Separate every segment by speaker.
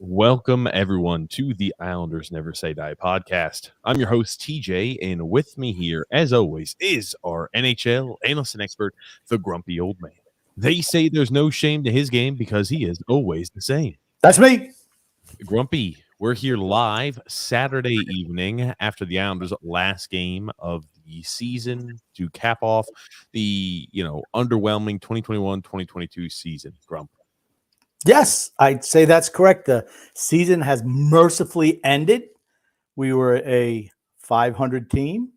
Speaker 1: Welcome, everyone, to the Islanders Never Say Die podcast. I'm your host, TJ, and with me here, as always, is our NHL analyst and expert, the grumpy old man. They say there's no shame to his game because he is always the same.
Speaker 2: That's me.
Speaker 1: Grumpy, we're here live Saturday evening after the Islanders' last game of the season to cap off the, underwhelming 2021-2022 season. Grump.
Speaker 2: Yes, I'd say that's correct. The season has mercifully ended. We were a 500 team.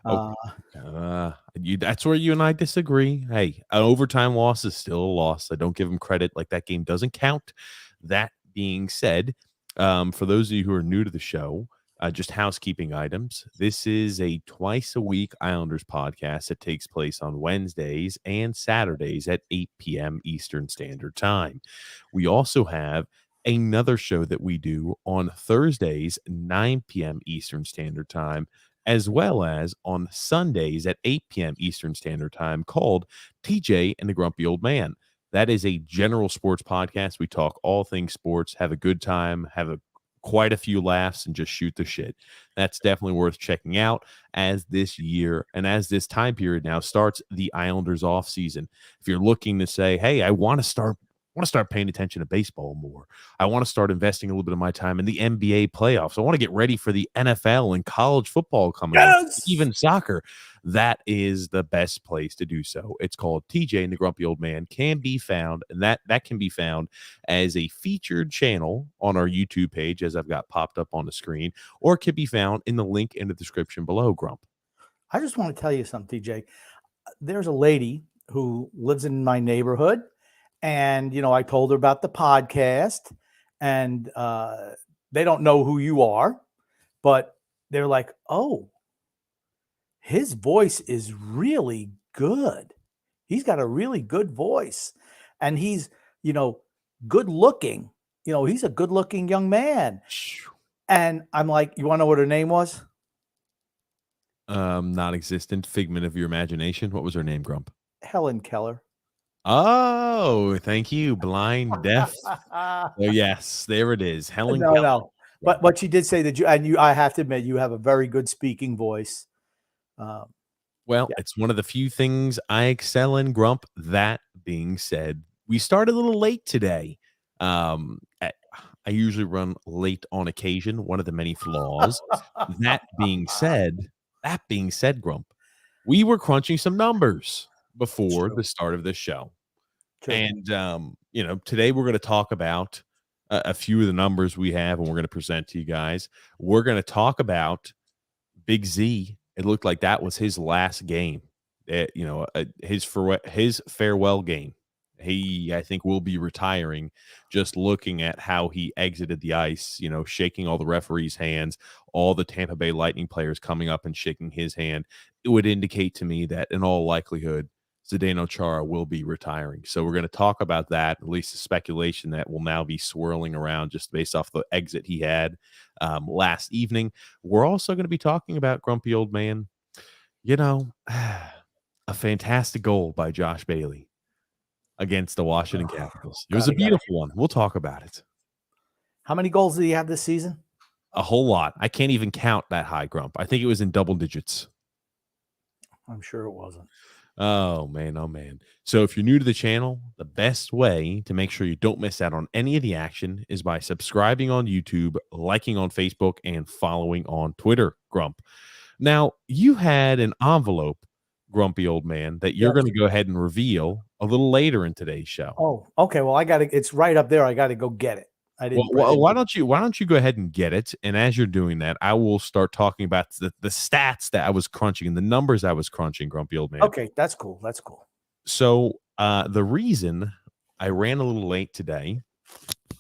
Speaker 1: That's where you and I disagree. Hey, an overtime loss is still a loss. I don't give them credit. Like, that game doesn't count. That being said, for those of you who are new to the show, just housekeeping items. This is a twice-a-week Islanders podcast that takes place on Wednesdays and Saturdays at 8 p.m. Eastern Standard Time. We also have another show that we do on Thursdays, 9 p.m. Eastern Standard Time, as well as on Sundays at 8 p.m. Eastern Standard Time, called TJ and the Grumpy Old Man. That is a general sports podcast. We talk all things sports, have a good time, have quite a few laughs, and just shoot the shit. That's definitely worth checking out as this year and as this time period now starts the Islanders offseason. If you're looking to say, hey, I want to start paying attention to baseball more. I want to start investing a little bit of my time in the NBA playoffs. I want to get ready for the NFL and college football coming up, even soccer. That is the best place to do so. It's called TJ and the Grumpy Old Man. Can be found, and that can be found as a featured channel on our YouTube page, as I've got popped up on the screen, or it can be found in the link in the description below, Grump.
Speaker 2: I just want to tell you something, TJ. There's a lady who lives in my neighborhood. And, I told her about the podcast, and they don't know who you are, but they're like, oh, his voice is really good. He's got a really good voice, and he's, good looking. He's a good looking young man. And I'm like, you want to know what her name was?
Speaker 1: Non-existent figment of your imagination. What was her name, Grump?
Speaker 2: Helen Keller.
Speaker 1: Oh, thank you. Blind, deaf. Oh, yes, there it is. Helen Keller.
Speaker 2: No. But she did say that I have to admit, you have a very good speaking voice.
Speaker 1: It's one of the few things I excel in, Grump. That being said, we started a little late today. I usually run late on occasion, one of the many flaws. That being said, Grump, we were crunching some numbers before the start of this show. True. And, today we're going to talk about a few of the numbers we have, and we're going to present to you guys. We're going to talk about Big Z. It looked like that was his last game, his farewell game. He, I think, will be retiring. Just looking at how he exited the ice, shaking all the referees' hands, all the Tampa Bay Lightning players coming up and shaking his hand, it would indicate to me that in all likelihood, Zdeno Chara will be retiring. So we're going to talk about that, at least the speculation that will now be swirling around just based off the exit he had last evening. We're also going to be talking about, Grumpy Old Man, a fantastic goal by Josh Bailey against the Washington Capitals. It was a beautiful one. We'll talk about it.
Speaker 2: How many goals did he have this season?
Speaker 1: A whole lot. I can't even count that high, Grump. I think it was in double digits.
Speaker 2: I'm sure it wasn't.
Speaker 1: Oh, man. So if you're new to the channel, the best way to make sure you don't miss out on any of the action is by subscribing on YouTube, liking on Facebook, and following on Twitter, Grump. Now, you had an envelope, Grumpy Old Man, that you're going to go ahead and reveal a little later in today's show.
Speaker 2: Oh, okay. Well, it's right up there. I got to go get it.
Speaker 1: Why don't you go ahead and get it? And as you're doing that, I will start talking about the stats that I was crunching and the numbers I was crunching, Grumpy Old Man.
Speaker 2: Okay, that's cool.
Speaker 1: So the reason I ran a little late today,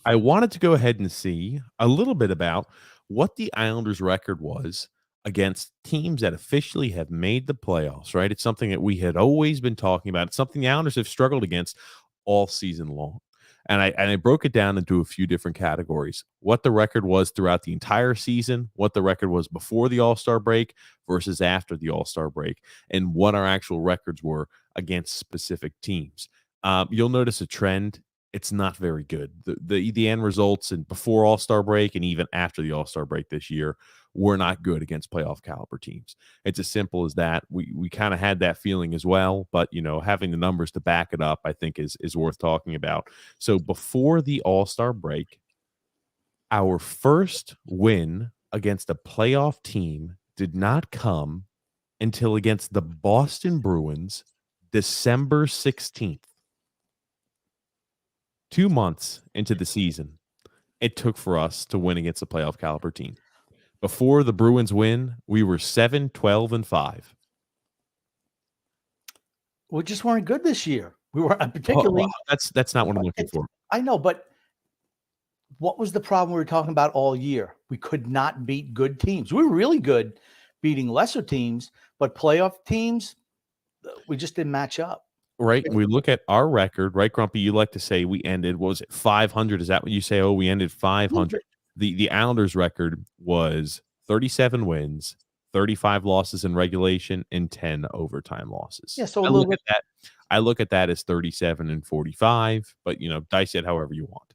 Speaker 1: I wanted to go ahead and see a little bit about what the Islanders' record was against teams that officially have made the playoffs, right? It's something that we had always been talking about. It's something the Islanders have struggled against all season long. And I broke it down into a few different categories. What the record was throughout the entire season, what the record was before the All-Star break versus after the All-Star break, and what our actual records were against specific teams. You'll notice a trend it's not very good. The end results and before All-Star break and even after the All-Star break this year were not good against playoff caliber teams. It's as simple as that. We kind of had that feeling as well, but having the numbers to back it up, I think is worth talking about. So before the All-Star break, our first win against a playoff team did not come until against the Boston Bruins, December 16th. 2 months into the season, it took for us to win against a playoff caliber team. Before the Bruins win, we were 7-12-5.
Speaker 2: We just weren't good this year. We were particularly.
Speaker 1: That's not what I'm looking for.
Speaker 2: I know, but what was the problem we were talking about all year? We could not beat good teams. We were really good beating lesser teams, but playoff teams, we just didn't match up.
Speaker 1: Right. We look at our record, right, Grumpy? You like to say we ended, what was it, 500? Is that what you say? Oh, we ended 500. The Islanders record was 37 wins, 35 losses in regulation, and 10 overtime losses.
Speaker 2: Yeah, so
Speaker 1: I look at that as 37-45, but dice it however you want.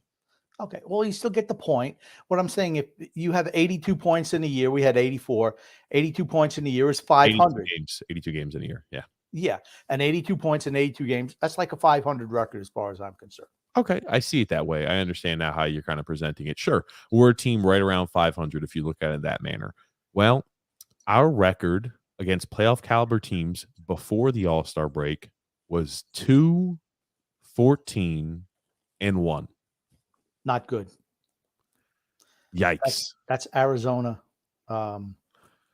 Speaker 2: Okay, well, you still get the point. What I'm saying, if you have 82 points in a year, we had 84. 82 points in a year is 500.
Speaker 1: 82 games in a year, yeah.
Speaker 2: Yeah, and 82 points in 82 games, that's like a 500 record as far as I'm concerned.
Speaker 1: Okay, I see it that way. I understand now how you're kind of presenting it. Sure, we're a team right around 500 if you look at it that manner. Well, our record against playoff caliber teams before the All-Star break was 2-14-1.
Speaker 2: Not good.
Speaker 1: Yikes.
Speaker 2: That's Arizona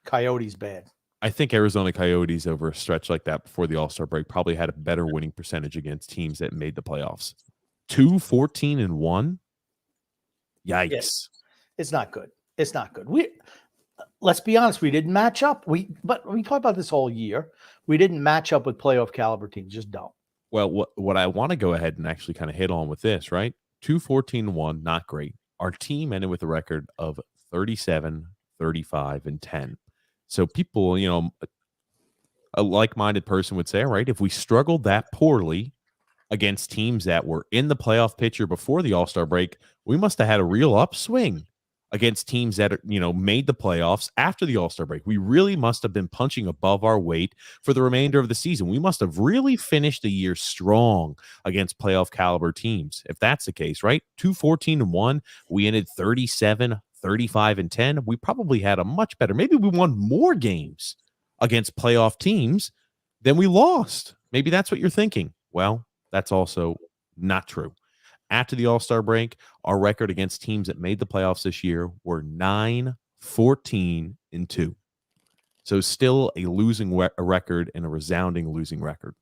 Speaker 2: Coyotes bad.
Speaker 1: I think Arizona Coyotes over a stretch like that before the All-Star break probably had a better winning percentage against teams that made the playoffs. 2-14-1. Yikes.
Speaker 2: Yes. It's not good. It's not good. Let's be honest, we didn't match up. But we talked about this all year. We didn't match up with playoff caliber teams. Just don't.
Speaker 1: Well, what I want to go ahead and actually kind of hit on with this, right? 2-14-1, not great. Our team ended with a record of 37-35-10. So people, a like-minded person would say, all right, if we struggled that poorly against teams that were in the playoff picture before the All-Star break, we must have had a real upswing against teams that made the playoffs after the All-Star break. We really must have been punching above our weight for the remainder of the season. We must have really finished the year strong against playoff caliber teams. If that's the case, right? 2-14-1, we ended 37-35-10. We probably had a much better, maybe we won more games against playoff teams than we lost. Maybe that's what you're thinking. Well, that's also not true. After the All-Star break, our record against teams that made the playoffs this year were 9-14-2. So still a losing record and a resounding losing record.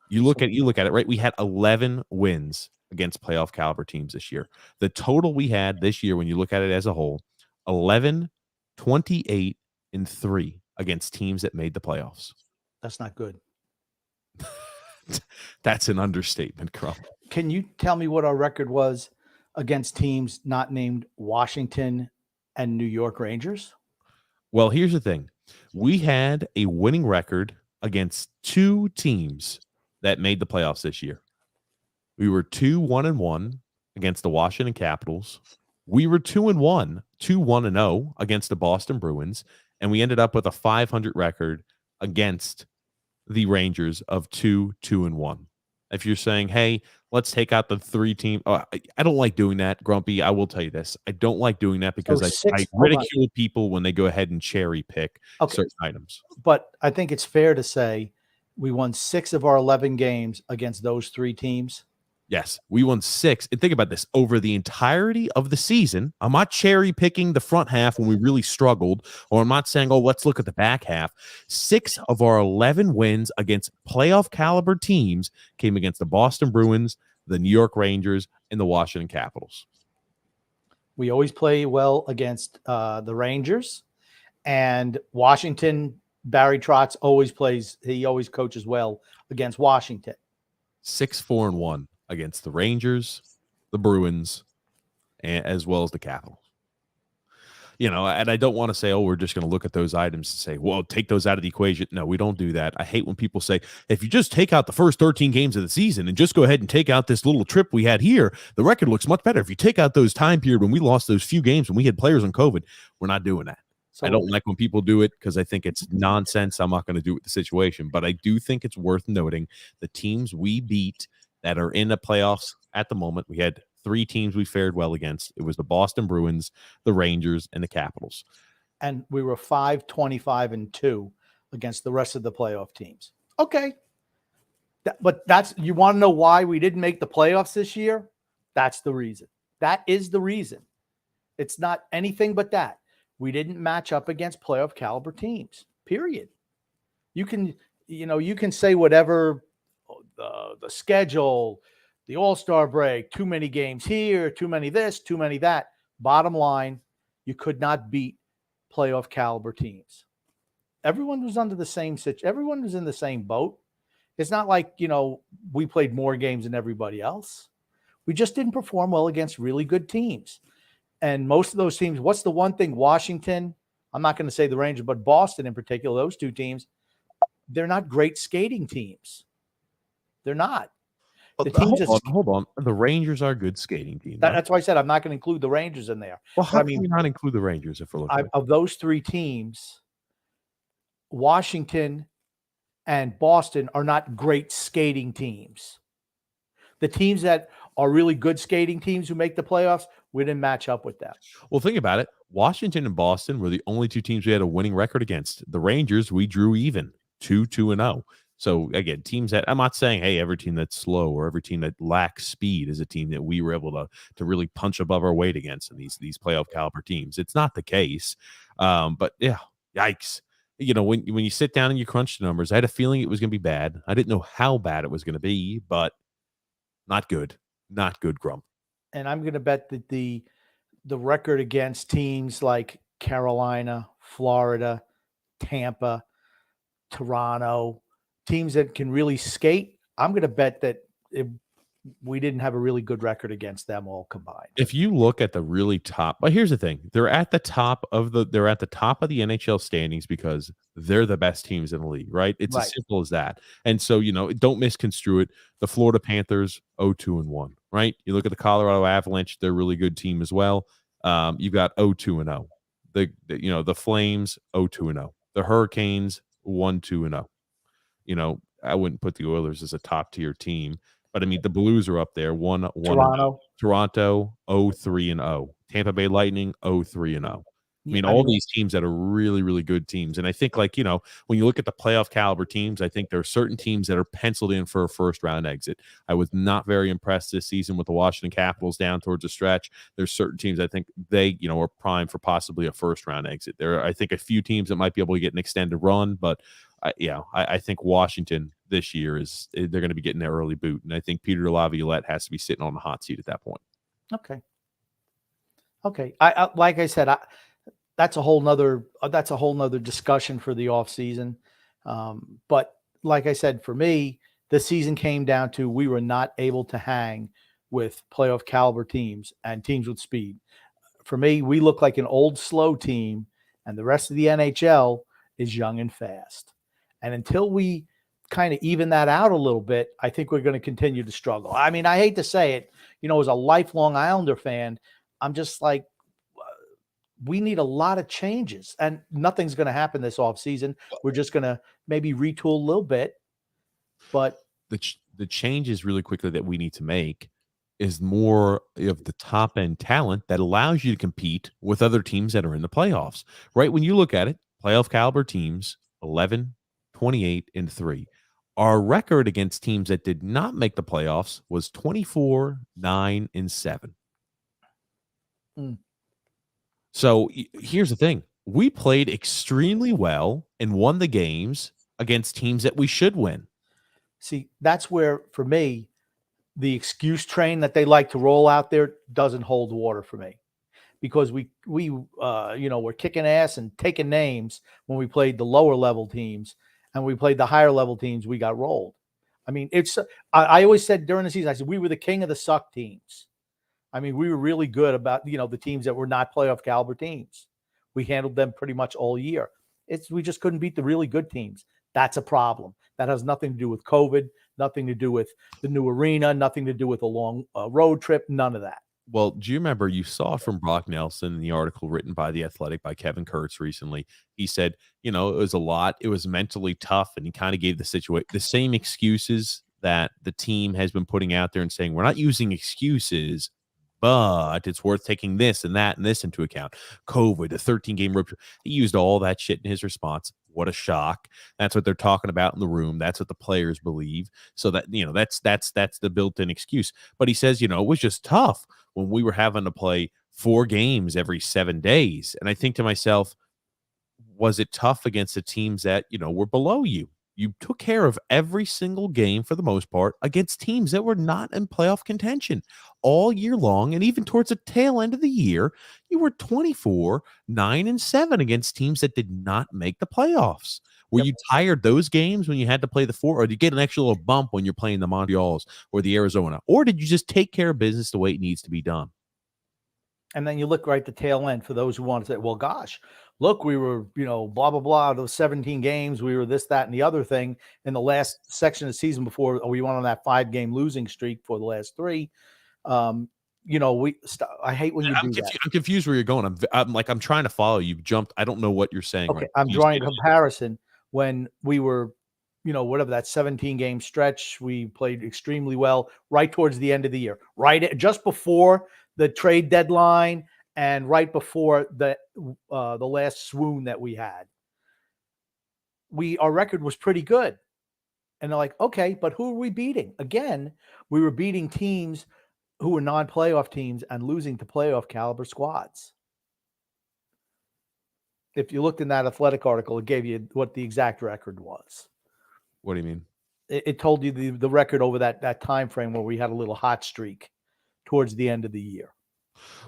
Speaker 1: You look at it, right? We had 11 wins against playoff caliber teams this year. The total we had this year, when you look at it as a whole, 11-28-3 against teams that made the playoffs.
Speaker 2: That's not good.
Speaker 1: That's an understatement, Crump.
Speaker 2: Can you tell me what our record was against teams not named Washington and New York Rangers?
Speaker 1: Well, here's the thing. We had a winning record against two teams that made the playoffs this year. We were 2-1-1 against the Washington Capitals. We were 2-1, 2-1-0 against the Boston Bruins, and we ended up with a 500 record against the Rangers of 2-2-1. If you're saying, hey, let's take out the three team. I don't like doing that, Grumpy. I will tell you this. I don't like doing that because I ridicule people when they go ahead and cherry pick certain items.
Speaker 2: But I think it's fair to say we won 6 of our 11 games against those 3 teams.
Speaker 1: Yes, we won 6. And think about this. Over the entirety of the season, I'm not cherry picking the front half when we really struggled, or I'm not saying, oh, let's look at the back half. 6 of our 11 wins against playoff caliber teams came against the Boston Bruins, the New York Rangers, and the Washington Capitals.
Speaker 2: We always play well against the Rangers, and Washington. Barry Trotz always coaches well against Washington.
Speaker 1: 6-4-1 against the Rangers, the Bruins, and as well as the Capitals. and I don't want to say, oh, we're just going to look at those items and say, well, take those out of the equation. No, we don't do that. I hate when people say, if you just take out the first 13 games of the season and just go ahead and take out this little trip we had here, the record looks much better. If you take out those time period when we lost those few games when we had players on COVID, we're not doing that.
Speaker 2: So
Speaker 1: I don't like when people do it because I think it's nonsense. I'm not going to do it with the situation, but I do think it's worth noting the teams we beat that are in the playoffs at the moment. We had 3 teams we fared well against. It was the Boston Bruins, the Rangers, and the Capitals.
Speaker 2: And we were 5-25-2 against the rest of the playoff teams. Okay. But you want to know why we didn't make the playoffs this year? That's the reason. That is the reason. It's not anything but that. We didn't match up against playoff caliber teams, period. You can say whatever, the schedule, the All-Star break, too many games here, too many this, too many that. Bottom line, you could not beat playoff caliber teams. Everyone was under the same situation. Everyone was in the same boat. It's not like, we played more games than everybody else. We just didn't perform well against really good teams. And most of those teams, what's the one thing? Washington, I'm not going to say the Rangers, but Boston in particular, those 2 teams, they're not great skating teams. They're not. The teams
Speaker 1: hold on. The Rangers are a good skating team.
Speaker 2: That's why I said I'm not going to include the Rangers in there.
Speaker 1: Well, how can we not include the Rangers if we're looking
Speaker 2: of those 3 teams, Washington and Boston are not great skating teams. The teams that are really good skating teams who make the playoffs, we didn't match up with them.
Speaker 1: Well, think about it. Washington and Boston were the only 2 teams we had a winning record against. The Rangers, we drew even 2-2-0. So again, teams that I'm not saying, hey, every team that's slow or every team that lacks speed is a team that we were able to really punch above our weight against in these playoff caliber teams. It's not the case. But yeah, yikes. When you sit down and you crunch the numbers, I had a feeling it was going to be bad. I didn't know how bad it was going to be, but not good. Not good, Grump.
Speaker 2: And I'm going to bet that the record against teams like Carolina, Florida, Tampa, Toronto, teams that can really skate, I'm going to bet that we didn't have a really good record against them all combined.
Speaker 1: If you look at the really top, but here's the thing, they're at the top of the NHL standings because they're the best teams in the league, right? It's as simple as that. And so, don't misconstrue it. The Florida Panthers 0-2-1, right? You look at the Colorado Avalanche, they're a really good team as well. You've got 0-2-0. The Flames 0-2-0. The Hurricanes 1-2-0. I wouldn't put the Oilers as a top tier team. But I mean, the Blues are up there. Toronto 0-3-0. Tampa Bay Lightning 0-3-0. I mean, all these teams that are really, really good teams. And I think, when you look at the playoff caliber teams, I think there are certain teams that are penciled in for a first round exit. I was not very impressed this season with the Washington Capitals down towards the stretch. There's certain teams I think they, are primed for possibly a first round exit. There are, I think, a few teams that might be able to get an extended run, but I think Washington this year they're going to be getting their early boot, and I think Peter Laviolette has to be sitting on the hot seat at that point.
Speaker 2: Okay. I like I said, that's a whole nother discussion for the off season. But like I said, for me, the season came down to we were not able to hang with playoff caliber teams and teams with speed. For me, we look like an old slow team, and the rest of the NHL is young and fast. And until we kind of even that out a little bit, I think we're going to continue to struggle. I mean, I hate to say it, as a lifelong Islander fan, I'm just like, we need a lot of changes, and nothing's going to happen this offseason. We're just going to maybe retool a little bit. But
Speaker 1: the changes really quickly that we need to make is more of the top end talent that allows you to compete with other teams that are in the playoffs, right? When you look at it, playoff caliber teams, 11, 28-3. Our record against teams that did not make the playoffs was 24, 9-7. So here's the thing. We played extremely well and won the games against teams that we should win.
Speaker 2: See, that's where, for me, the excuse train that they like to roll out there doesn't hold water for me. Because we we're kicking ass and taking names when we played the lower level teams, and we played the higher level teams, we got rolled. I mean, I always said during the season, I said, we were the king of the suck teams. I mean, we were really good about, the teams that were not playoff caliber teams. We handled them pretty much all year. We just couldn't beat the really good teams. That's a problem. That has nothing to do with COVID, nothing to do with the new arena, nothing to do with a long road trip, none of that.
Speaker 1: Well, do you remember you saw from Brock Nelson in the article written by The Athletic by Kevin Kurtz recently? He said, it was a lot. It was mentally tough, and he kind of gave the same excuses that the team has been putting out there and saying, we're not using excuses, but it's worth taking this and that and this into account. COVID, a 13-game road trip. He used all that shit in his response. What a shock. That's what they're talking about in the room. That's what the players believe. So that, that's the built-in excuse. But he says, it was just tough when we were having to play 4 games every 7 days. And I think to myself, was it tough against the teams that, were below you? You took care of every single game for the most part against teams that were not in playoff contention all year long. And even towards the tail end of the year, you were 24-9-7 against teams that did not make the playoffs. Were you tired those games when you had to play the 4, or did you get an extra little bump when you're playing the Montreals or the Arizona? Or did you just take care of business the way it needs to be done?
Speaker 2: And then you look right at the tail end for those who want to say, well, gosh, look, we were, blah, blah, blah, those 17 games, we were this, that, and the other thing in the last section of the season before we went on that 5-game losing streak for the last 3. I hate when you do that.
Speaker 1: I'm confused where you're going. I'm trying to follow. You've jumped. I don't know what you're saying.
Speaker 2: Okay, right. I'm drawing a comparison when we were, whatever that 17-game stretch, we played extremely well right towards the end of the year, right just before the trade deadline and right before the last swoon that we had. Our record was pretty good. And they're like, okay, but who are we beating? Again, we were beating teams who were non-playoff teams and losing to playoff caliber squads. If you looked in that Athletic article, it gave you what the exact record was.
Speaker 1: What do you mean?
Speaker 2: It told you the record over that time frame where we had a little hot streak towards the end of the year.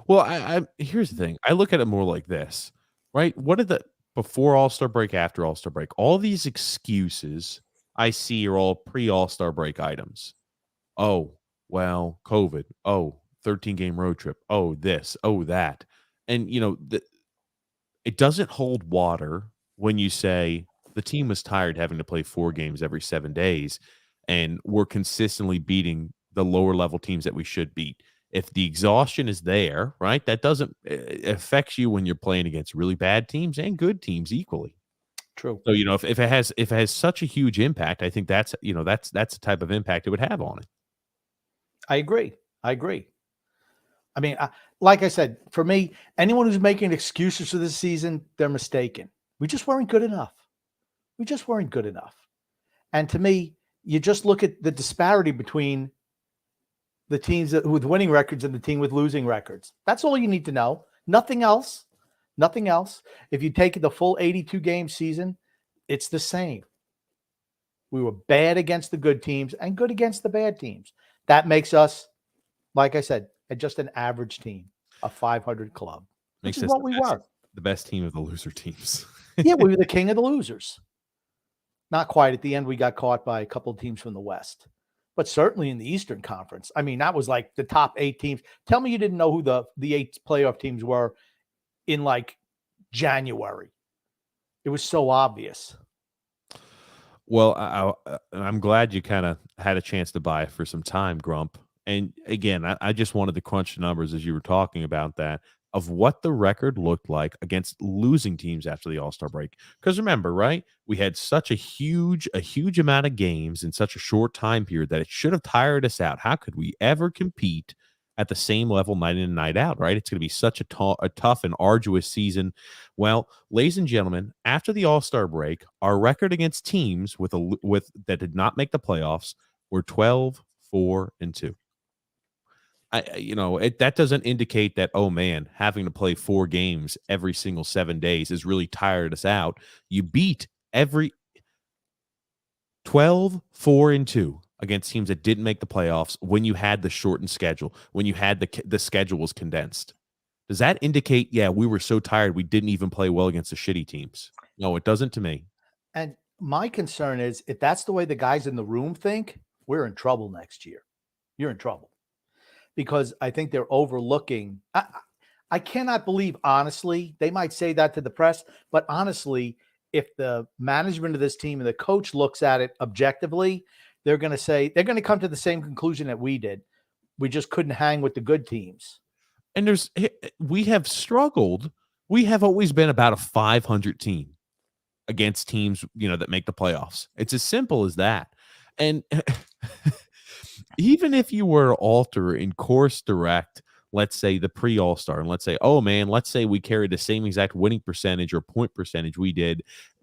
Speaker 1: Well, I here's the thing. I look at it more like this, right? What are the before All-Star break, after All-Star break? All these excuses I see are all pre-All-Star break items. Oh, well, COVID. Oh, 13-game road trip. Oh, this. Oh, that. And it doesn't hold water when you say the team was tired having to play 4 games every 7 days, and we're consistently beating the lower level teams that we should beat. If the exhaustion is there, right, that doesn't it affects you when you're playing against really bad teams and good teams equally.
Speaker 2: True.
Speaker 1: So, if it has such a huge impact, I think that's the type of impact it would have on it.
Speaker 2: I agree. I mean, like I said, for me, anyone who's making excuses for this season, they're mistaken. We just weren't good enough. And to me, you just look at the disparity between the teams with winning records and the team with losing records. That's all you need to know. Nothing else. If you take the full 82-game season, it's the same. We were bad against the good teams and good against the bad teams. That makes us, like I said, just an average team, a 500 club, which is what we were.
Speaker 1: The best team of the loser teams.
Speaker 2: Yeah, we were the king of the losers. Not quite. At the end, we got caught by a couple of teams from the West. But certainly in the Eastern Conference. I mean, that was like the top 8 teams. Tell me you didn't know who the 8 playoff teams were in like January. It was so obvious.
Speaker 1: Well, I'm glad you kind of had a chance to buy for some time, Grump. And again, I just wanted to crunch the numbers as you were talking about that of what the record looked like against losing teams after the All-Star break. Because remember, right, we had such a huge amount of games in such a short time period that it should have tired us out. How could we ever compete at the same level night in and night out, right? It's going to be such a tough and arduous season. Well, ladies and gentlemen, after the All-Star break, our record against teams with that did not make the playoffs were 12-4-2. That doesn't indicate that, oh man, having to play 4 games every single 7 days has really tired us out. You beat every 12-4-2 against teams that didn't make the playoffs when you had the shortened schedule, when you had the schedule was condensed. Does that indicate, yeah, we were so tired we didn't even play well against the shitty teams? No, it doesn't to me.
Speaker 2: And my concern is if that's the way the guys in the room think, we're in trouble next year. You're in trouble. Because I think they're overlooking. I cannot believe, honestly, they might say that to the press, but honestly, if the management of this team and the coach looks at it objectively, they're going to come to the same conclusion that we did. We just couldn't hang with the good teams.
Speaker 1: And we have struggled. We have always been about a 500 team against teams, that make the playoffs. It's as simple as that. And even if you were to alter in course direct, let's say the pre-All-Star, and let's say we carried the same exact winning percentage or point percentage we did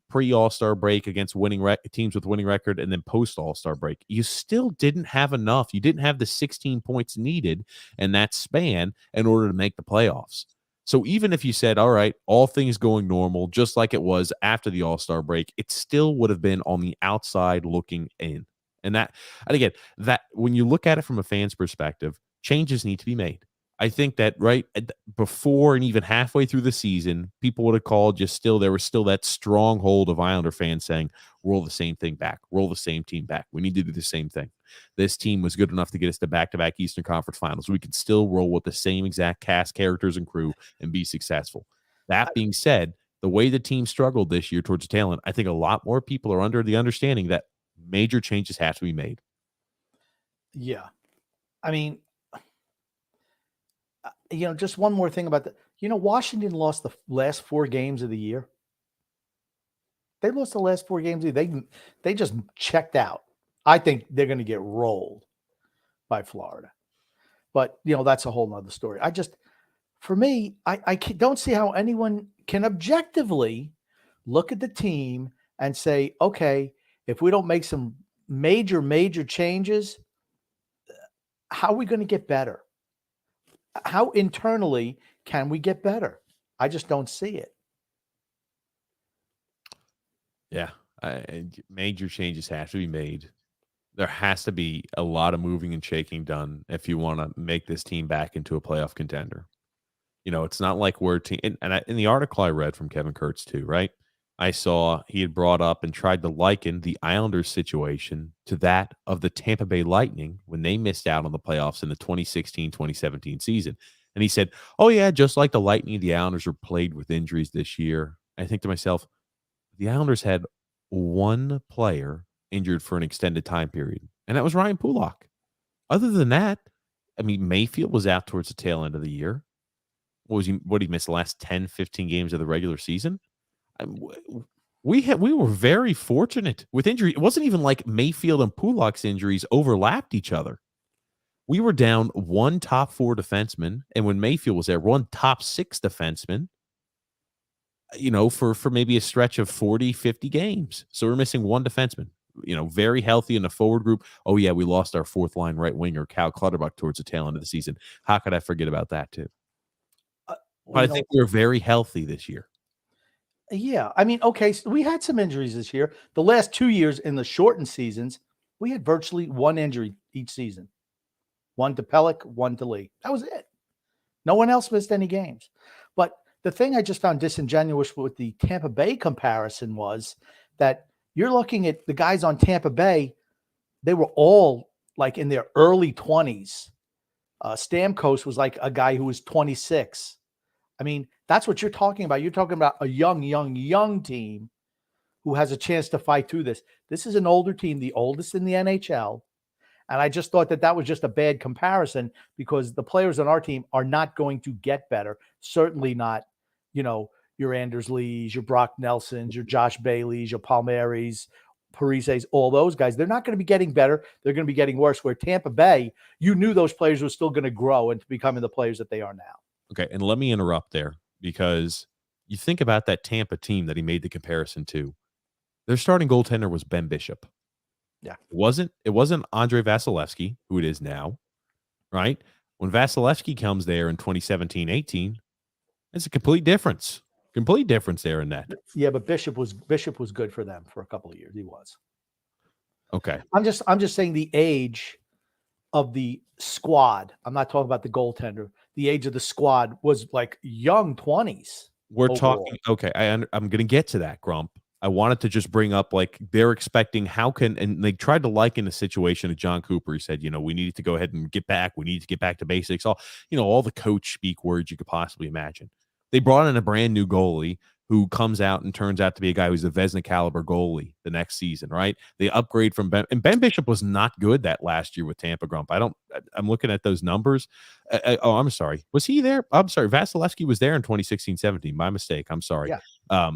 Speaker 1: pre-All-Star break against winning teams with winning record, and then post-All-Star break, you still didn't have enough. You didn't have the 16 points needed in that span in order to make the playoffs. So even if you said, all right, all things going normal, just like it was after the All-Star break, it still would have been on the outside looking in. And again, that when you look at it from a fan's perspective, changes need to be made. I think that right before and even halfway through the season, people would have called there was still that stronghold of Islander fans saying, roll the same thing back, roll the same team back. We need to do the same thing. This team was good enough to get us to back-to-back Eastern Conference Finals. We could still roll with the same exact cast, characters, and crew and be successful. That being said, the way the team struggled this year towards the tail end, I think a lot more people are under the understanding that major changes have to be made.
Speaker 2: Yeah. I mean, just one more thing about Washington lost the last 4 games of the year. They lost the last 4 games. They just checked out. I think they're going to get rolled by Florida. But, that's a whole nother story. For me, I don't see how anyone can objectively look at the team and say, okay, if we don't make some major changes, how are we going to get better? How internally can we get better? I just don't see it.
Speaker 1: Yeah, major changes have to be made. There has to be a lot of moving and shaking done if you want to make this team back into a playoff contender. It's not like we're in the article I read from Kevin Kurtz too, right? I saw he had brought up and tried to liken the Islanders situation to that of the Tampa Bay Lightning when they missed out on the playoffs in the 2016-2017 season. And he said, oh yeah, just like the Lightning, the Islanders were plagued with injuries this year. I think to myself, the Islanders had one player injured for an extended time period, and that was Ryan Pulock. Other than that, Mayfield was out towards the tail end of the year. What did he miss the last 10, 15 games of the regular season? We were very fortunate with injury. It wasn't even like Mayfield and Pulock's injuries overlapped each other. We were down one top 4 defenseman, and when Mayfield was there, one top 6 defenseman, for maybe a stretch of 40, 50 games. So we're missing one defenseman, very healthy in the forward group. Oh, yeah, we lost our 4th line right winger, Cal Clutterbuck, towards the tail end of the season. How could I forget about that, too? But I think we're very healthy this year.
Speaker 2: Yeah. Okay, so we had some injuries this year. The last 2 years in the shortened seasons, we had virtually one injury each season. One to Pelech, one to Lee. That was it. No one else missed any games. But the thing I just found disingenuous with the Tampa Bay comparison was that you're looking at the guys on Tampa Bay, they were all like in their early 20s. Stamkos was like a guy who was 26. That's what you're talking about. You're talking about a young team who has a chance to fight through this. This is an older team, the oldest in the NHL. And I just thought that was just a bad comparison because the players on our team are not going to get better. Certainly not, your Anders Lees, your Brock Nelsons, your Josh Baileys, your Palmieri's, Parises, all those guys. They're not going to be getting better. They're going to be getting worse. Where Tampa Bay, you knew those players were still going to grow into becoming the players that they are now.
Speaker 1: Okay, and let me interrupt there because you think about that Tampa team that he made the comparison to. Their starting goaltender was Ben Bishop.
Speaker 2: Yeah.
Speaker 1: It wasn't Andrei Vasilevsky, who it is now, right? When Vasilevsky comes there in 2017-18, it's a complete difference. Complete difference there in that.
Speaker 2: Yeah, but Bishop was good for them for a couple of years. He was.
Speaker 1: Okay.
Speaker 2: I'm just saying the age of the squad. I'm not talking about the goaltender. The age of the squad was like young 20s.
Speaker 1: We're overall talking. Okay, I'm going to get to that, Grump. I wanted to just bring up, like, they're expecting and they tried to liken the situation to John Cooper. He said, we needed to go ahead and get back. We need to get back to basics. All the coach speak words you could possibly imagine. They brought in a brand new goalie who comes out and turns out to be a guy who's a Vezina caliber goalie the next season, right? They upgrade from Ben Bishop was not good that last year with Tampa, Grump. I'm looking at those numbers. I'm sorry. Was he there? I'm sorry. Vasilevsky was there in 2016-17. My mistake. I'm sorry.
Speaker 2: Yeah.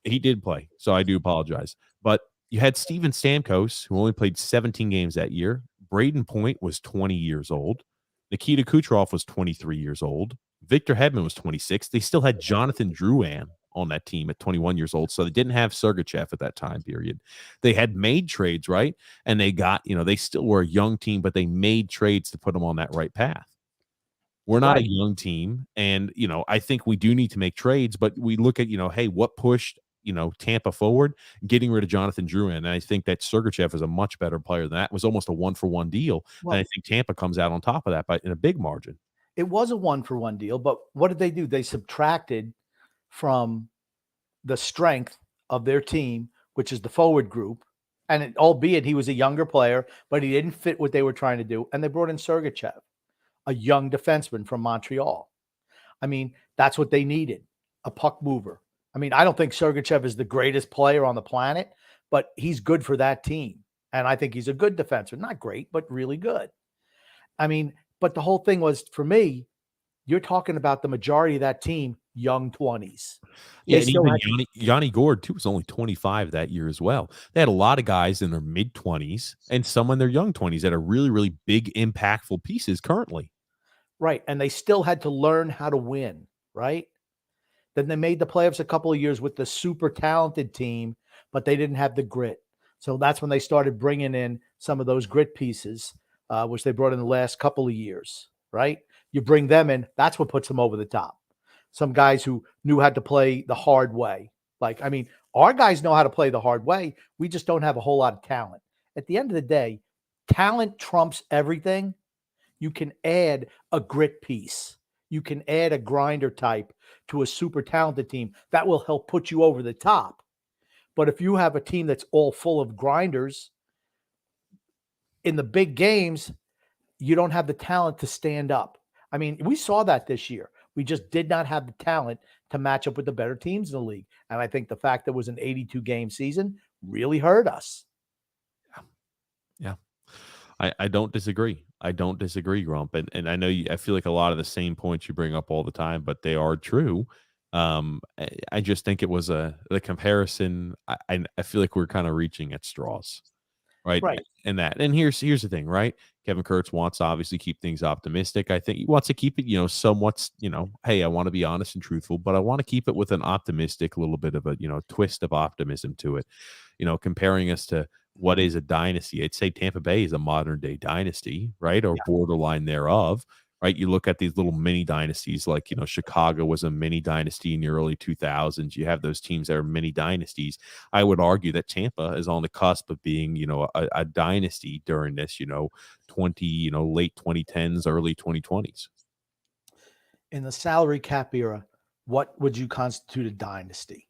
Speaker 1: He did play, so I do apologize. But you had Steven Stamkos, who only played 17 games that year. Braden Point was 20 years old. Nikita Kucherov was 23 years old. Victor Hedman was 26. They still had Jonathan Drouin on that team at 21 years old, so they didn't have Sergachev at that time period. They had made trades, right? And they got, they still were a young team, but they made trades to put them on that right path. We're not a young team, and, I think we do need to make trades, but we look at, hey, what pushed Tampa forward, getting rid of Jonathan Drouin. And I think that Sergachev is a much better player than that. It was almost a 1-for-1 deal. And I think Tampa comes out on top of that, but in a big margin.
Speaker 2: It was a 1-for-1 deal, but what did they do? They subtracted from the strength of their team, which is the forward group. And albeit he was a younger player, but he didn't fit what they were trying to do. And they brought in Sergachev, a young defenseman from Montreal. I mean, that's what they needed, a puck mover. I mean, I don't think Sergachev is the greatest player on the planet, but he's good for that team. And I think he's a good defenseman. Not great, but really good. I mean, but the whole thing was, for me, you're talking about the majority of that team, young 20s.
Speaker 1: Yeah, and even Yanni Gourde, too, was only 25 that year as well. They had a lot of guys in their mid-20s and some in their young 20s that are really, really big, impactful pieces currently.
Speaker 2: Right, and they still had to learn how to win, right? Then they made the playoffs a couple of years with the super talented team, but they didn't have the grit. So that's when they started bringing in some of those grit pieces, which they brought in the last couple of years, right? You bring them in, that's what puts them over the top. Some guys who knew how to play the hard way. Like, I mean, our guys know how to play the hard way. We just don't have a whole lot of talent. At the end of the day, talent trumps everything. You can add a grit piece. You can add a grinder type to a super talented team. That will help put you over the top. But if you have a team that's all full of grinders, in the big games, you don't have the talent to stand up. I mean, we saw that this year. We just did not have the talent to match up with the better teams in the league. And I think the fact that it was an 82-game season really hurt us.
Speaker 1: Yeah. I don't disagree. I don't disagree, Grump. And I know I feel like a lot of the same points you bring up all the time, but they are true. I just think it was the comparison. I feel like we're kind of reaching at straws, right? And here's the thing, right? Kevin Kurtz wants to obviously keep things optimistic. I think he wants to keep it, somewhat, hey, I want to be honest and truthful, but I want to keep it with an optimistic, little bit of a, twist of optimism to it, comparing us to what is a dynasty. I'd say Tampa Bay is a modern day dynasty, right? Or borderline thereof, right? You look at these little mini dynasties, like, Chicago was a mini dynasty in the early 2000s. You have those teams that are mini dynasties. I would argue that Tampa is on the cusp of being, a dynasty during this, late 2010s, early 2020s.
Speaker 2: In the salary cap era, what would you constitute a dynasty,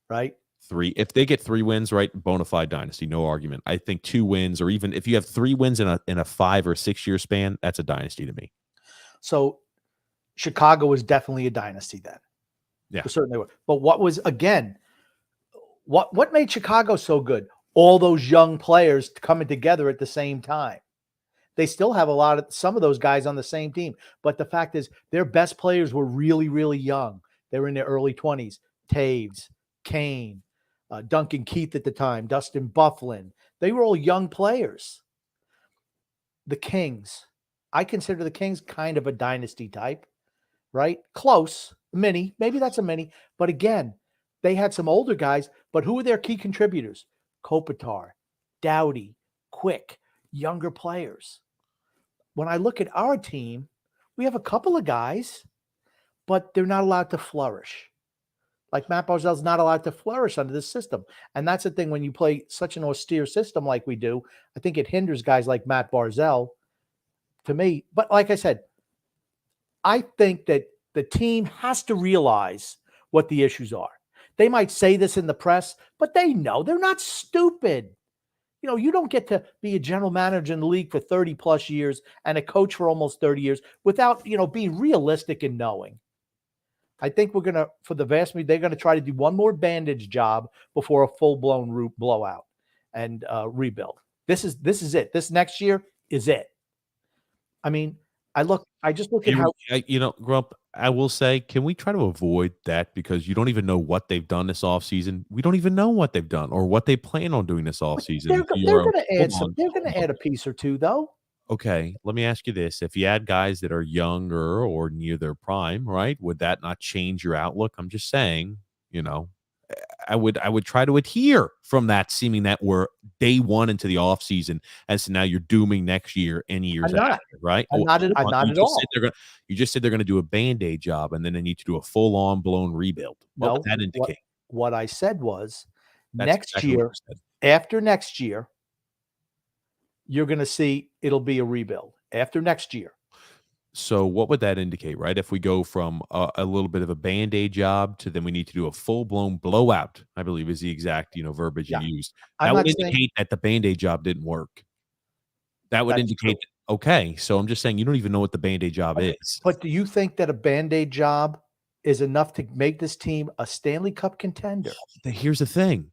Speaker 2: right?
Speaker 1: 3. If they get 3 wins, right, bona fide dynasty, no argument. I think 2 wins, or even if you have 3 wins in a 5 or 6 year span, that's a dynasty to me.
Speaker 2: So Chicago was definitely a dynasty then.
Speaker 1: Yeah,
Speaker 2: certainly were. But what made Chicago so good? All those young players coming together at the same time. They still have some of those guys on the same team, but the fact is their best players were really, really young. They were in their early 20s. Taves, Kane, Duncan Keith at the time, Dustin Byfuglien. They were all young players. The Kings. I consider the Kings kind of a dynasty type, right? Close, mini. Maybe that's a mini. But again, they had some older guys, but who were their key contributors? Kopitar, Doughty, Quick, younger players. When I look at our team, we have a couple of guys, but they're not allowed to flourish. Like Matt Barzal's not allowed to flourish under this system. And that's the thing when you play such an austere system like we do, I think it hinders guys like Matt Barzal to me. But like I said, I think that the team has to realize what the issues are. They might say this in the press, but they know they're not stupid. You don't get to be a general manager in the league for 30 plus years and a coach for almost 30 years without, being realistic and knowing. I think for the vast majority, they're going to try to do one more bandage job before a full-blown blowout and rebuild. This is it. This next year is it. I mean, I just look at how
Speaker 1: Grump, I will say, can we try to avoid that? Because you don't even know what they've done this offseason. We don't even know what they've done or what they plan on doing this offseason.
Speaker 2: they're going to add They're going to add a piece or two, though.
Speaker 1: Okay, let me ask you this. If you had guys that are younger or near their prime, right, would that not change your outlook? I'm just saying, I would try to adhere from that, seeming that we're day one into the offseason, and so now you're dooming next year and years after, right?
Speaker 2: I'm not at all.
Speaker 1: You just said they're going to do a Band-Aid job, and then they need to do a full-on blown rebuild. What would that indicate?
Speaker 2: What I said was
Speaker 1: That's exactly what you said.
Speaker 2: After next year, you're going to see it'll be a rebuild after next year.
Speaker 1: So what would that indicate, right? If we go from a little bit of a Band-Aid job to then we need to do a full-blown blowout, I believe is the exact, verbiage you used. That would indicate that the Band-Aid job didn't work. That would indicate, okay, so I'm just saying you don't even know what the Band-Aid job is.
Speaker 2: But do you think that a Band-Aid job is enough to make this team a Stanley Cup contender?
Speaker 1: Here's the thing.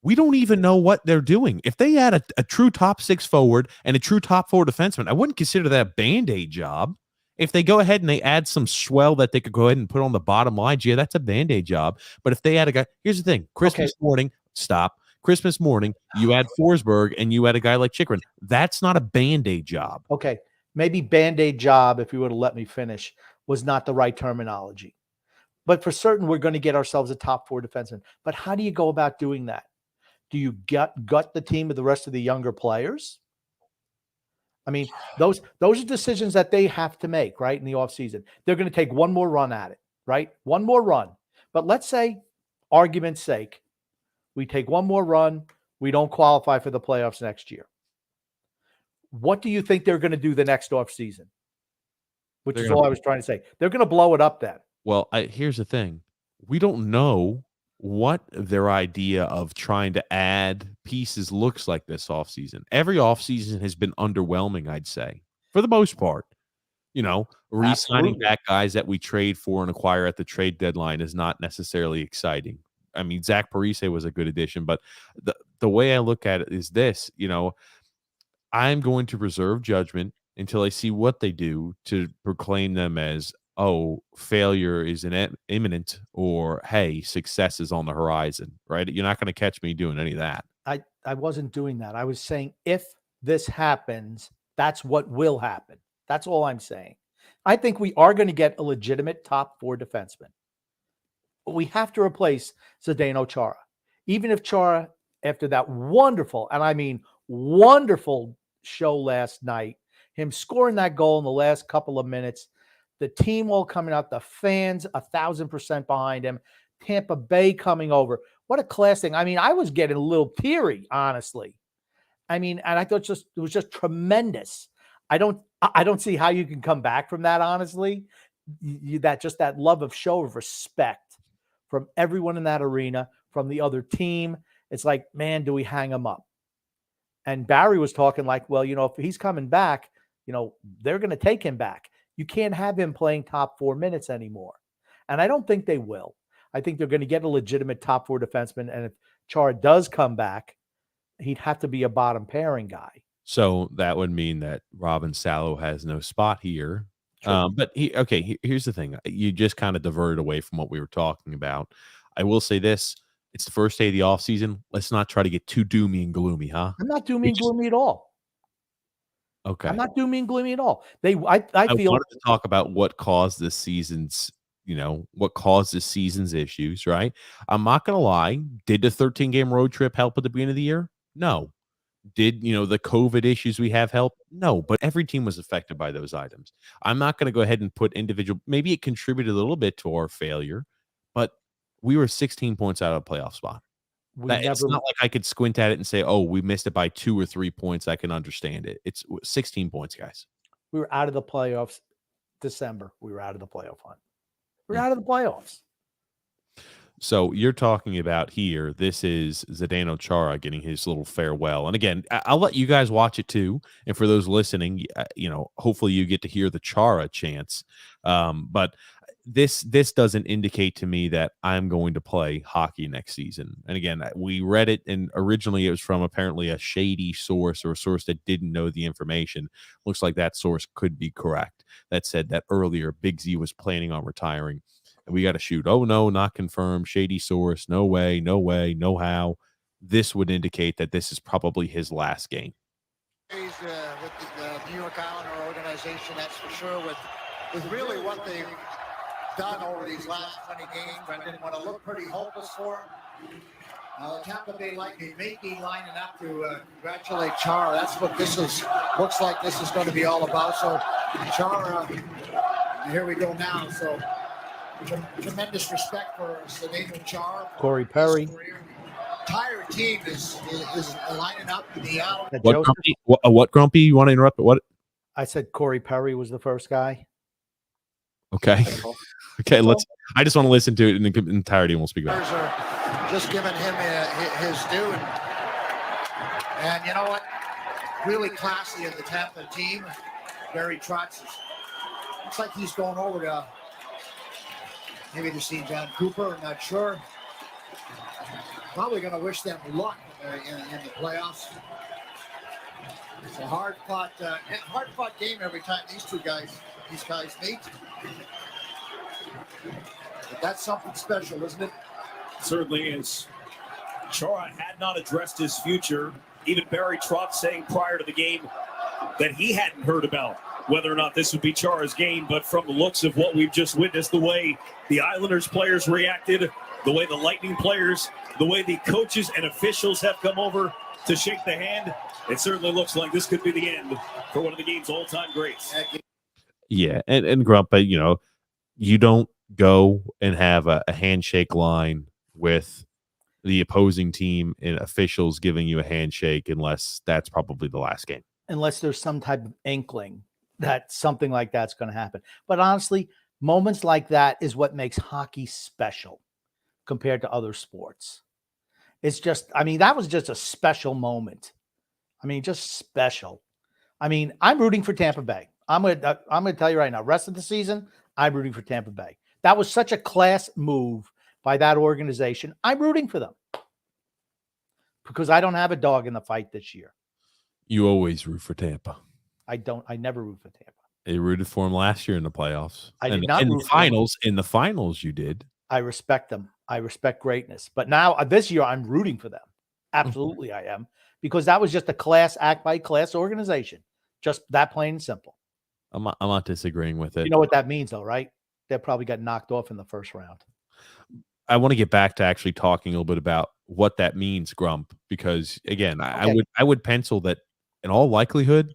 Speaker 1: We don't even know what they're doing. If they had a true top six forward and a true top four defenseman, I wouldn't consider that a Band-Aid job. If they go ahead and they add some swell that they could go ahead and put on the bottom line, yeah, that's a Band-Aid job. But if they add a guy, here's the thing. Christmas morning, you add Forsberg and you add a guy like Chychrun. That's not a Band-Aid job.
Speaker 2: Okay. Maybe Band-Aid job, if you would have let me finish, was not the right terminology. But for certain, we're going to get ourselves a top four defenseman. But how do you go about doing that? Do you gut the team with the rest of the younger players? I mean, those are decisions that they have to make, right, in the offseason. They're going to take one more run at it, right? One more run. But let's say, argument's sake, we take one more run, we don't qualify for the playoffs next year. What do you think they're going to do the next offseason? Which is all I was trying to say. They're going to blow it up then.
Speaker 1: Well, here's the thing. We don't know what their idea of trying to add pieces looks like this offseason. Every offseason has been underwhelming, I'd say, for the most part. Re-signing back guys that we trade for and acquire at the trade deadline is not necessarily exciting. I mean, Zach Parise was a good addition, but the way I look at it is this, I'm going to reserve judgment until I see what they do to proclaim them as, oh, failure is imminent, or hey, success is on the horizon, right? You're not going to catch me doing any of that.
Speaker 2: I wasn't doing that. I was saying if this happens, that's what will happen. That's all I'm saying. I think we are going to get a legitimate top four defenseman. But we have to replace Zdeno Chara. Even if Chara, after that wonderful, and I mean wonderful show last night, him scoring that goal in the last couple of minutes, the team all coming out, the fans 1,000% behind him, Tampa Bay coming over. What a class thing. I mean, I was getting a little teary, honestly. I mean, and I thought it was just tremendous. I don't see how you can come back from that, honestly. That love of show of respect from everyone in that arena, from the other team. It's like, man, do we hang him up? And Barry was talking like, well, if he's coming back, they're going to take him back. You can't have him playing top 4 minutes anymore. And I don't think they will. I think they're going to get a legitimate top four defenseman. And if Chara does come back, he'd have to be a bottom pairing guy.
Speaker 1: So that would mean that Robin Salo has no spot here. But here's the thing. You just kind of diverted away from what we were talking about. I will say this. It's the first day of the offseason. Let's not try to get too doomy and gloomy, huh?
Speaker 2: I'm not doomy and gloomy at all.
Speaker 1: Okay.
Speaker 2: I'm not doomy and gloomy at all. I feel
Speaker 1: wanted to talk about what caused this season's issues, right? I'm not going to lie. Did the 13-game road trip help at the beginning of the year? No. Did, the COVID issues we have help? No, but every team was affected by those items. I'm not going to go ahead and put individual, maybe it contributed a little bit to our failure, but we were 16 points out of a playoff spot. It's not like I could squint at it and say, oh, we missed it by 2 or 3 points. I can understand it. It's 16 points, guys.
Speaker 2: We were out of the playoffs December. We were out of the playoff hunt. We're out of the playoffs.
Speaker 1: So you're talking about here, this is Zdeno Chara getting his little farewell. And again, I'll let you guys watch it too. And for those listening, hopefully you get to hear the Chara chants. But this doesn't indicate to me that I'm going to play hockey next season. And again, we read it, and originally it was from apparently a shady source or a source that didn't know the information. Looks like that source could be correct. That said that earlier Big Z was planning on retiring. And we got to shoot. Oh, no, not confirmed. Shady source. No way, no how. This would indicate that this is probably his last game.
Speaker 3: With the New York Islander organization, that's for sure. With really what they've done over these last 20 games, I didn't want to look pretty hopeless for them. Tampa Bay Lightning may be lining up to congratulate Chara. That's what looks like this is going to be all about. So Chara, here we go now. So tremendous respect for Zdeno Chara.
Speaker 2: Corey Perry.
Speaker 3: Entire team is lining up in the out.
Speaker 1: What Grumpy? You want to interrupt? What?
Speaker 2: I said Corey Perry was the first guy.
Speaker 1: Okay. Okay, I just want to listen to it in the entirety and we'll speak about
Speaker 3: it. Just giving him his due. And you know what? Really classy of the Tampa team. Barry Trotz looks like he's going over to maybe to see John Cooper. I'm not sure. Probably going to wish them luck in the playoffs. It's a hard-fought game every time these guys meet. But that's something special, isn't it?
Speaker 4: Certainly is. Chara had not addressed his future. Even Barry Trotz saying prior to the game that he hadn't heard about whether or not this would be Chara's game. But from the looks of what we've just witnessed, the way the Islanders players reacted, the way the Lightning players, the way the coaches and officials have come over to shake the hand, it certainly looks like this could be the end for one of the game's all-time greats.
Speaker 1: Yeah, and Grump, you don't go and have a handshake line with the opposing team and officials giving you a handshake unless that's probably the last game.
Speaker 2: Unless there's some type of inkling that something like that's going to happen. But honestly, moments like that is what makes hockey special compared to other sports. It's just, that was just a special moment. Just special. I'm rooting for Tampa Bay. I'm going to tell you right now, rest of the season, I'm rooting for Tampa Bay. That was such a class move by that organization. I'm rooting for them because I don't have a dog in the fight this year.
Speaker 1: You always root for Tampa.
Speaker 2: I never root for Tampa.
Speaker 1: You rooted for them last year in the playoffs.
Speaker 2: I did not
Speaker 1: in
Speaker 2: root
Speaker 1: the finals. In the finals, you did.
Speaker 2: I respect them. I respect greatness. But now this year, I'm rooting for them. Absolutely, I am, because that was just a class act by class organization. Just that plain and simple.
Speaker 1: I'm not disagreeing with it.
Speaker 2: You know what that means, though, right? They probably got knocked off in the first round.
Speaker 1: I want to get back to actually talking a little bit about what that means, Grump, because again, I would pencil that in all likelihood,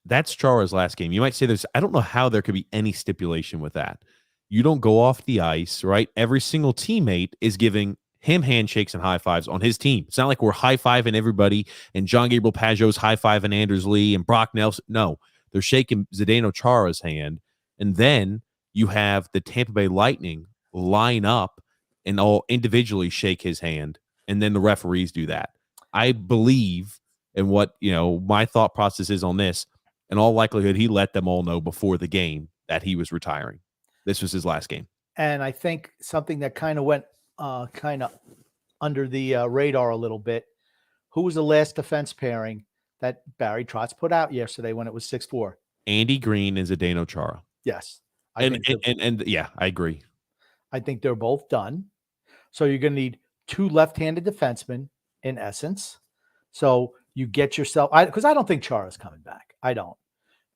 Speaker 1: that's Chara's last game. You might say I don't know how there could be any stipulation with that. You don't go off the ice, right? Every single teammate is giving him handshakes and high fives on his team. It's not like we're high-fiving everybody and John Gabriel Pageau's high-fiving Anders Lee and Brock Nelson. No, they're shaking Zdeno Chara's hand. And then you have the Tampa Bay Lightning line up and all individually shake his hand. And then the referees do that. I believe in what, my thought process is on this. In all likelihood, he let them all know before the game that he was retiring. This was his last game.
Speaker 2: And I think something that kind of went under the radar a little bit. Who was the last defense pairing that Barry Trotz put out yesterday when it was 6-4?
Speaker 1: Andy Green and Zdeno Chara.
Speaker 2: Yes.
Speaker 1: And yeah, I agree.
Speaker 2: I think they're both done. So you're going to need two left-handed defensemen in essence. So you get yourself, because I don't think Chara's coming back. I don't.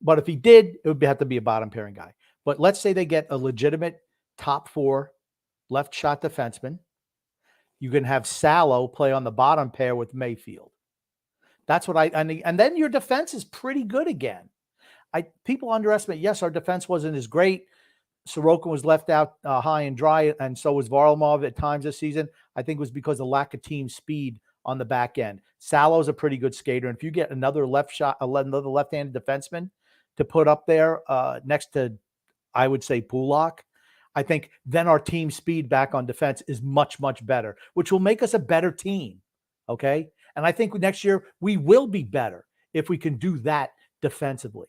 Speaker 2: But if he did, it would have to be a bottom pairing guy. But let's say they get a legitimate top four left shot defenseman. You can have Salo play on the bottom pair with Mayfield. That's what and then your defense is pretty good again. People underestimate, yes, our defense wasn't as great. Sorokin was left out high and dry, and so was Varlamov at times this season. I think it was because of lack of team speed on the back end. Salo's a pretty good skater, and if you get another left-handed defenseman to put up there next to, I would say, Pulak, I think then our team speed back on defense is much, much better, which will make us a better team. Okay. And I think next year we will be better if we can do that defensively.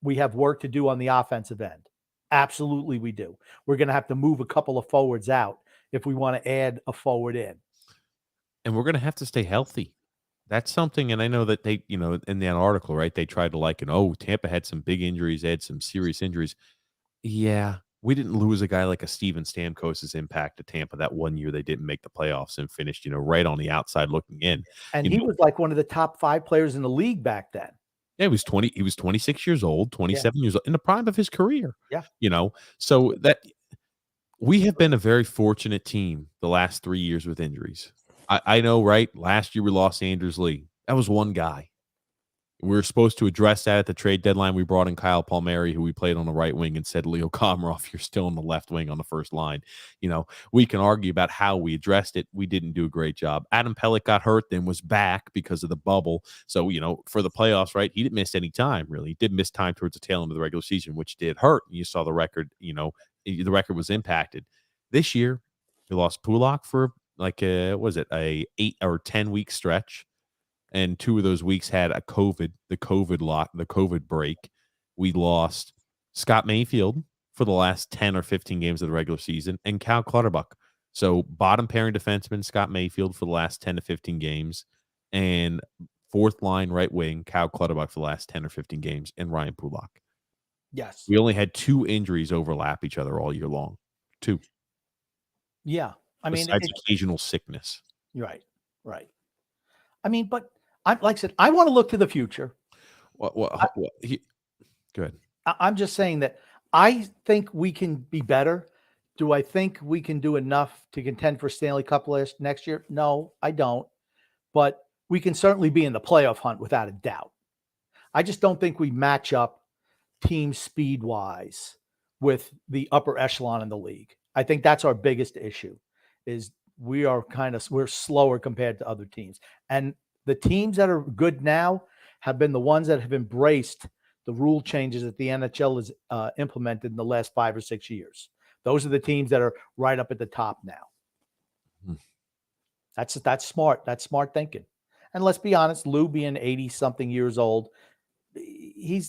Speaker 2: We have work to do on the offensive end. Absolutely, we do. We're going to have to move a couple of forwards out if we want to add a forward in.
Speaker 1: And we're going to have to stay healthy. That's something, and I know that they, in that article, right, they tried to liken, Tampa had some big injuries, they had some serious injuries. Yeah, we didn't lose a guy like a Steven Stamkos' impact to Tampa that one year they didn't make the playoffs and finished, right on the outside looking in.
Speaker 2: And he was like one of the top 5 players in the league back then.
Speaker 1: Yeah, he was 26 years old, 27 years old, in the prime of his career.
Speaker 2: Yeah.
Speaker 1: So that we have been a very fortunate team the last 3 years with injuries. I know, right? Last year we lost Anders Lee. That was one guy. We were supposed to address that at the trade deadline. We brought in Kyle Palmieri, who we played on the right wing, and said, Leo Komarov, you're still on the left wing on the first line. We can argue about how we addressed it. We didn't do a great job. Adam Pelech got hurt, then was back because of the bubble. So, for the playoffs, right, he didn't miss any time, really. He did miss time towards the tail end of the regular season, which did hurt. You saw the record, the record was impacted. This year, we lost Pulak for a 8 or 10 week stretch. And 2 of those weeks had the COVID break. We lost Scott Mayfield for the last 10 or 15 games of the regular season and Cal Clutterbuck. So bottom pairing defenseman, Scott Mayfield for the last 10 to 15 games, and fourth line right wing, Cal Clutterbuck for the last 10 or 15 games, and Ryan Pulak.
Speaker 2: Yes.
Speaker 1: We only had 2 injuries overlap each other all year long. 2.
Speaker 2: Yeah. I mean,
Speaker 1: besides occasional sickness.
Speaker 2: Right. I mean, but like I said, I want to look to the future.
Speaker 1: Good.
Speaker 2: I'm just saying that I think we can be better. Do I think we can do enough to contend for Stanley Cup list next year? No, I don't. But we can certainly be in the playoff hunt without a doubt. I just don't think we match up team speed-wise with the upper echelon in the league. I think that's our biggest issue, is we're slower compared to other teams. And the teams that are good now have been the ones that have embraced the rule changes that the NHL has implemented in the last 5 or 6 years. Those are the teams that are right up at the top now. That's smart. That's smart thinking. And let's be honest, Lou being 80-something years old,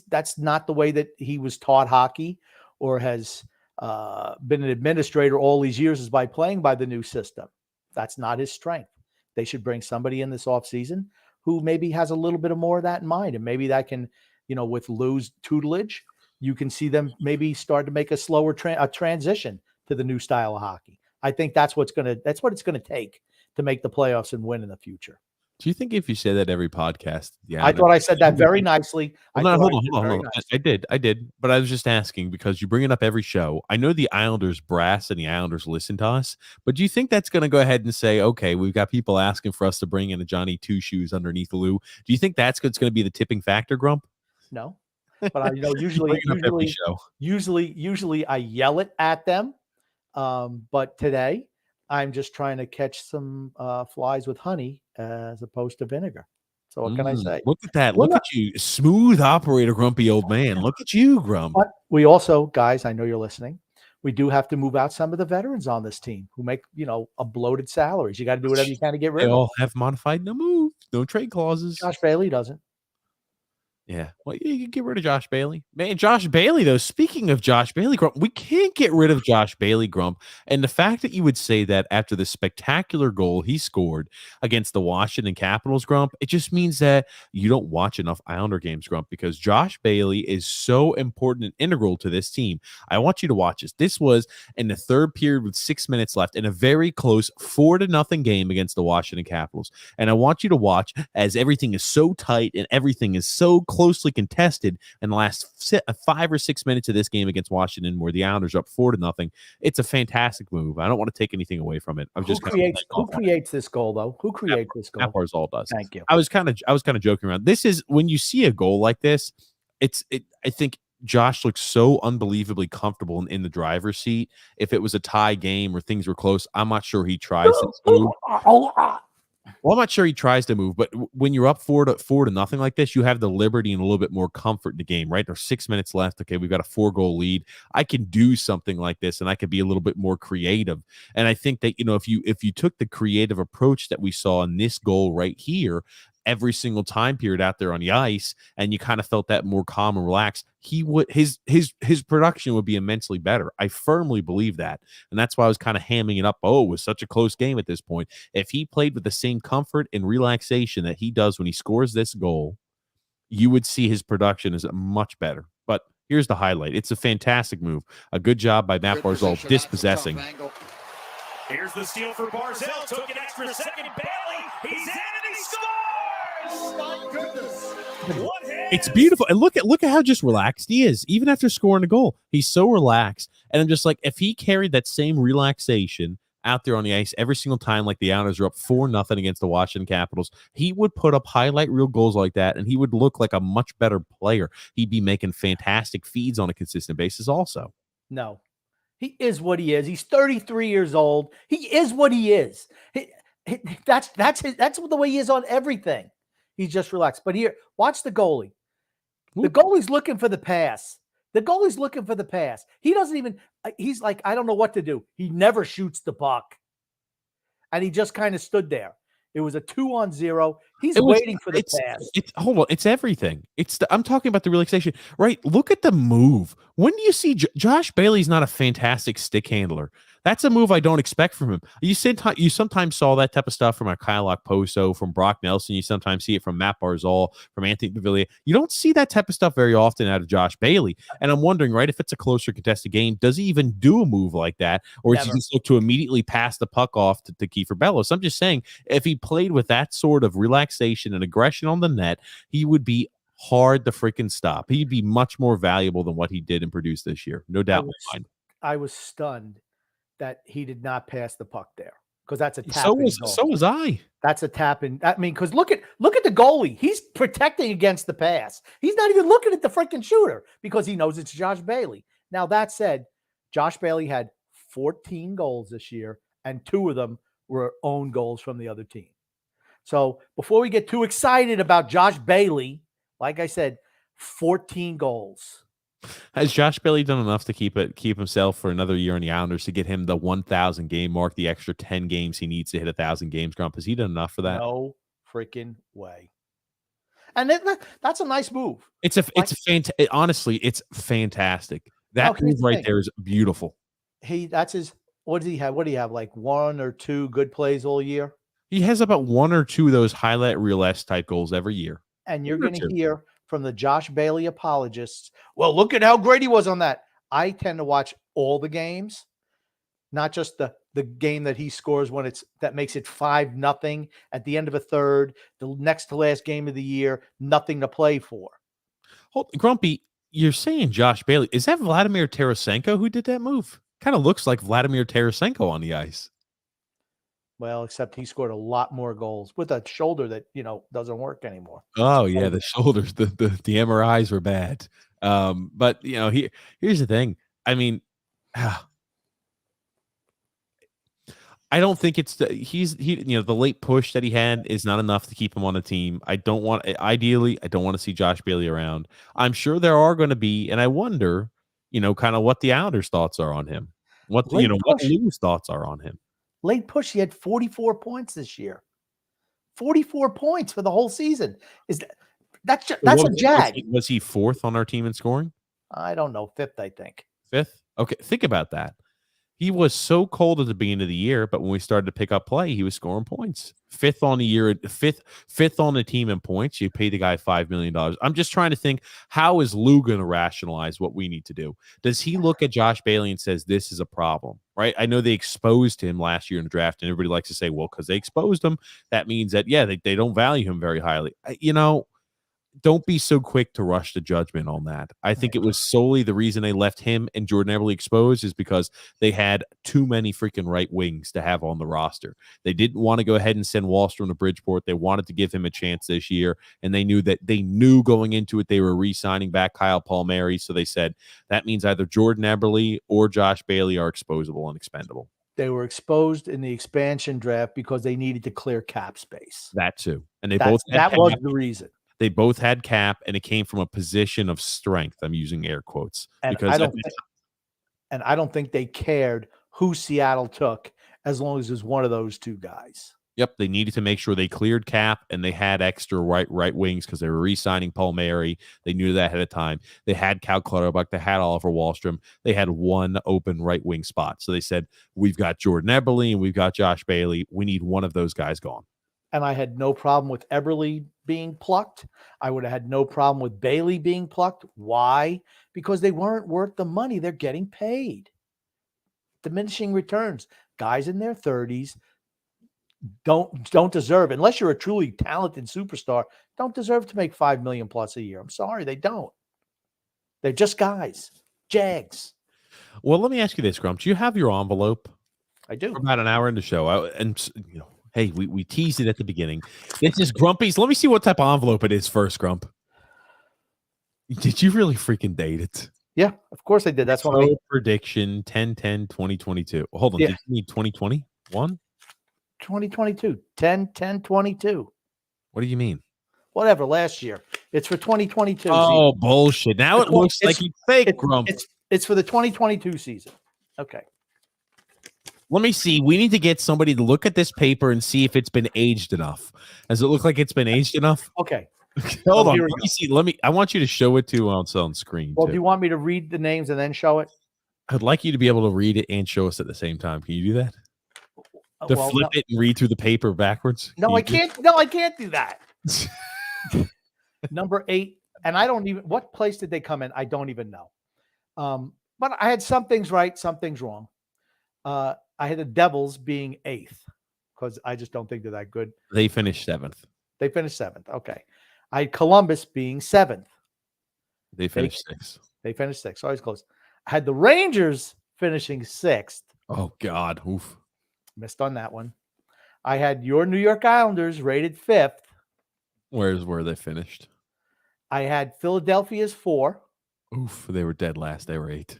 Speaker 2: that's not the way that he was taught hockey or has been an administrator all these years, is by playing by the new system. That's not his strength. They should bring somebody in this offseason who maybe has a little bit of more of that in mind. And maybe that can, with Lou's tutelage, you can see them maybe start to make a slower transition to the new style of hockey. I think that's what it's going to take to make the playoffs and win in the future.
Speaker 1: Do you think if you say that every podcast? Yeah,
Speaker 2: I thought I said that very nicely.
Speaker 1: Well, no, hold on. I did, but I was just asking because you bring it up every show. I know the Islanders brass and the Islanders listen to us, but do you think that's going to go ahead and say, okay, we've got people asking for us to bring in a Johnny Two Shoes underneath Lou? Do you think that's going to be the tipping factor, Grump?
Speaker 2: No, but I usually I yell it at them. But today I'm just trying to catch some flies with honey as opposed to vinegar. So what can I say?
Speaker 1: Look at that. Look at you. Smooth operator, grumpy old man. Look at you, Grump.
Speaker 2: But we also, guys, I know you're listening. We do have to move out some of the veterans on this team who make, a bloated salaries. You got to do whatever you can to get rid of them.
Speaker 1: They all have modified no move, no trade clauses.
Speaker 2: Josh Bailey doesn't.
Speaker 1: Yeah. Well, you can get rid of Josh Bailey. Man, Josh Bailey, though, speaking of Josh Bailey, Grump, we can't get rid of Josh Bailey, Grump. And the fact that you would say that after the spectacular goal he scored against the Washington Capitals, Grump, it just means that you don't watch enough Islander games, Grump, because Josh Bailey is so important and integral to this team. I want you to watch this. This was in the third period with 6 minutes left in a very close 4-0 game against the Washington Capitals. And I want you to watch as everything is so tight and everything is so closely contested in the last 5 or 6 minutes of this game against Washington, where the Islanders are up 4-0. It's a fantastic move. I don't want to take anything away from it.
Speaker 2: Who creates this goal, though? Who creates this goal?
Speaker 1: Barzal does.
Speaker 2: Thank you.
Speaker 1: I was kind of joking around. This is when you see a goal like this. I think Josh looks so unbelievably comfortable in the driver's seat. If it was a tie game or things were close, I'm not sure he tries this move. Well, I'm not sure he tries to move, but when you're up 4-0 like this, you have the liberty and a little bit more comfort in the game, right? There's 6 minutes left. Okay, we've got a 4-goal lead. I can do something like this, and I could be a little bit more creative. And I think that, if you took the creative approach that we saw in this goal right here, every single time period out there on the ice, and you kind of felt that more calm and relaxed, his production would be immensely better. I firmly believe that. And that's why I was kind of hamming it up. Oh, it was such a close game at this point. If he played with the same comfort and relaxation that he does when he scores this goal, you would see his production is much better. But here's the highlight. It's a fantastic move. A good job by Matt Barzal dispossessing.
Speaker 4: Here's the steal for Barzal. Took an extra second. Bailey. He's in and he scores! My goodness.
Speaker 1: It's beautiful. And look at how just relaxed he is. Even after scoring a goal, he's so relaxed. And I'm just like, if he carried that same relaxation out there on the ice every single time, like the Islanders are up 4-0 against the Washington Capitals, he would put up highlight reel goals like that, and he would look like a much better player. He'd be making fantastic feeds on a consistent basis also.
Speaker 2: No. He is what he is. He's 33 years old. He is what he is. That's the way he is on everything. He's just relaxed. But here, watch the goalie. The goalie's looking for the pass. The goalie's looking for the pass. He doesn't even, he's like, I don't know what to do. He never shoots the puck. And he just kind of stood there. It was a 2-on-0. He's waiting for the pass.
Speaker 1: Hold on. It's everything. I'm talking about the relaxation, right? Look at the move. When do you see Josh Bailey's not a fantastic stick handler? That's a move I don't expect from him. You sometimes saw that type of stuff from Kyle Okposo, from Brock Nelson. You sometimes see it from Matt Barzal, from Anthony Pavilion. You don't see that type of stuff very often out of Josh Bailey. And I'm wondering, right, if it's a closer contested game, does he even do a move like that? Or is he just look to immediately pass the puck off to Kiefer Bellows? I'm just saying, if he played with that sort of relaxation and aggression on the net, he would be hard to freaking stop. He'd be much more valuable than what he did and produced this year. No doubt in my mind.
Speaker 2: I was stunned that he did not pass the puck there, because that's a tap.
Speaker 1: So was I.
Speaker 2: That's a tap in. I mean, because look at the goalie. He's protecting against the pass. He's not even looking at the freaking shooter because he knows it's Josh Bailey. Now, that said, Josh Bailey had 14 goals this year, and 2 of them were own goals from the other team. So before we get too excited about Josh Bailey, like I said, 14 goals.
Speaker 1: Has Josh Bailey done enough to keep himself for another year in the Islanders to get him the 1,000 game mark, the extra 10 games he needs to hit 1,000 games? Grump, has he done enough for that?
Speaker 2: No freaking way. And that's a nice move.
Speaker 1: Honestly, it's fantastic. That move right there is beautiful.
Speaker 2: What does he have? What do you have? Like 1 or 2 good plays all year?
Speaker 1: He has about 1 or 2 of those highlight reel-esque type goals every year.
Speaker 2: And you're going to hear from the Josh Bailey apologists, well, look at how great he was on that. I tend to watch all the games, not just the game that he scores when that makes it 5-0 at the end of a third, the next to last game of the year, nothing to play for.
Speaker 1: Grumpy, you're saying Josh Bailey. Is that Vladimir Tarasenko who did that move? Kind of looks like Vladimir Tarasenko on the ice.
Speaker 2: Well, except he scored a lot more goals with a shoulder that, doesn't work anymore.
Speaker 1: Oh, yeah, the shoulders, the MRIs were bad. But, here's the thing. I mean, I don't think it's the late push that he had is not enough to keep him on the team. I don't want to see Josh Bailey around. I'm sure there are going to be, and I wonder, kind of what the Islanders' thoughts are on him. What Lou's thoughts are on him.
Speaker 2: Late push, he had 44 points this year. 44 points for the whole season. That's a jag.
Speaker 1: Was he 4th on our team in scoring?
Speaker 2: I don't know. 5th, I think.
Speaker 1: 5th? Okay, think about that. He was so cold at the beginning of the year, but when we started to pick up play, he was scoring points. 5th on the year, fifth on the team in points. You pay the guy $5 million. I'm just trying to think, how is Lou going to rationalize what we need to do? Does he look at Josh Bailey and says, this is a problem, right? I know they exposed him last year in the draft, and everybody likes to say, well, because they exposed him, that means that, they don't value him very highly. Don't be so quick to rush to judgment on that. I think it was solely the reason they left him and Jordan Eberle exposed is because they had too many freaking right wings to have on the roster. They didn't want to go ahead and send Wallstrom to Bridgeport. They wanted to give him a chance this year, and they knew going into it they were re-signing back Kyle Palmieri, so they said that means either Jordan Eberle or Josh Bailey are exposable and expendable.
Speaker 2: They were exposed in the expansion draft because they needed to clear cap space.
Speaker 1: That too. And they
Speaker 2: That
Speaker 1: both had
Speaker 2: was
Speaker 1: cap.
Speaker 2: the reason.
Speaker 1: They both had cap, and it came from a position of strength. I'm using air quotes
Speaker 2: And
Speaker 1: because
Speaker 2: I don't think they cared who Seattle took as long as it was one of those two guys.
Speaker 1: Yep, they needed to make sure they cleared cap and they had extra right wings because they were re-signing Paul Mary. They knew that ahead of time. They had Cal Clutterbuck. They had Oliver Wahlstrom. They had one open right wing spot. So they said, we've got Jordan Eberle and we've got Josh Bailey. We need one of those guys gone.
Speaker 2: And I had no problem with Eberle being plucked. I would have had no problem with Bailey being plucked. Why? Because they weren't worth the money they're getting paid. Diminishing returns. Guys in their 30s don't deserve, unless you're a truly talented superstar, don't deserve to make $5 million plus a year. I'm sorry, they don't. They're just guys, Jags.
Speaker 1: Well, let me ask you this, Grump. Do you have your envelope?
Speaker 2: I do.
Speaker 1: For about an hour in the show, hey, we teased it at the beginning. This is Grumpy's. Let me see what type of envelope it is first, Grump. Did you really freaking date it?
Speaker 2: Yeah, of course I did. That's what I mean.
Speaker 1: Prediction 10-10-2022. Hold on.
Speaker 2: Yeah.
Speaker 1: Did you need 2021?
Speaker 2: 2022, 10-10-22.
Speaker 1: What do you mean?
Speaker 2: Whatever, last year. It's for 2022.
Speaker 1: Oh, bullshit. Now it looks like you fake, Grump.
Speaker 2: It's for the 2022 season. Okay.
Speaker 1: Let me see. We need to get somebody to look at this paper and see if it's been aged enough. Does it look like it's been aged enough?
Speaker 2: Okay.
Speaker 1: Hold on. Let me see. I want you to show it to us on screen.
Speaker 2: Well,
Speaker 1: too.
Speaker 2: do you want me to read the names and then show it?
Speaker 1: I'd like you to be able to read it and show us at the same time. Can you do that? To flip it and read through the paper backwards?
Speaker 2: No, I can't. No, I can't do that. Number 8, and I don't even. What place did they come in? I don't even know. But I had some things right, some things wrong. I had the Devils being 8th because I just don't think they're that good.
Speaker 1: They finished 7th.
Speaker 2: They finished 7th. Okay. I had Columbus being 7th.
Speaker 1: They finished 6th.
Speaker 2: They finished 6th. Always close. I had the Rangers finishing 6th.
Speaker 1: Oh, God. Oof.
Speaker 2: Missed on that one. I had your New York Islanders rated 5th.
Speaker 1: Where's where they finished?
Speaker 2: I had Philadelphia's 4.
Speaker 1: Oof. They were dead last. They were 8.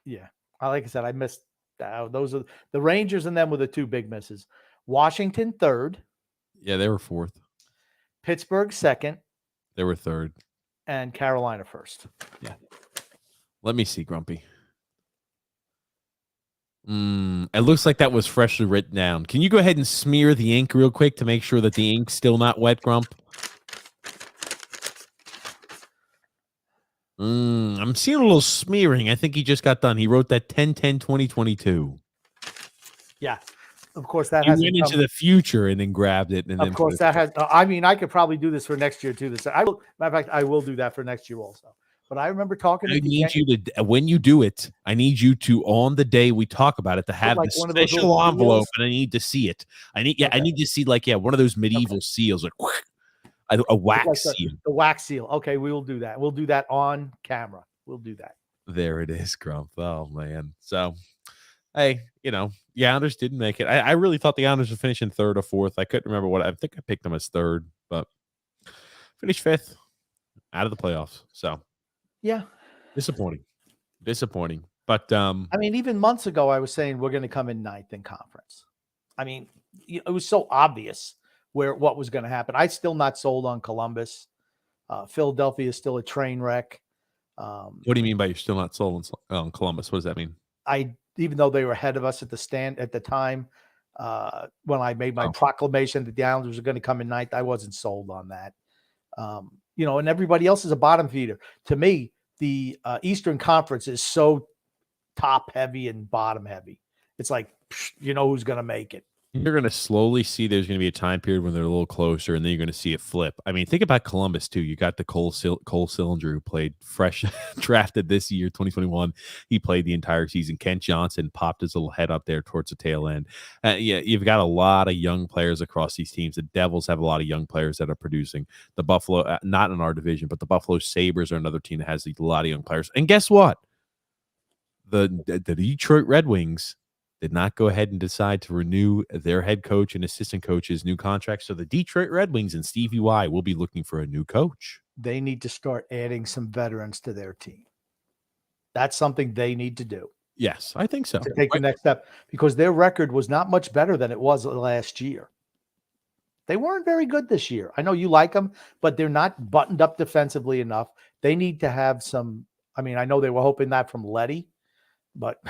Speaker 2: Yeah. Like I said, I missed. Those are the Rangers and them were the two big misses. Washington 3rd.
Speaker 1: Yeah, they were 4th.
Speaker 2: Pittsburgh 2nd.
Speaker 1: They were 3rd.
Speaker 2: And Carolina 1st.
Speaker 1: Yeah. Let me see, Grumpy. It looks like that was freshly written down. Can you go ahead and smear the ink real quick to make sure that the ink's still not wet, Grump? I'm seeing a little smearing. I think he just got done. He wrote that 10-10-2022.
Speaker 2: Yeah. Of course, that
Speaker 1: he
Speaker 2: has
Speaker 1: went into the future and then grabbed it. And
Speaker 2: of course, that has. I mean, I could probably do this for next year too. Matter of fact, I will do that for next year also. But I remember talking.
Speaker 1: I need you to, when you do it, I need you to, on the day we talk about it, to have
Speaker 2: like
Speaker 1: the
Speaker 2: one of those
Speaker 1: special
Speaker 2: little
Speaker 1: envelope,
Speaker 2: seals?
Speaker 1: and I need to see it. I need to see one of those medieval seals, like a wax
Speaker 2: like
Speaker 1: seal.
Speaker 2: The wax seal. Okay, we will do that. We'll do that on camera. We'll do that.
Speaker 1: There it is, Grump. Oh man. So, hey, the Islanders didn't make it. I really thought the Islanders would finish in 3rd or 4th. I couldn't remember what. I think I picked them as 3rd, but finished 5th, out of the playoffs. So,
Speaker 2: yeah.
Speaker 1: Disappointing. But
Speaker 2: I mean, even months ago, I was saying we're going to come in 9th in conference. I mean, it was so obvious what was going to happen. I'm still not sold on Columbus. Philadelphia is still a train wreck.
Speaker 1: What do you mean by you're still not sold on Columbus? What does that mean?
Speaker 2: Even though they were ahead of us at the time, when I made my proclamation that the Islanders were going to come in 9th, I wasn't sold on that. And everybody else is a bottom feeder. To me, the Eastern Conference is so top heavy and bottom heavy. It's like, who's going to make it.
Speaker 1: You're going to slowly see there's going to be a time period when they're a little closer, and then you're going to see it flip. I mean, think about Columbus, too. You got the Cole Sillinger, who played fresh, drafted this year, 2021. He played the entire season. Kent Johnson popped his little head up there towards the tail end. You've got a lot of young players across these teams. The Devils have a lot of young players that are producing. The Buffalo, not in our division, but the Buffalo Sabres are another team that has a lot of young players. And guess what? The Detroit Red Wings did not go ahead and decide to renew their head coach and assistant coach's new contracts. So the Detroit Red Wings and Stevie Y will be looking for a new coach.
Speaker 2: They need to start adding some veterans to their team. That's something they need to do.
Speaker 1: Yes, I think so.
Speaker 2: to take the next step, because their record was not much better than it was last year. They weren't very good this year. I know you like them, but they're not buttoned up defensively enough. They need to have some. I mean, I know they were hoping that from Letty, but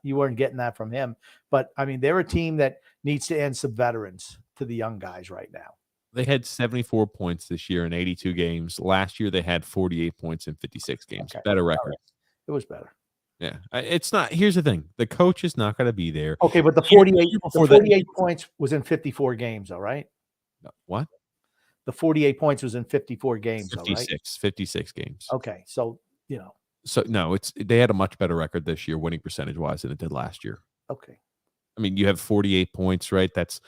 Speaker 2: you weren't getting that from him. But I mean, they're a team that needs to add some veterans to the young guys right now.
Speaker 1: They had 74 points this year in 82 games. Last year, they had 48 points in 56 games.
Speaker 2: Okay.
Speaker 1: Better record.
Speaker 2: It was better.
Speaker 1: Yeah. It's not. Here's the thing. The coach is not going to be there.
Speaker 2: Okay, but the 48 points was in 54 games, all right?
Speaker 1: What?
Speaker 2: The 48 points was in 54 games,
Speaker 1: 56,
Speaker 2: all right?
Speaker 1: 56 games.
Speaker 2: Okay, so,
Speaker 1: So, no, they had a much better record this year, winning percentage-wise, than it did last year.
Speaker 2: Okay.
Speaker 1: I mean, you have 48 points, right? That's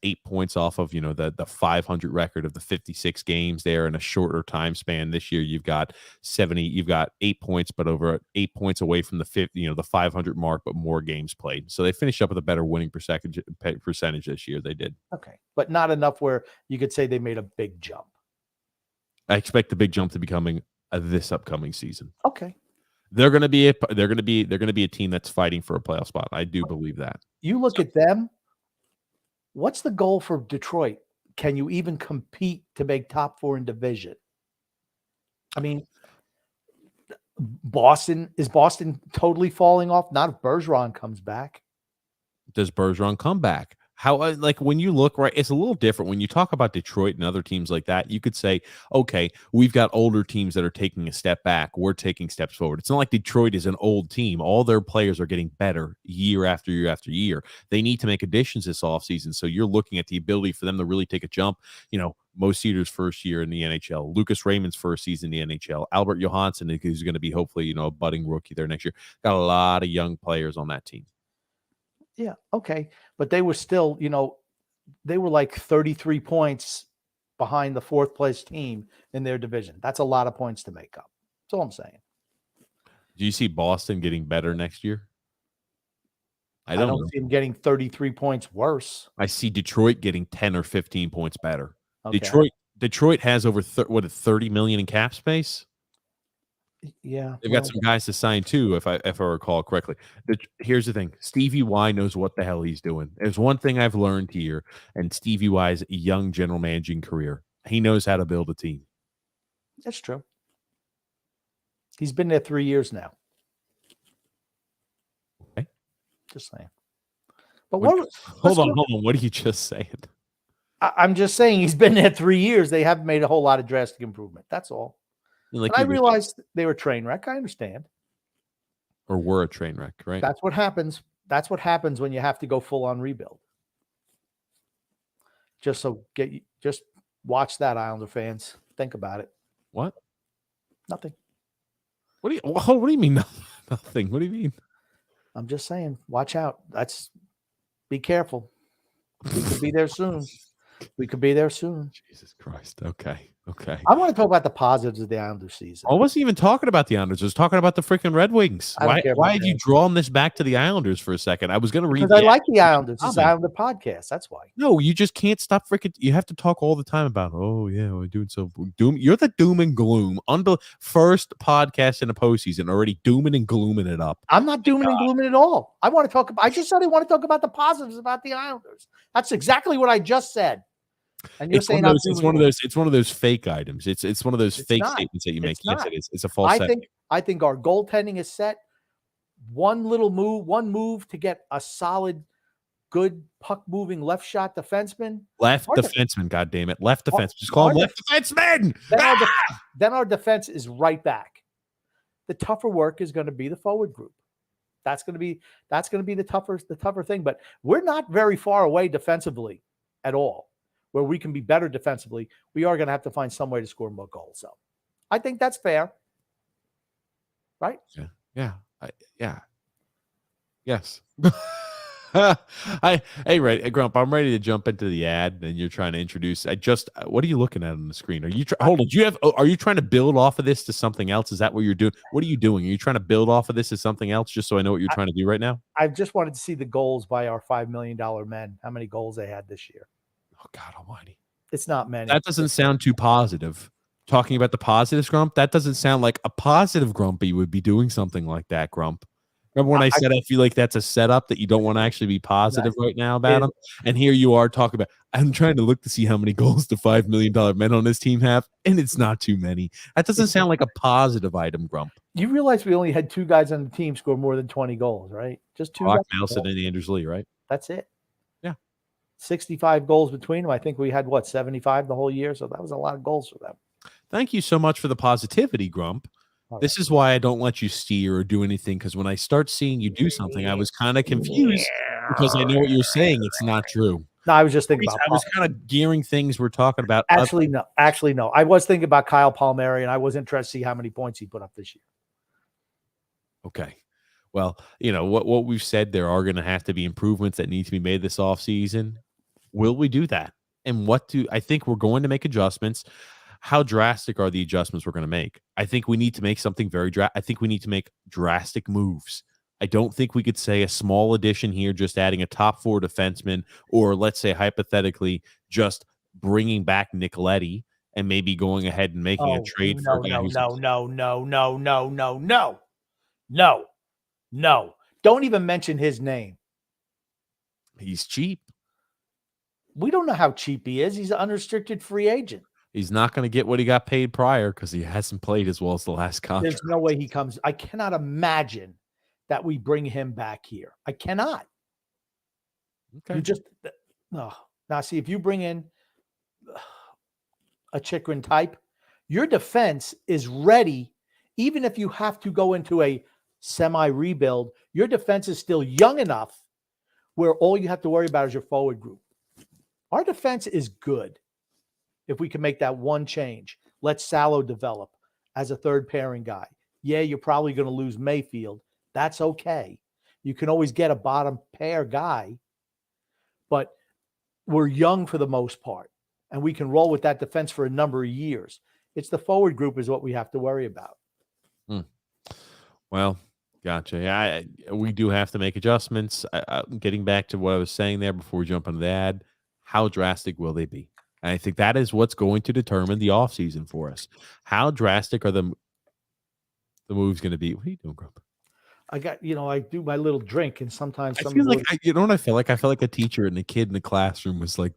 Speaker 1: 8 points off of, the 500 record of the 56 games there in a shorter time span. This year, you've got 8 points, but over 8 points away from the 500 mark, but more games played. So they finished up with a better winning percentage this year. They did.
Speaker 2: Okay, but not enough where you could say they made a big jump.
Speaker 1: I expect the big jump to be coming this upcoming season.
Speaker 2: Okay.
Speaker 1: They're going to be a team that's fighting for a playoff spot. I do believe that.
Speaker 2: You look at them. What's the goal for Detroit? Can you even compete to make top 4 in division? I mean, is Boston totally falling off? Not if Bergeron comes back.
Speaker 1: Does Bergeron come back? How, when you look, right, it's a little different. When you talk about Detroit and other teams like that, you could say, okay, we've got older teams that are taking a step back. We're taking steps forward. It's not like Detroit is an old team. All their players are getting better year after year after year. They need to make additions this offseason. So you're looking at the ability for them to really take a jump. Mo Cedar's first year in the NHL, Lucas Raymond's first season in the NHL, Albert Johansson, who's going to be hopefully, a budding rookie there next year. Got a lot of young players on that team.
Speaker 2: Yeah, okay. But they were still, they were like 33 points behind the 4th place team in their division. That's a lot of points to make up. That's all I'm saying.
Speaker 1: Do you see Boston getting better next year? I
Speaker 2: don't
Speaker 1: know.
Speaker 2: see them getting 33 points worse.
Speaker 1: I see Detroit getting 10 or 15 points better.
Speaker 2: Okay.
Speaker 1: Detroit has over 30 million in cap space.
Speaker 2: Yeah,
Speaker 1: they've got some guys to sign too, if I recall correctly. Here's the thing: Stevie Y knows what the hell he's doing. There's one thing I've learned here, and Stevie Y's young general managing career. He knows how to build a team.
Speaker 2: That's true. He's been there 3 years now.
Speaker 1: Okay,
Speaker 2: just saying. But
Speaker 1: hold on. What are you just saying?
Speaker 2: I'm just saying he's been there 3 years. They haven't made a whole lot of drastic improvement. That's all. I realized they were a train wreck. I understand.
Speaker 1: Or were a train wreck, right?
Speaker 2: That's what happens. That's what happens when you have to go full on rebuild. Just watch that, Islander fans. Think about it.
Speaker 1: What?
Speaker 2: Nothing.
Speaker 1: What do you mean nothing? What do you mean?
Speaker 2: I'm just saying, watch out. Be careful. We could be there soon.
Speaker 1: Jesus Christ. Okay.
Speaker 2: I want to talk about the positives of the Islanders season.
Speaker 1: I wasn't even talking about the Islanders. I was talking about the freaking Red Wings. Why have you drawn this back to the Islanders for a second? I was going to read.
Speaker 2: Because I like the Islanders. It's the Islander podcast. That's why.
Speaker 1: No, you just can't stop freaking. You have to talk all the time about, oh, yeah, we're doing so doom. You're the doom and gloom. First podcast in the postseason, already dooming and glooming it up.
Speaker 2: I'm not dooming and glooming at all. I just said I want to talk about the positives about the Islanders. That's exactly what I just said. And you're saying
Speaker 1: it's one of those fake items. It's one of those fake statements that you make. Yes, it is. It's a false.
Speaker 2: I think our goaltending is set. One move to get a solid, good puck moving left shot defenseman.
Speaker 1: Defenseman, God damn it, left defenseman. Just call him left defenseman.
Speaker 2: Then our defense is right back. The tougher work is going to be the forward group. That's going to be the tougher thing. But we're not very far away defensively at all. Where we can be better defensively, we are going to have to find some way to score more goals. So I think that's fair. Right?
Speaker 1: Yeah. Yes. Right, Grump, I'm ready to jump into the ad, and you're trying to introduce. What are you looking at on the screen? Are you hold on? Are you trying to build off of this to something else? Is that what you're doing? What are you doing? Are you trying to build off of this to something else? Just so I know what you're trying to do right now.
Speaker 2: I just wanted to see the goals by our $5 million men. How many goals they had this year?
Speaker 1: Oh, God Almighty!
Speaker 2: It's not many.
Speaker 1: That doesn't sound too positive. Talking about the positives, Grump. That doesn't sound like a positive Grumpy would be doing something like that, Grump. Remember when I said I feel like that's a setup that you don't want to actually be positive right now about him? And here you are talking about, I'm trying to look to see how many goals the $5 million men on this team have, and it's not too many. That doesn't sound like a positive item, Grump.
Speaker 2: You realize we only had 2 guys on the team score more than 20 goals, right? Just 2
Speaker 1: Brock
Speaker 2: guys.
Speaker 1: Nelson and Anders Lee, right?
Speaker 2: That's it.
Speaker 1: Yeah.
Speaker 2: 65 goals between them. I think we had, 75 the whole year? So that was a lot of goals for them.
Speaker 1: Thank you so much for the positivity, Grump. This is why I don't let you steer or do anything, because when I start seeing you do something, I was kind of confused because I know what you're saying. It's not true.
Speaker 2: No, I was just thinking about.
Speaker 1: I was kind of gearing things we're talking about.
Speaker 2: Actually, no. I was thinking about Kyle Palmieri, and I was interested to see how many points he put up this year.
Speaker 1: Okay. Well, what we've said, there are going to have to be improvements that need to be made this offseason. Will we do that? And I think we're going to make adjustments. How drastic are the adjustments we're going to make? I think we need to make something I think we need to make drastic moves. I don't think we could say a small addition here, just adding a top 4 defenseman, or let's say hypothetically just bringing back Nicoletti and maybe going ahead and making a trade for a guy
Speaker 2: No. Don't even mention his name.
Speaker 1: He's cheap.
Speaker 2: We don't know how cheap he is. He's an unrestricted free agent.
Speaker 1: He's not going to get what he got paid prior because he hasn't played as well as the last contract.
Speaker 2: There's no way he comes. I cannot imagine that we bring him back here. I cannot.
Speaker 1: Okay.
Speaker 2: You just no. Now, see, if you bring in a Chikrin type, your defense is ready. Even if you have to go into a semi-rebuild, your defense is still young enough where all you have to worry about is your forward group. Our defense is good. If we can make that one change, let Salo develop as a third pairing guy. Yeah, you're probably going to lose Mayfield. That's okay. You can always get a bottom pair guy, but we're young for the most part, and we can roll with that defense for a number of years. It's the forward group is what we have to worry about.
Speaker 1: Well, gotcha. Yeah, we do have to make adjustments. Getting back to what I was saying there before we jump into the ad, how drastic will they be? And I think that is what's going to determine the offseason for us. How drastic are the moves going to be? What are you doing, Grump?
Speaker 2: I do my little drink, and sometimes
Speaker 1: I feel like you know what I feel like? I feel like a teacher and a kid in the classroom was like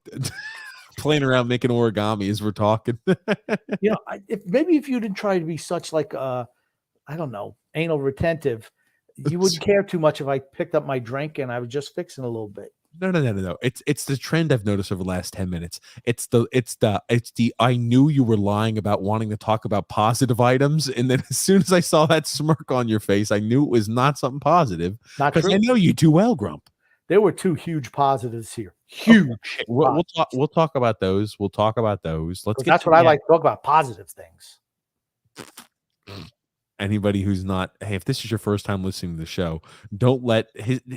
Speaker 1: playing around making origami as we're talking.
Speaker 2: If you didn't try to be such like I don't know, anal retentive, you wouldn't care too much if I picked up my drink and I was just fixing a little bit.
Speaker 1: No. It's the trend I've noticed over the last 10 minutes. It's the I knew you were lying about wanting to talk about positive items, and then as soon as I saw that smirk on your face, I knew it was not something positive.
Speaker 2: Not true.
Speaker 1: I know you do well, Grump.
Speaker 2: There were 2 huge positives here. Huge.
Speaker 1: Okay. We'll talk about those.
Speaker 2: That's what I like to talk about, positive things.
Speaker 1: Anybody who's not, hey, if this is your first time listening to the show, don't let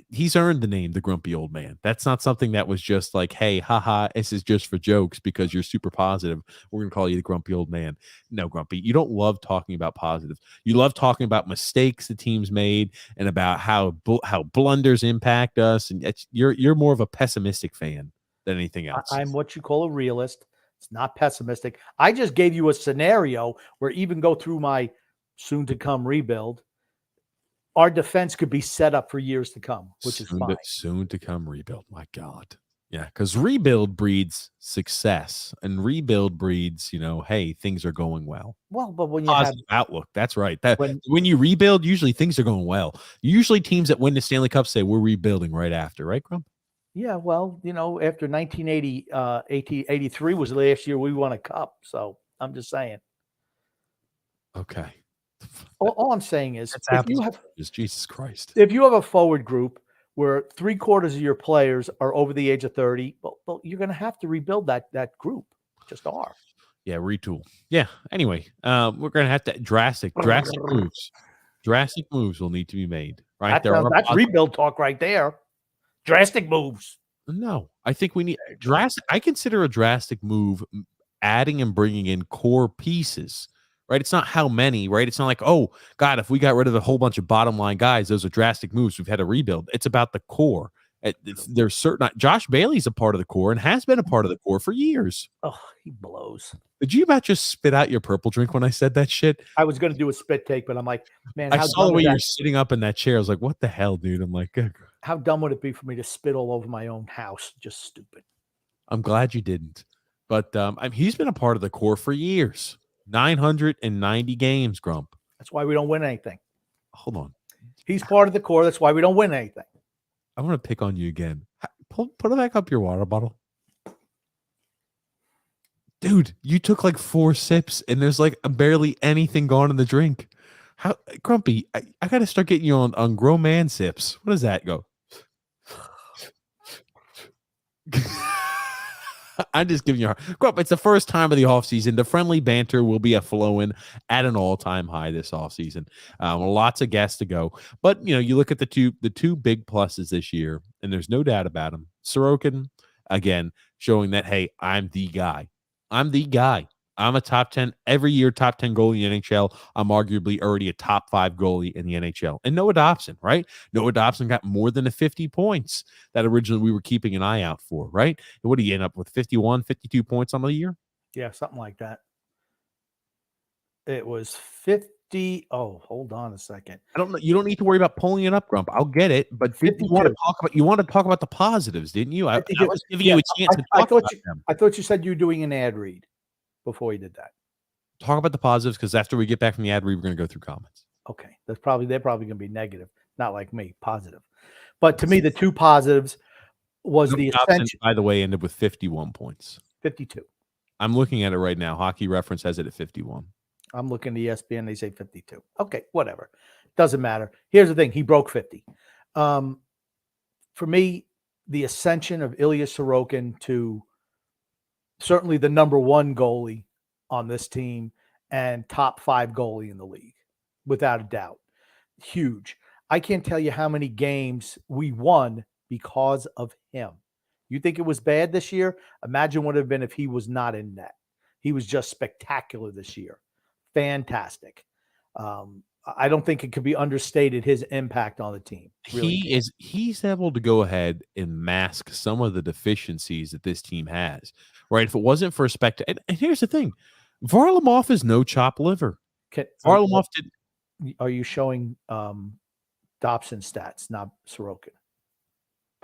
Speaker 1: he's earned the name, the grumpy old man. That's not something that was just like, hey, haha, this is just for jokes because you're super positive. We're going to call you the grumpy old man. No, Grumpy, you don't love talking about positives. You love talking about mistakes the team's made and about how blunders impact us. And you're more of a pessimistic fan than anything else.
Speaker 2: I'm what you call a realist. It's not pessimistic. I just gave you a scenario where even go through my soon to come rebuild, our defense could be set up for years to come, which is fine.
Speaker 1: Soon to come rebuild. My God. Yeah. Because rebuild breeds success, and rebuild breeds, hey, things are going well.
Speaker 2: Well, but when you
Speaker 1: positive outlook, that's right. When you rebuild, usually things are going well. Usually teams that win the Stanley Cup say we're rebuilding right after, right, Grump?
Speaker 2: Yeah, well, after 1980, 83 was the last year we won a cup. So I'm just saying.
Speaker 1: Okay.
Speaker 2: All I'm saying is,
Speaker 1: Jesus Christ.
Speaker 2: If you have a forward group where 3/4 of your players are over the age of 30, well you're going to have to rebuild that group. Just are.
Speaker 1: Yeah, retool. Yeah. Anyway, we're going to have to drastic moves. Drastic moves will need to be made. Right.
Speaker 2: That's rebuild talk right there. Drastic moves.
Speaker 1: No, I think we need drastic. I consider a drastic move adding and bringing in core pieces. Right. It's not how many, right? It's not like, oh, God, if we got rid of a whole bunch of bottom line guys, those are drastic moves. We've had to rebuild. It's about the core. There's certain Josh Bailey's a part of the core and has been a part of the core for years.
Speaker 2: Oh, he blows.
Speaker 1: Did you about just spit out your purple drink when I said that shit?
Speaker 2: I was going to do a spit take, but I'm like, man,
Speaker 1: I
Speaker 2: how
Speaker 1: saw the
Speaker 2: dumb
Speaker 1: way
Speaker 2: is
Speaker 1: you're
Speaker 2: that?
Speaker 1: sitting up in that chair. I was like, what the hell, dude? I'm like, ugh.
Speaker 2: How dumb would it be for me to spit all over my own house? Just stupid.
Speaker 1: I'm glad you didn't. But he's been a part of the core for years. 990 games, Grump.
Speaker 2: That's why we don't win anything.
Speaker 1: Hold on.
Speaker 2: He's part of the core. That's why we don't win anything.
Speaker 1: I want to pick on you again. Put it back up your water bottle. Dude, you took like 4 sips and there's like barely anything gone in the drink. How Grumpy, I got to start getting you on grown man sips. What does that go? I'm just giving you a hard. Grump, it's the first time of the offseason. The friendly banter will be flowing at an all-time high this offseason. Lots of guests to go. But, you look at the two big pluses this year, and there's no doubt about them. Sorokin, again, showing that, hey, I'm the guy. I'm a top 10 every year, top 10 goalie in the NHL. I'm arguably already a top 5 goalie in the NHL. And Noah Dobson, right? Noah Dobson got more than the 50 points that originally we were keeping an eye out for, right? And what do you end up with? 51, 52 points on the year?
Speaker 2: Yeah, something like that. It was 50. Oh, hold on a second.
Speaker 1: I don't know. You don't need to worry about pulling it up, Grump. I'll get it. But you want to talk about the positives, didn't you? I was giving you a chance to talk about them.
Speaker 2: I thought you said you were doing an ad read before you did that.
Speaker 1: Talk about the positives, because after we get back from the ad read, we're going to go through comments.
Speaker 2: Okay. They're probably going to be negative, not like me, positive. But to me, the two positives was the ascension.
Speaker 1: By the way, ended with 51 points.
Speaker 2: 52. I'm
Speaker 1: looking at it right now. Hockey Reference has it at 51.
Speaker 2: I'm looking at ESPN. They say 52. Okay, whatever. Doesn't matter. Here's the thing. He broke 50. For me, the ascension of Ilya Sorokin to certainly the number 1 goalie on this team and top 5 goalie in the league, without a doubt. Huge. I can't tell you how many games we won because of him. You think it was bad this year? Imagine what it would have been if he was not in net. He was just spectacular this year. Fantastic. I don't think it could be understated, his impact on the team. Really
Speaker 1: He's able to go ahead and mask some of the deficiencies that this team has, right? If it wasn't for and here's the thing, Varlamov is no chopped liver. Varlamov did.
Speaker 2: Are you showing Dobson stats, not Sorokin?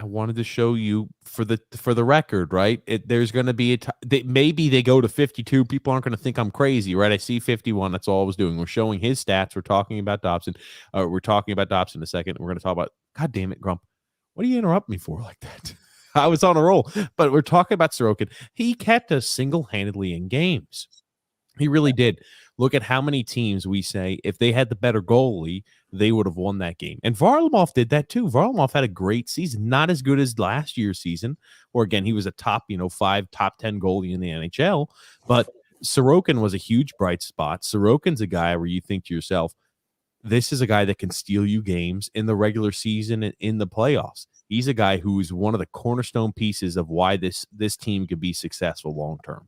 Speaker 1: I wanted to show you for the record, right? There's going to be maybe they go to 52. People aren't going to think I'm crazy, right? I see 51. That's all I was doing. We're showing his stats. We're talking about Dobson. We're talking about Dobson in a second. We're going to talk about. God damn it, Grump! What do you interrupt me for like that? I was on a roll, but we're talking about Sorokin. He kept us single-handedly in games. He really did. Look at how many teams we say if they had the better goalie, they would have won that game. And Varlamov did that too. Varlamov had a great season, not as good as last year's season, where again, he was a top, 5, top 10 goalie in the NHL. But Sorokin was a huge bright spot. Sorokin's a guy where you think to yourself, this is a guy that can steal you games in the regular season and in the playoffs. He's a guy who's one of the cornerstone pieces of why this team could be successful long-term.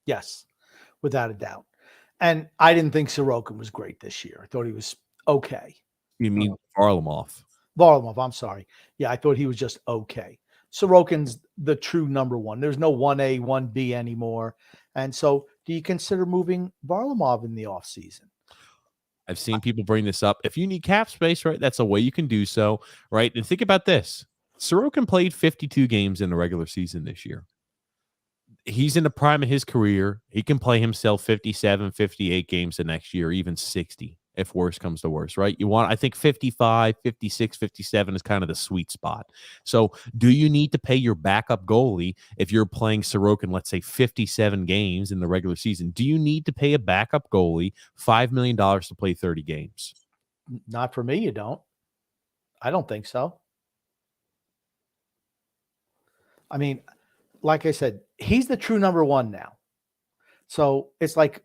Speaker 2: Yes, without a doubt. And I didn't think Sorokin was great this year. I thought he was okay.
Speaker 1: You mean Varlamov?
Speaker 2: Varlamov, I'm sorry. Yeah, I thought he was just okay. Sorokin's the true number 1. There's no 1A, 1B anymore. And so do you consider moving Varlamov in the offseason?
Speaker 1: I've seen people bring this up. If you need cap space, right, that's a way you can do so, right? And think about this. Sorokin played 52 games in the regular season this year. He's in the prime of his career. He can play himself 57, 58 games the next year, even 60 if worse comes to worse, right? I think 55, 56, 57 is kind of the sweet spot. So do you need to pay your backup goalie if you're playing Sorokin, let's say 57 games in the regular season? Do you need to pay a backup goalie $5 million to play 30 games?
Speaker 2: Not for me, you don't. I don't think so. I mean, like I said, he's the true number 1 now. So it's like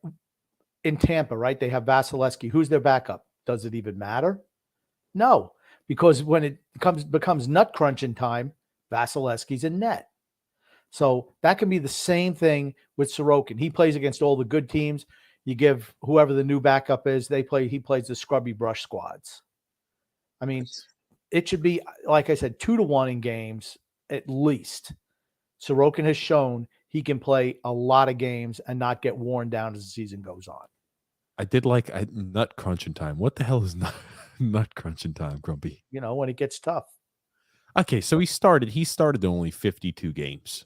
Speaker 2: in Tampa, right? They have Vasilevsky. Who's their backup? Does it even matter? No, because when it becomes nut crunching time, Vasilevsky's in net. So that can be the same thing with Sorokin. He plays against all the good teams. You give whoever the new backup is, he plays the scrubby brush squads. I mean, it should be, like I said, 2-1 in games at least. Sorokin has shown he can play a lot of games and not get worn down as the season goes on.
Speaker 1: I did like nut crunching time. What the hell is nut crunching time, Grumpy?
Speaker 2: You know, when it gets tough.
Speaker 1: Okay, so he started only 52 games.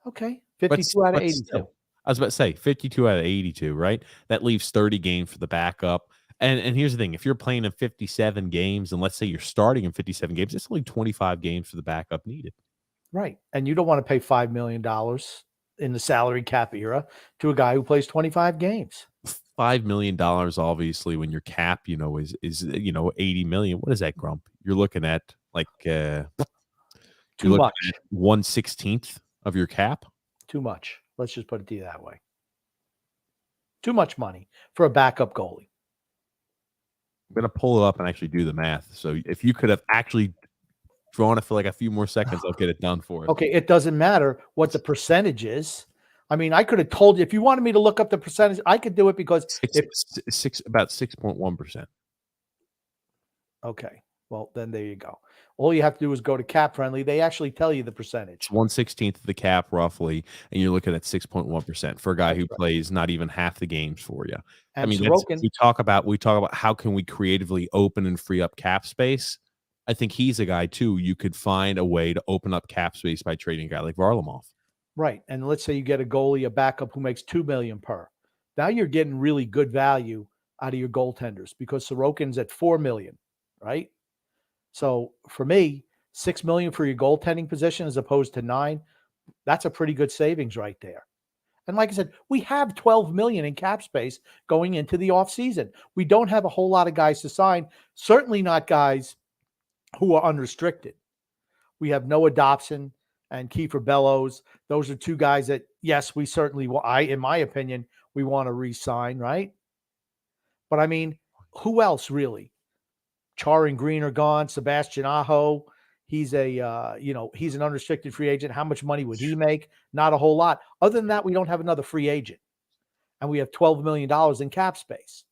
Speaker 2: Okay, 52 out of 82.
Speaker 1: Still, I was about to say 52 out of 82, right? That leaves 30 games for the backup. And here's the thing: if you're playing in 57 games, and let's say you're starting in 57 games, it's only 25 games for the backup needed.
Speaker 2: Right, and you don't want to pay $5 million in the salary cap era to a guy who plays 25 games.
Speaker 1: $5 million, obviously, when your cap, is 80 million. What is that, Grump? You're looking at like
Speaker 2: Too much.
Speaker 1: 1/16 of your cap.
Speaker 2: Too much. Let's just put it to you that way. Too much money for a backup goalie.
Speaker 1: I'm gonna pull it up and actually do the math. So if you could have actually drawn it for like a few more seconds, I'll get it done for us.
Speaker 2: Okay, it doesn't matter what the percentage is. I mean, I could have told you if you wanted me to look up the percentage, I could do it because
Speaker 1: about 6.1%.
Speaker 2: Okay, well then there you go. All you have to do is go to Cap Friendly. They actually tell you the percentage.
Speaker 1: 1/16 of the cap, roughly, and you're looking at 6.1% for a guy who plays not even half the games for you.
Speaker 2: And
Speaker 1: I mean,
Speaker 2: Sorokin,
Speaker 1: we talk about how can we creatively open and free up cap space. I think he's a guy too. You could find a way to open up cap space by trading a guy like Varlamov.
Speaker 2: right? And let's say you get a goalie, a backup who makes $2 million per. Now you're getting really good value out of your goaltenders because Sorokin's at $4 million, right? So for me, $6 million for your goaltending position as opposed to $9 million, that's a pretty good savings right there. And like I said, we have $12 million in cap space going into the offseason. We don't have a whole lot of guys to sign, certainly not guys who are unrestricted. We have Noah Dobson and Kiefer Bellows. Those are two guys that, yes, we certainly, in my opinion, we want to re-sign, right? But I mean, who else really? Char and Green are gone. Sebastian Aho, he's he's an unrestricted free agent. How much money would he make? Not a whole lot. Other than that, we don't have another free agent. And we have $12 million in cap space.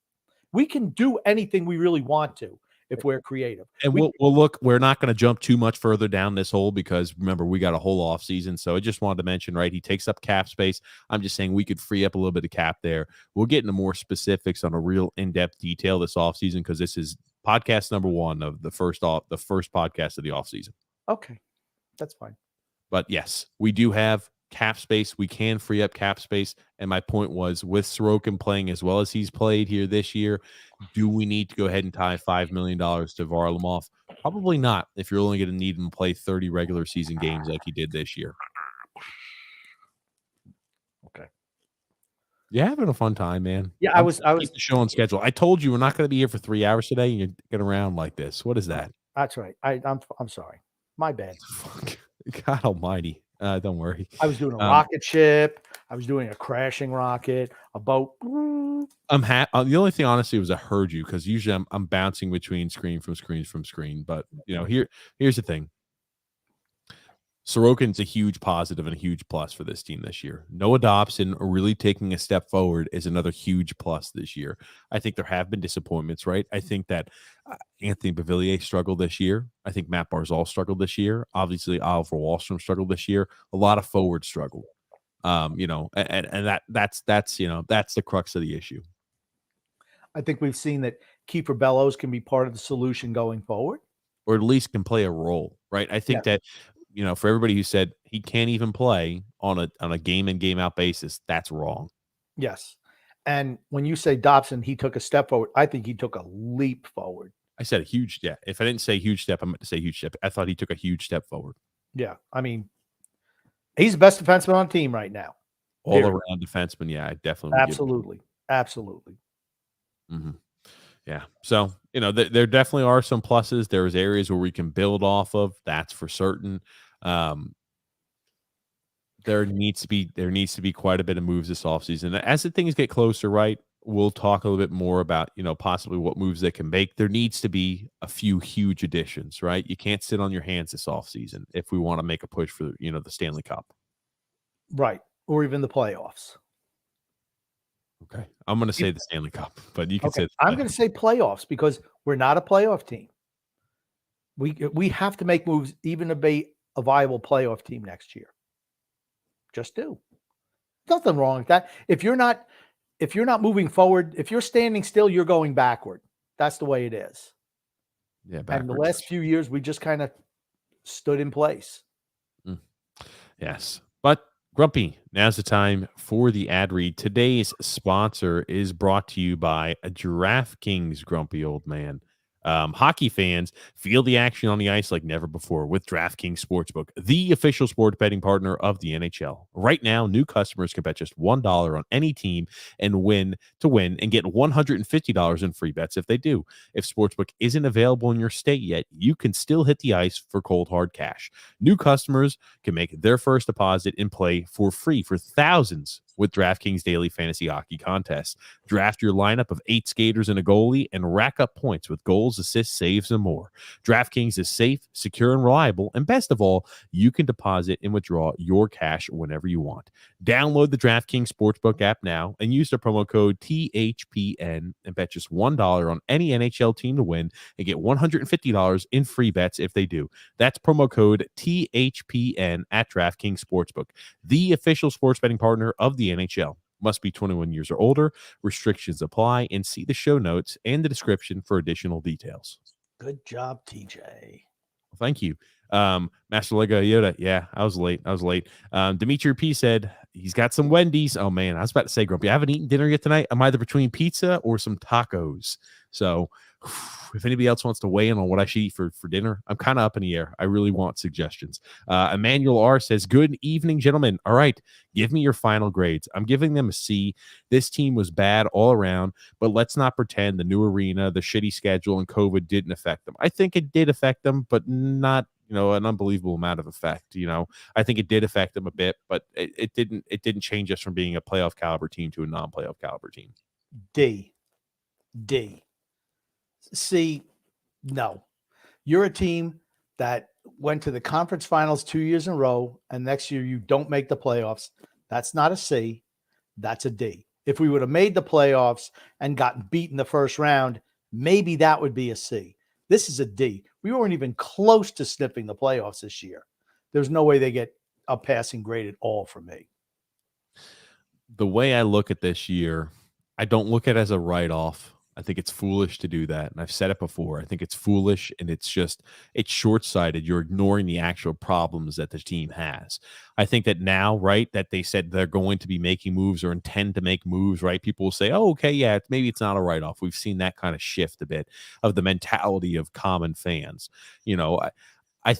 Speaker 2: We can do anything we really want to if we're creative.
Speaker 1: And we'll look, we're not going to jump too much further down this hole because remember, we got a whole off season. So I just wanted to mention, right, he takes up cap space. I'm just saying we could free up a little bit of cap there. We'll get into more specifics on a real in-depth detail this off season because this is podcast number 1 of the first podcast of the off season.
Speaker 2: Okay, that's fine.
Speaker 1: But yes, we do have cap space. We can free up cap space. And my point was, with Sorokin playing as well as he's played here this year, do we need to go ahead and tie $5 million to Varlamov? Probably not, if you're only going to need him to play 30 regular season games like he did this year.
Speaker 2: Okay.
Speaker 1: You're having a fun time, man.
Speaker 2: Yeah, I was
Speaker 1: the show on schedule. I told you we're not going to be here for 3 hours today, and you're getting around like this. What is that?
Speaker 2: That's right. I'm sorry. My bad.
Speaker 1: Fuck. God almighty. Don't worry.
Speaker 2: I was doing a rocket ship. I was doing a crashing rocket, a boat.
Speaker 1: I'm the only thing, honestly, was I heard you because usually I'm bouncing between screen. But here's the thing. Sorokin's a huge positive and a huge plus for this team this year. Noah Dobson really taking a step forward is another huge plus this year. I think there have been disappointments, right? I think that Anthony Beauvillier struggled this year. I think Matt Barzal struggled this year. Obviously, Oliver Wahlstrom struggled this year. A lot of forwards struggled. And that's the crux of the issue.
Speaker 2: I think we've seen that Kiefer Bellows can be part of the solution going forward,
Speaker 1: or at least can play a role, right? I think that. For everybody who said he can't even play on a game in, game out basis, that's wrong.
Speaker 2: Yes. And when you say Dobson, he took a step forward, I think he took a leap forward.
Speaker 1: I said a huge step. If I didn't say huge step, I meant to say huge step. I thought he took a huge step forward.
Speaker 2: Yeah. I mean, he's the best defenseman on the team right now.
Speaker 1: All around defenseman. Yeah, I definitely.
Speaker 2: Absolutely. Absolutely.
Speaker 1: Mm-hmm. Yeah. So, there definitely are some pluses. There's areas where we can build off of. That's for certain. There needs to be quite a bit of moves this offseason. As the things get closer, right, we'll talk a little bit more about, possibly what moves they can make. There needs to be a few huge additions, right? You can't sit on your hands this offseason if we want to make a push for, the Stanley Cup.
Speaker 2: Right. Or even the playoffs.
Speaker 1: Okay. I'm going to say the Stanley Cup, but you can say
Speaker 2: I'm going to say playoffs because we're not a playoff team. We have to make moves even to be a viable playoff team next year. Just do. Nothing wrong with that. If you're not moving forward, if you're standing still, you're going backward. That's the way it is.
Speaker 1: Yeah,
Speaker 2: And
Speaker 1: backwards.
Speaker 2: the last few years, we just kind of stood in place.
Speaker 1: Yes. But Grumpy, now's the time for the ad read. Today's sponsor is brought to you by a DraftKings, Grumpy old man. Hockey fans feel the action on the ice like never before with DraftKings Sportsbook, the official sports betting partner of the NHL. Right now, new customers can bet just $1 on any team and win and get $150 in free bets if they do. If Sportsbook isn't available in your state yet, you can still hit the ice for cold hard cash. New customers can make their first deposit and play for free for thousands with DraftKings Daily Fantasy Hockey Contests. Draft your lineup of 8 skaters and a goalie and rack up points with goals, assists, saves, and more. DraftKings is safe, secure, and reliable, and best of all, you can deposit and withdraw your cash whenever you want. Download the DraftKings Sportsbook app now and use the promo code THPN and bet just $1 on any NHL team to win and get $150 in free bets if they do. That's promo code THPN at DraftKings Sportsbook, the official sports betting partner of the NHL. Must be 21 years or older. Restrictions apply, and see the show notes and the description for additional details.
Speaker 2: Good job, TJ.
Speaker 1: Thank you. Master Lego Yoda. Yeah, I was late. Dimitri P said he's got some Wendy's. Oh man, I was about to say, Grumpy, I haven't eaten dinner yet tonight. I'm either between pizza or some tacos. So if anybody else wants to weigh in on what I should eat for dinner, I'm kind of up in the air. I really want suggestions. Emmanuel R says, good evening, gentlemen. All right, give me your final grades. I'm giving them a C. This team was bad all around, but let's not pretend the new arena, the shitty schedule, and COVID didn't affect them. I think it did affect them, but not an unbelievable amount of effect. I think it did affect them a bit, but it didn't change us from being a playoff caliber team to a non-playoff caliber team.
Speaker 2: D. C, no. You're a team that went to the conference finals 2 years in a row, and next year you don't make the playoffs. That's not a C. That's a D. If we would have made the playoffs and gotten beat in the first round, maybe that would be a C. This is a D. We weren't even close to sniffing the playoffs this year. There's no way they get a passing grade at all from me.
Speaker 1: The way I look at this year, I don't look at it as a write-off. I think it's foolish to do that. And I've said it before. I think it's foolish, and it's short-sighted. You're ignoring the actual problems that the team has. I think that now, right, that they said they're going to be making moves or intend to make moves, right? People will say, oh, okay, yeah, maybe it's not a write-off. We've seen that kind of shift a bit of the mentality of common fans. I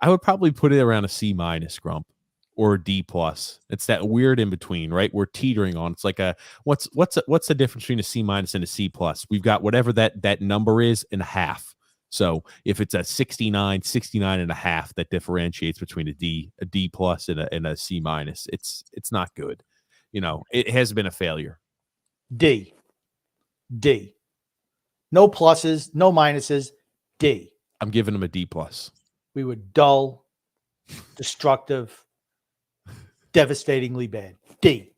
Speaker 1: would probably put it around a C minus, Grump, or a D plus. It's that weird in between, right? We're teetering on. It's like what's the difference between a C minus and a C plus? We've got whatever that number is in a half. So if it's a 69 and a half, that differentiates between a D plus and a C minus. It's not good. It has been a failure.
Speaker 2: D. No pluses, no minuses. D.
Speaker 1: I'm giving them a D plus.
Speaker 2: We were dull, destructive, devastatingly bad. D.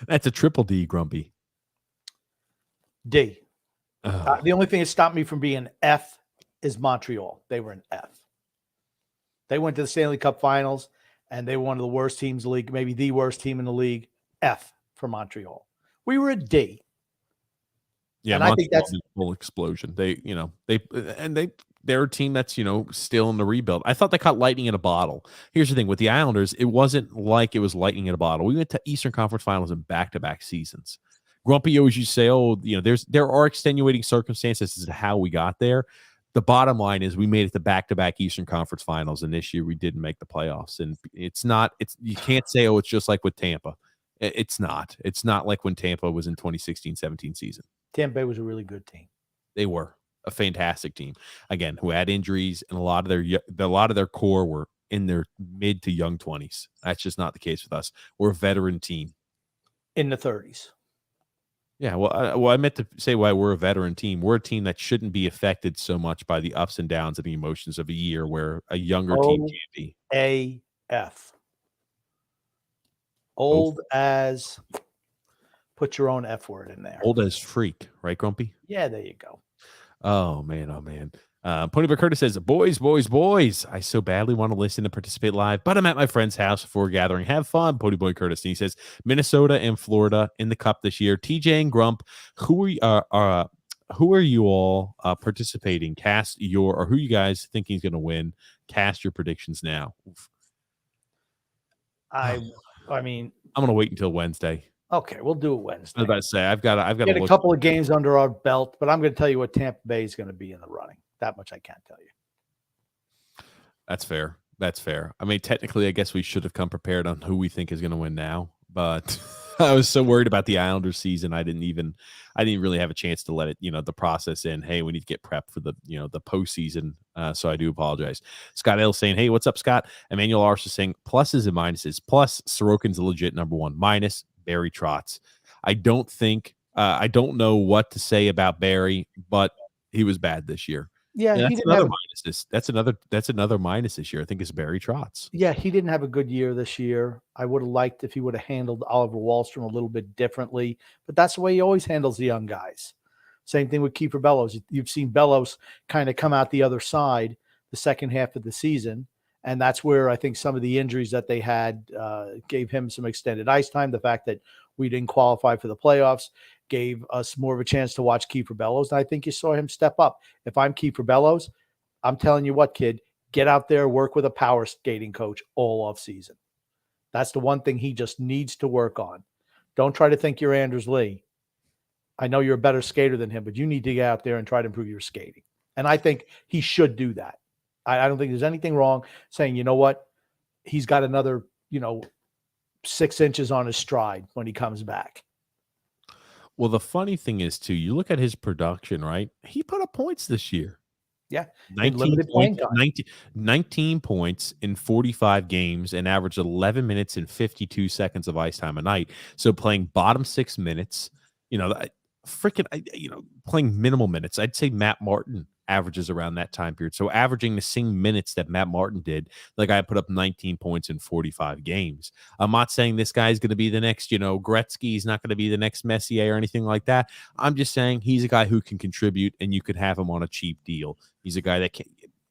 Speaker 1: That's a triple D, Grumpy.
Speaker 2: D. The only thing that stopped me from being F is Montreal. They were an F. They went to the Stanley Cup Finals, and they were one of the worst teams in the league, maybe the worst team in the league. F for Montreal. We were a D.
Speaker 1: Yeah,
Speaker 2: and I think that's
Speaker 1: a full explosion. They're a team that's, still in the rebuild. I thought they caught lightning in a bottle. Here's the thing with the Islanders, it wasn't like it was lightning in a bottle. We went to Eastern Conference Finals in back-to-back seasons. Grumpy always used to say, there are extenuating circumstances as to how we got there. The bottom line is we made it to back-to-back Eastern Conference Finals, and this year we didn't make the playoffs. And you can't say, it's just like with Tampa. It's not. It's not like when Tampa was in 2016-17 season.
Speaker 2: Tampa Bay was a really good team.
Speaker 1: They were a fantastic team, again, who had injuries, and a lot of their core were in their mid to young 20s. That's just not the case with us. We're a veteran team
Speaker 2: in the 30s.
Speaker 1: Yeah, well, I meant to say why we're a veteran team. We're a team that shouldn't be affected so much by the ups and downs and the emotions of a year where a younger team can be.
Speaker 2: AF. Old as, put your own F word in there.
Speaker 1: Old as freak, right, Grumpy?
Speaker 2: Yeah, there you go.
Speaker 1: Oh man, oh man. Ponyboy Curtis says, boys. I so badly want to listen and participate live, but I'm at my friend's house before gathering. Have fun, Ponyboy Curtis. And he says, Minnesota and Florida in the cup this year. TJ and Grump, who are you all participating? Who you guys think he's going to win? Cast your predictions now. Oof.
Speaker 2: I mean,
Speaker 1: I'm going to wait until Wednesday.
Speaker 2: okay, we'll do it Wednesday.
Speaker 1: I was about to say I've got
Speaker 2: Get
Speaker 1: to
Speaker 2: a couple of games under our belt, but I'm going to tell you what Tampa Bay is going to be in the running. That much I can't tell you.
Speaker 1: That's fair. That's fair. I mean, technically, I guess we should have come prepared on who we think is going to win now, but I was so worried about the Islanders season. I didn't really have a chance to let it, the process in. Hey, we need to get prepped for the postseason. So I do apologize. Scott L saying, hey, what's up, Scott? Emmanuel Arce is saying pluses and minuses. Plus, Sorokin's a legit number one. Minus, Barry Trotz. I don't know what to say about Barry, but he was bad this year.
Speaker 2: Yeah,
Speaker 1: that's another minus. That's another minus this year. I think it's Barry Trotz.
Speaker 2: Yeah, he didn't have a good year this year. I would have liked if he would have handled Oliver Wahlstrom a little bit differently, but that's the way he always handles the young guys. Same thing with Kiefer Bellows. You've seen Bellows kind of come out the other side the second half of the season, and that's where I think some of the injuries that they had gave him some extended ice time. The fact that we didn't qualify for the playoffs gave us more of a chance to watch Kiefer Bellows. And I think you saw him step up. If I'm Kiefer Bellows, I'm telling you what, kid, get out there, work with a power skating coach all off season. That's the one thing he just needs to work on. Don't try to think you're Anders Lee. I know you're a better skater than him, but you need to get out there and try to improve your skating. And I think he should do that. I don't think there's anything wrong saying, you know what, he's got another, 6 inches on his stride when he comes back.
Speaker 1: Well, the funny thing is, too, you look at his production, right? He put up points this year.
Speaker 2: Yeah.
Speaker 1: 19 points in 45 games and averaged 11 minutes and 52 seconds of ice time a night. So playing bottom 6 minutes, playing minimal minutes. I'd say Matt Martin averages around that time period. So averaging the same minutes that Matt Martin did, the guy put up 19 points in 45 games. I'm not saying this guy's going to be the next, Gretzky. He's not going to be the next Messier or anything like that. I'm just saying he's a guy who can contribute, and you could have him on a cheap deal. He's a guy that can.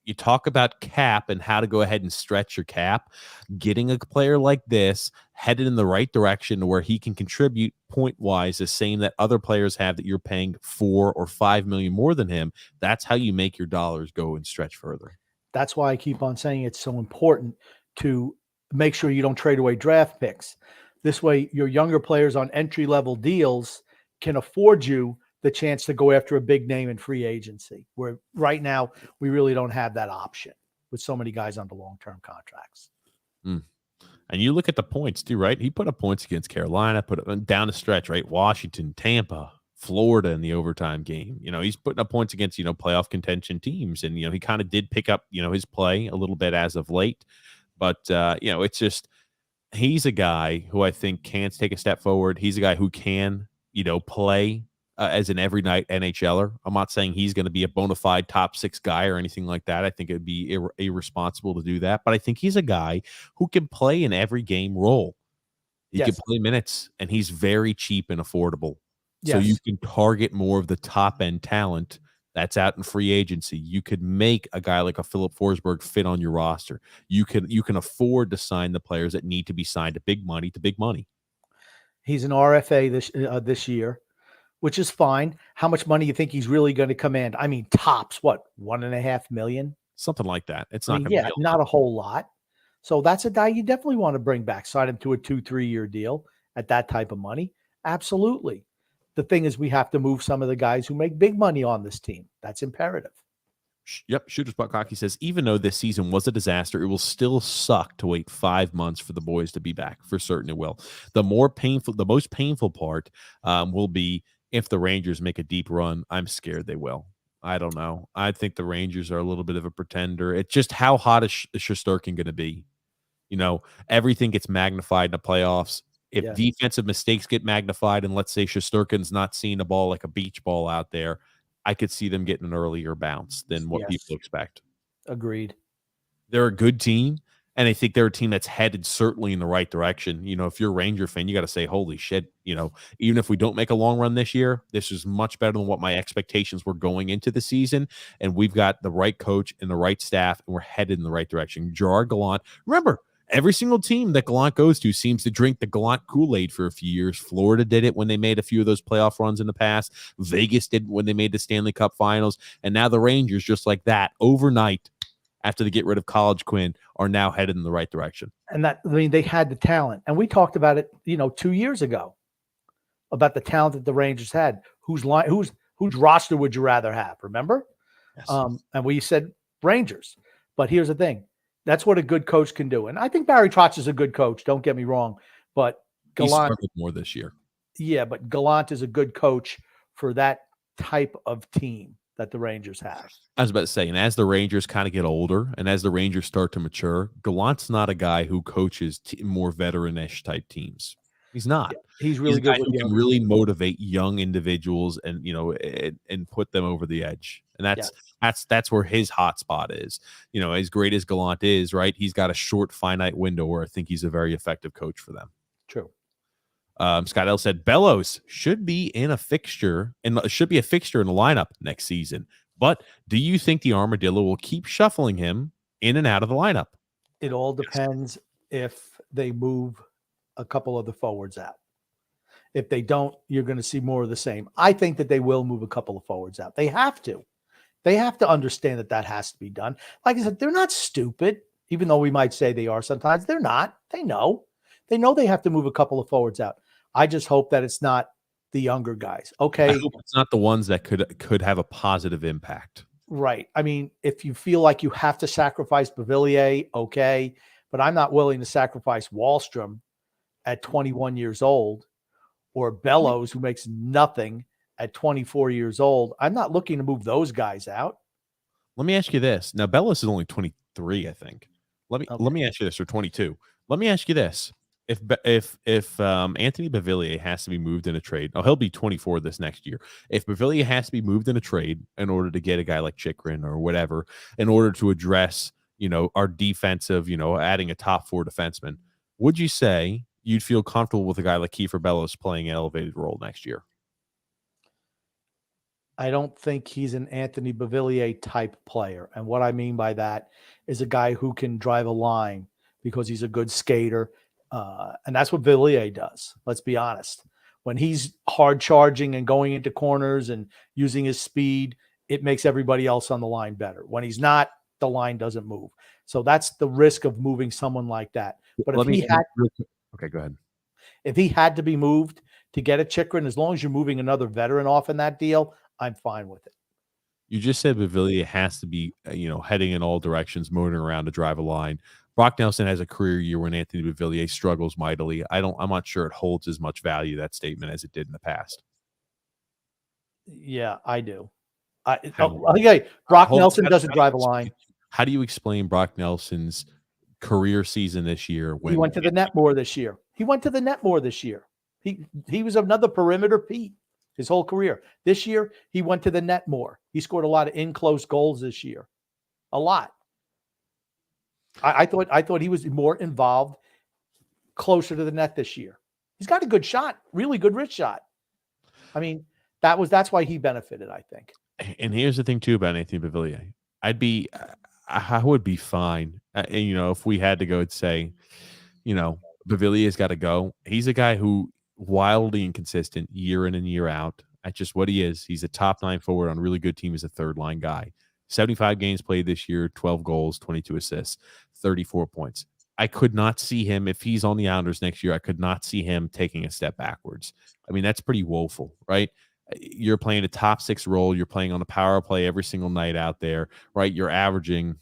Speaker 1: You talk about cap and how to go ahead and stretch your cap. Getting a player like this headed in the right direction to where he can contribute point-wise the same that other players have that you're paying $4 or $5 million more than him. That's how you make your dollars go and stretch further.
Speaker 2: That's why I keep on saying it's so important to make sure you don't trade away draft picks. This way, your younger players on entry-level deals can afford you the chance to go after a big name in free agency, where right now we really don't have that option with so many guys under long-term contracts.
Speaker 1: And you look at the points too, right? He put up points against Carolina, put up down the stretch, right? Washington, Tampa, Florida in the overtime game. He's putting up points against, playoff contention teams. And, he kind of did pick up, his play a little bit as of late. But, it's just, he's a guy who I think can take a step forward. He's a guy who can, play as an every night NHLer. I'm not saying he's going to be a bona fide top 6 guy or anything like that. I think it'd be irresponsible to do that. But I think he's a guy who can play in every game role. He can play minutes, and he's very cheap and affordable. So you can target more of the top end talent that's out in free agency. You could make a guy like a Philip Forsberg fit on your roster. You can afford to sign the players that need to be signed to big money.
Speaker 2: He's an RFA this year, which is fine. How much money do you think he's really going to command? I mean, tops, what, $1.5 million?
Speaker 1: Something like that. It's
Speaker 2: not
Speaker 1: going to be
Speaker 2: not a whole lot. So that's a guy you definitely want to bring back. Sign him to a 2-3 year deal at that type of money. Absolutely. The thing is, we have to move some of the guys who make big money on this team. That's imperative.
Speaker 1: Yep. Shooter's Buck Hockey says, even though this season was a disaster, it will still suck to wait 5 months for the boys to be back. For certain it will. The most painful part will be if the Rangers make a deep run. I'm scared they will. I don't know. I think the Rangers are a little bit of a pretender. It's just how hot is Shesterkin going to be? Everything gets magnified in the playoffs. If defensive mistakes get magnified, and let's say Shesterkin's not seeing a ball like a beach ball out there, I could see them getting an earlier bounce than what people expect.
Speaker 2: Agreed.
Speaker 1: They're a good team, And I think they're a team that's headed certainly in the right direction. If you're a Ranger fan, you got to say, holy shit, even if we don't make a long run this year, this is much better than what my expectations were going into the season. And we've got the right coach and the right staff, and we're headed in the right direction. Gerard Gallant, remember, every single team that Gallant goes to seems to drink the Gallant Kool-Aid for a few years. Florida did it when they made a few of those playoff runs in the past. Vegas did when they made the Stanley Cup Finals. And now the Rangers, just like that, overnight, after they get rid of College Quinn, are now headed in the right direction.
Speaker 2: And they had the talent. And we talked about it, 2 years ago, about the talent that the Rangers had. Whose roster would you rather have? Remember?
Speaker 1: Yes.
Speaker 2: And we said Rangers. But here's the thing. That's what a good coach can do. And I think Barry Trotz is a good coach. Don't get me wrong. But Gallant,
Speaker 1: he struggled more this year.
Speaker 2: Yeah, but Gallant is a good coach for that type of team that the Rangers have.
Speaker 1: I was about to say, and as the Rangers kind of get older and as the Rangers start to mature, Gallant's not a guy who coaches more veteran-ish type teams. He's not.
Speaker 2: Yeah, he's really good.
Speaker 1: Who can really motivate young individuals and and put them over the edge. And that's where his hot spot is. As great as Gallant is, right? He's got a short, finite window where I think he's a very effective coach for them.
Speaker 2: True.
Speaker 1: Scott L said Bellows should be a fixture in the lineup next season. But do you think the Armadillo will keep shuffling him in and out of the lineup?
Speaker 2: It all depends if they move a couple of the forwards out. If they don't, you're going to see more of the same. I think that they will move a couple of forwards out. They have to. They have to understand that has to be done. Like I said, they're not stupid, even though we might say they are sometimes. They're not. They know. They know they have to move a couple of forwards out. I just hope that it's not the younger guys. Okay.
Speaker 1: I hope it's not the ones that could have a positive impact.
Speaker 2: Right. I mean, if you feel like you have to sacrifice Beauvillier, okay. But I'm not willing to sacrifice Wahlstrom at 21 years old or Bellows, who makes nothing at 24 years old. I'm not looking to move those guys out.
Speaker 1: Let me ask you this. Now, Bellows is only 23, I think. Let me ask you this, or 22. Let me ask you this. If Anthony Beauvillier has to be moved in a trade, he'll be 24 this next year. If Beauvillier has to be moved in a trade in order to get a guy like Chychrun or whatever, in order to address, our defensive, adding a top 4 defenseman, would you say you'd feel comfortable with a guy like Kiefer Bellows playing an elevated role next year?
Speaker 2: I don't think he's an Anthony Beauvillier type player. And what I mean by that is a guy who can drive a line because he's a good skater. And that's what Villiers does. Let's be honest. When he's hard charging and going into corners and using his speed, it makes everybody else on the line better. When he's not, the line doesn't move. So that's the risk of moving someone like that. But okay,
Speaker 1: go ahead.
Speaker 2: If he had to be moved to get a Chychrun, as long as you're moving another veteran off in that deal, I'm fine with it.
Speaker 1: You just said Beauvillier has to be, heading in all directions, motoring around to drive a line. Brock Nelson has a career year when Anthony Beauvillier struggles mightily. I'm not sure it holds as much value, that statement, as it did in the past.
Speaker 2: Yeah, I do. Brock Nelson doesn't drive a line.
Speaker 1: How do you explain Brock Nelson's career season this year?
Speaker 2: When he went to the net more this year. He was another perimeter Pete his whole career. This year, he went to the net more. He scored a lot of in-close goals this year. A lot. I thought he was more involved closer to the net this year. He's got a good shot, really good wrist shot. I mean, that's why he benefited, I think.
Speaker 1: And here's the thing too about Anthony Beauvillier. I would be fine. If we had to go and say, Beauvillier's got to go. He's a guy who wildly inconsistent year in and year out. That's just what he is. He's a top 9 forward on a really good team. He's a third line guy. 75 games played this year, 12 goals, 22 assists, 34 points. I could not see him, if he's on the Islanders next year, I could not see him taking a step backwards. I mean, that's pretty woeful, right? You're playing a top 6 role. You're playing on the power play every single night out there, right? You're averaging,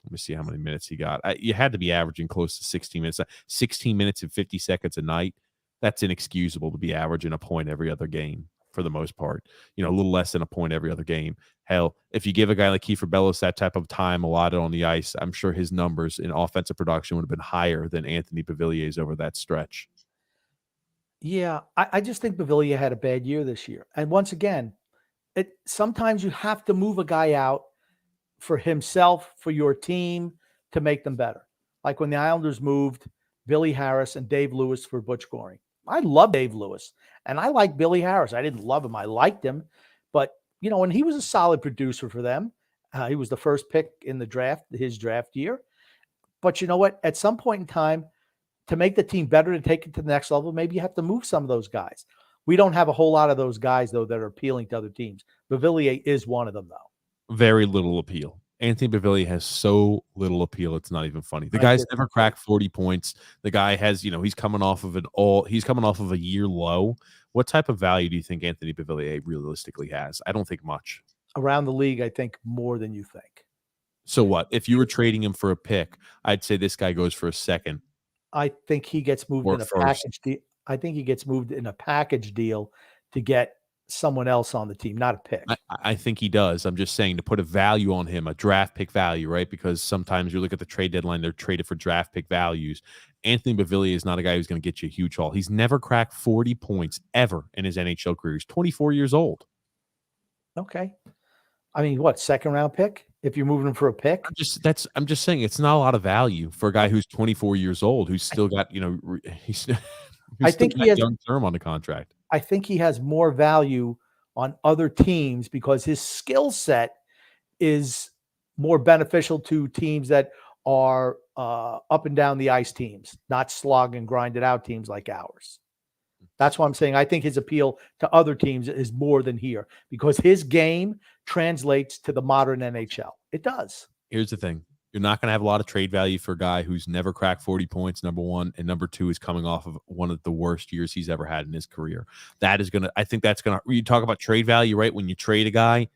Speaker 1: let me see how many minutes he got. You had to be averaging close to 16 minutes. 16 minutes and 50 seconds a night. That's inexcusable to be averaging a point every other game for the most part. A little less than a point every other game. Hell, if you give a guy like Kiefer Bellows that type of time allotted on the ice, I'm sure his numbers in offensive production would have been higher than Anthony Beauvillier's over that stretch.
Speaker 2: Yeah, I just think Beauvillier had a bad year this year. And once again, sometimes you have to move a guy out for himself, for your team, to make them better. Like when the Islanders moved Billy Harris and Dave Lewis for Butch Goring. I love Dave Lewis, and I like Billy Harris. I didn't love him. I liked him. But, and he was a solid producer for them. He was the first pick in the draft, his draft year. But you know what? At some point in time, to make the team better, to take it to the next level, maybe you have to move some of those guys. We don't have a whole lot of those guys, though, that are appealing to other teams. Beauvillier is one of them, though.
Speaker 1: Very little appeal. Anthony Beauvillier has so little appeal, it's not even funny. The guy's never cracked 40 points. The guy has, he's coming off of a year low. What type of value do you think Anthony Beauvillier realistically has? I don't think much.
Speaker 2: Around the league, I think more than you think.
Speaker 1: So what? If you were trading him for a pick, I'd say this guy goes for a second.
Speaker 2: I think he gets moved in a package deal. I think he gets moved in a package deal to get someone else on the team, not a pick.
Speaker 1: I think he does. I'm just saying to put a value on him, a draft pick value, right? Because sometimes you look at the trade deadline, they're traded for draft pick values. Anthony Beauvillier is not a guy who's going to get you a huge haul. He's never cracked 40 points ever in his NHL career. He's 24 years old.
Speaker 2: Okay. I mean, what, second round pick? If you're moving him for a pick?
Speaker 1: I'm just saying it's not a lot of value for a guy who's 24 years old, who's still got, I think he has young term on the contract.
Speaker 2: I think he has more value on other teams because his skill set is more beneficial to teams that are up and down the ice teams, not slog and grinded out teams like ours. That's why I'm saying I think his appeal to other teams is more than here because his game translates to the modern NHL. It does.
Speaker 1: Here's the thing. You're not going to have a lot of trade value for a guy who's never cracked 40 points, number one, and number two is coming off of one of the worst years he's ever had in his career. I think that's going to, you talk about trade value, right? When you trade a guy,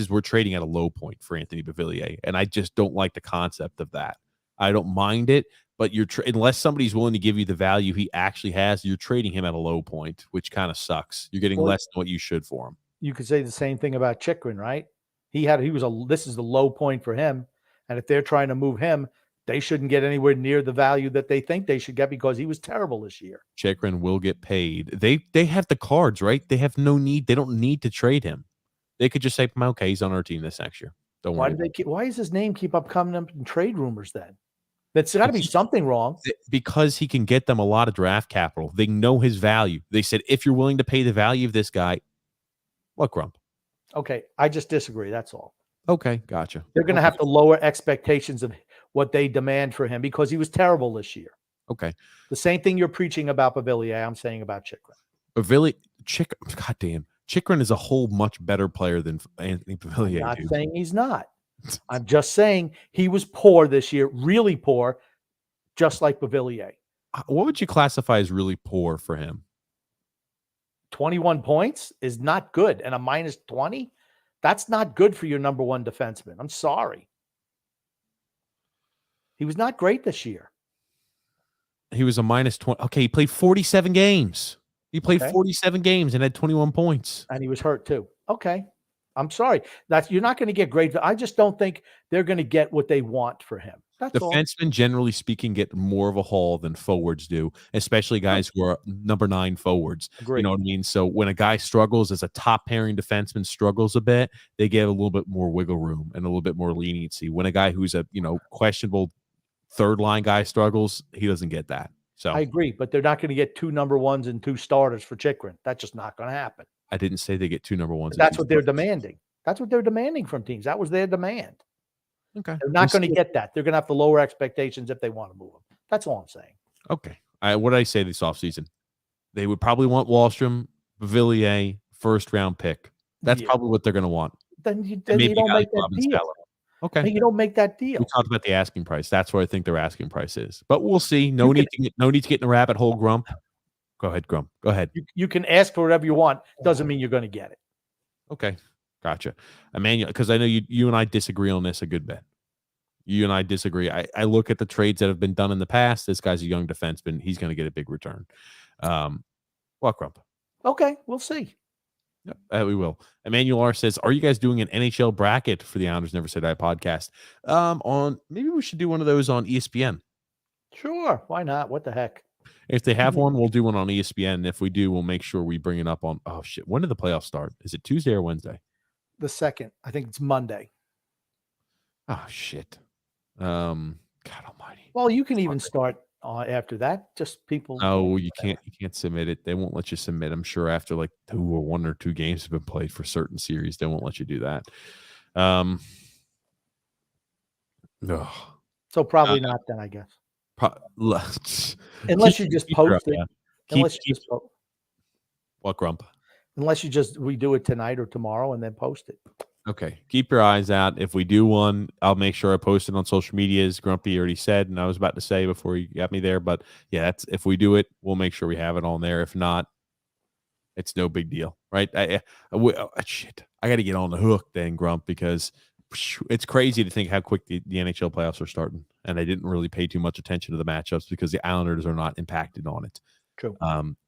Speaker 1: we're trading at a low point for Anthony Beauvillier, and I just don't like the concept of that. I don't mind it, but unless somebody's willing to give you the value he actually has, you're trading him at a low point, which kind of sucks. You're getting less than what you should for him.
Speaker 2: You could say the same thing about Chychrun, right? This is the low point for him. And if they're trying to move him, they shouldn't get anywhere near the value that they think they should get because he was terrible this year.
Speaker 1: Chychrun will get paid. They have the cards, right? They have no need. They don't need to trade him. They could just say, okay, he's on our team this next year. Don't worry.
Speaker 2: Why does his name keep coming up in trade rumors then? That's got to be something wrong.
Speaker 1: Because he can get them a lot of draft capital. They know his value. They said, if you're willing to pay the value of this guy, what, Grump?
Speaker 2: Okay, I just disagree. That's all.
Speaker 1: Okay, gotcha.
Speaker 2: They're going to have to lower expectations of what they demand for him because he was terrible this year.
Speaker 1: Okay.
Speaker 2: The same thing you're preaching about Beauvillier, I'm saying about
Speaker 1: Chychrun. Goddamn. Chychrun is a whole much better player than Anthony Beauvillier.
Speaker 2: I'm not saying he's not. I'm just saying he was poor this year, really poor, just like Beauvillier.
Speaker 1: What would you classify as really poor for him?
Speaker 2: 21 points is not good. And a minus 20? That's not good for your number one defenseman. I'm sorry. He was not great this year.
Speaker 1: He was a minus 20. Okay, he played 47 games. He played 47 games and had 21 points.
Speaker 2: And he was hurt too. Okay. I'm sorry. You're not going to get great. I just don't think they're going to get what they want for him. That's
Speaker 1: Defensemen, generally speaking, get more of a haul than forwards do, especially guys who are number 9 forwards.
Speaker 2: Agreed.
Speaker 1: You know what I mean? So when a guy struggles as a top pairing defenseman struggles a bit, they get a little bit more wiggle room and a little bit more leniency. When a guy who's a questionable third line guy struggles, he doesn't get that. So
Speaker 2: I agree, but they're not going to get 2 number ones and 2 starters for Chychrun. That's just not going to happen.
Speaker 1: I didn't say they get 2 number ones.
Speaker 2: That's what they're demanding. That's what they're demanding from teams. That was their demand.
Speaker 1: Okay.
Speaker 2: They're not going to get that. They're going to have to lower expectations if they want to move them. That's all I'm saying.
Speaker 1: Okay. What did I say this offseason? They would probably want Wahlstrom, Beauvillier, first-round pick. That's probably what they're going to want.
Speaker 2: Then you don't make that deal.
Speaker 1: Okay.
Speaker 2: You don't make that deal.
Speaker 1: We talked about the asking price. That's what I think their asking price is. But we'll see. No need to get in the rabbit hole, Grump. Go ahead, Grump. Go ahead.
Speaker 2: You can ask for whatever you want. Doesn't mean you're going to get it.
Speaker 1: Okay. Gotcha. Emmanuel, because I know you and I disagree on this a good bit. You and I disagree. I look at the trades that have been done in the past. This guy's a young defenseman. He's going to get a big return. Grump.
Speaker 2: Okay. We'll see.
Speaker 1: Yep, we will. Emmanuel R says, are you guys doing an NHL bracket for the Islanders Never Say Die podcast? Maybe we should do one of those on ESPN.
Speaker 2: Sure. Why not? What the heck?
Speaker 1: If they have one, we'll do one on ESPN. And if we do, we'll make sure we bring it up on, oh shit. When did the playoffs start? Is it Tuesday or Wednesday?
Speaker 2: The 2nd. I think it's Monday.
Speaker 1: Oh shit. God almighty. Friday.
Speaker 2: Well, you can even start after that. Just people.
Speaker 1: No, you can't. You can't submit it. They won't let you submit. I'm sure after like 1 or 2 games have been played for certain series, they won't let you do that. Ugh.
Speaker 2: So probably not then, I guess.
Speaker 1: Keep-
Speaker 2: Unless you just
Speaker 1: keep your
Speaker 2: post
Speaker 1: eye
Speaker 2: it.
Speaker 1: out.
Speaker 2: Unless you just
Speaker 1: What, Grump?
Speaker 2: unless you just redo it tonight or tomorrow and then post it.
Speaker 1: Okay. Keep your eyes out. If we do one, I'll make sure I post it on social media, as Grumpy already said, and I was about to say before you got me there. But yeah, that's if we do it, we'll make sure we have it on there. If not, it's no big deal, right? Shit, I got to get on the hook then, Grump, because it's crazy to think how quick the NHL playoffs are starting, and I didn't really pay too much attention to the matchups because the Islanders are not impacted on it.
Speaker 2: True.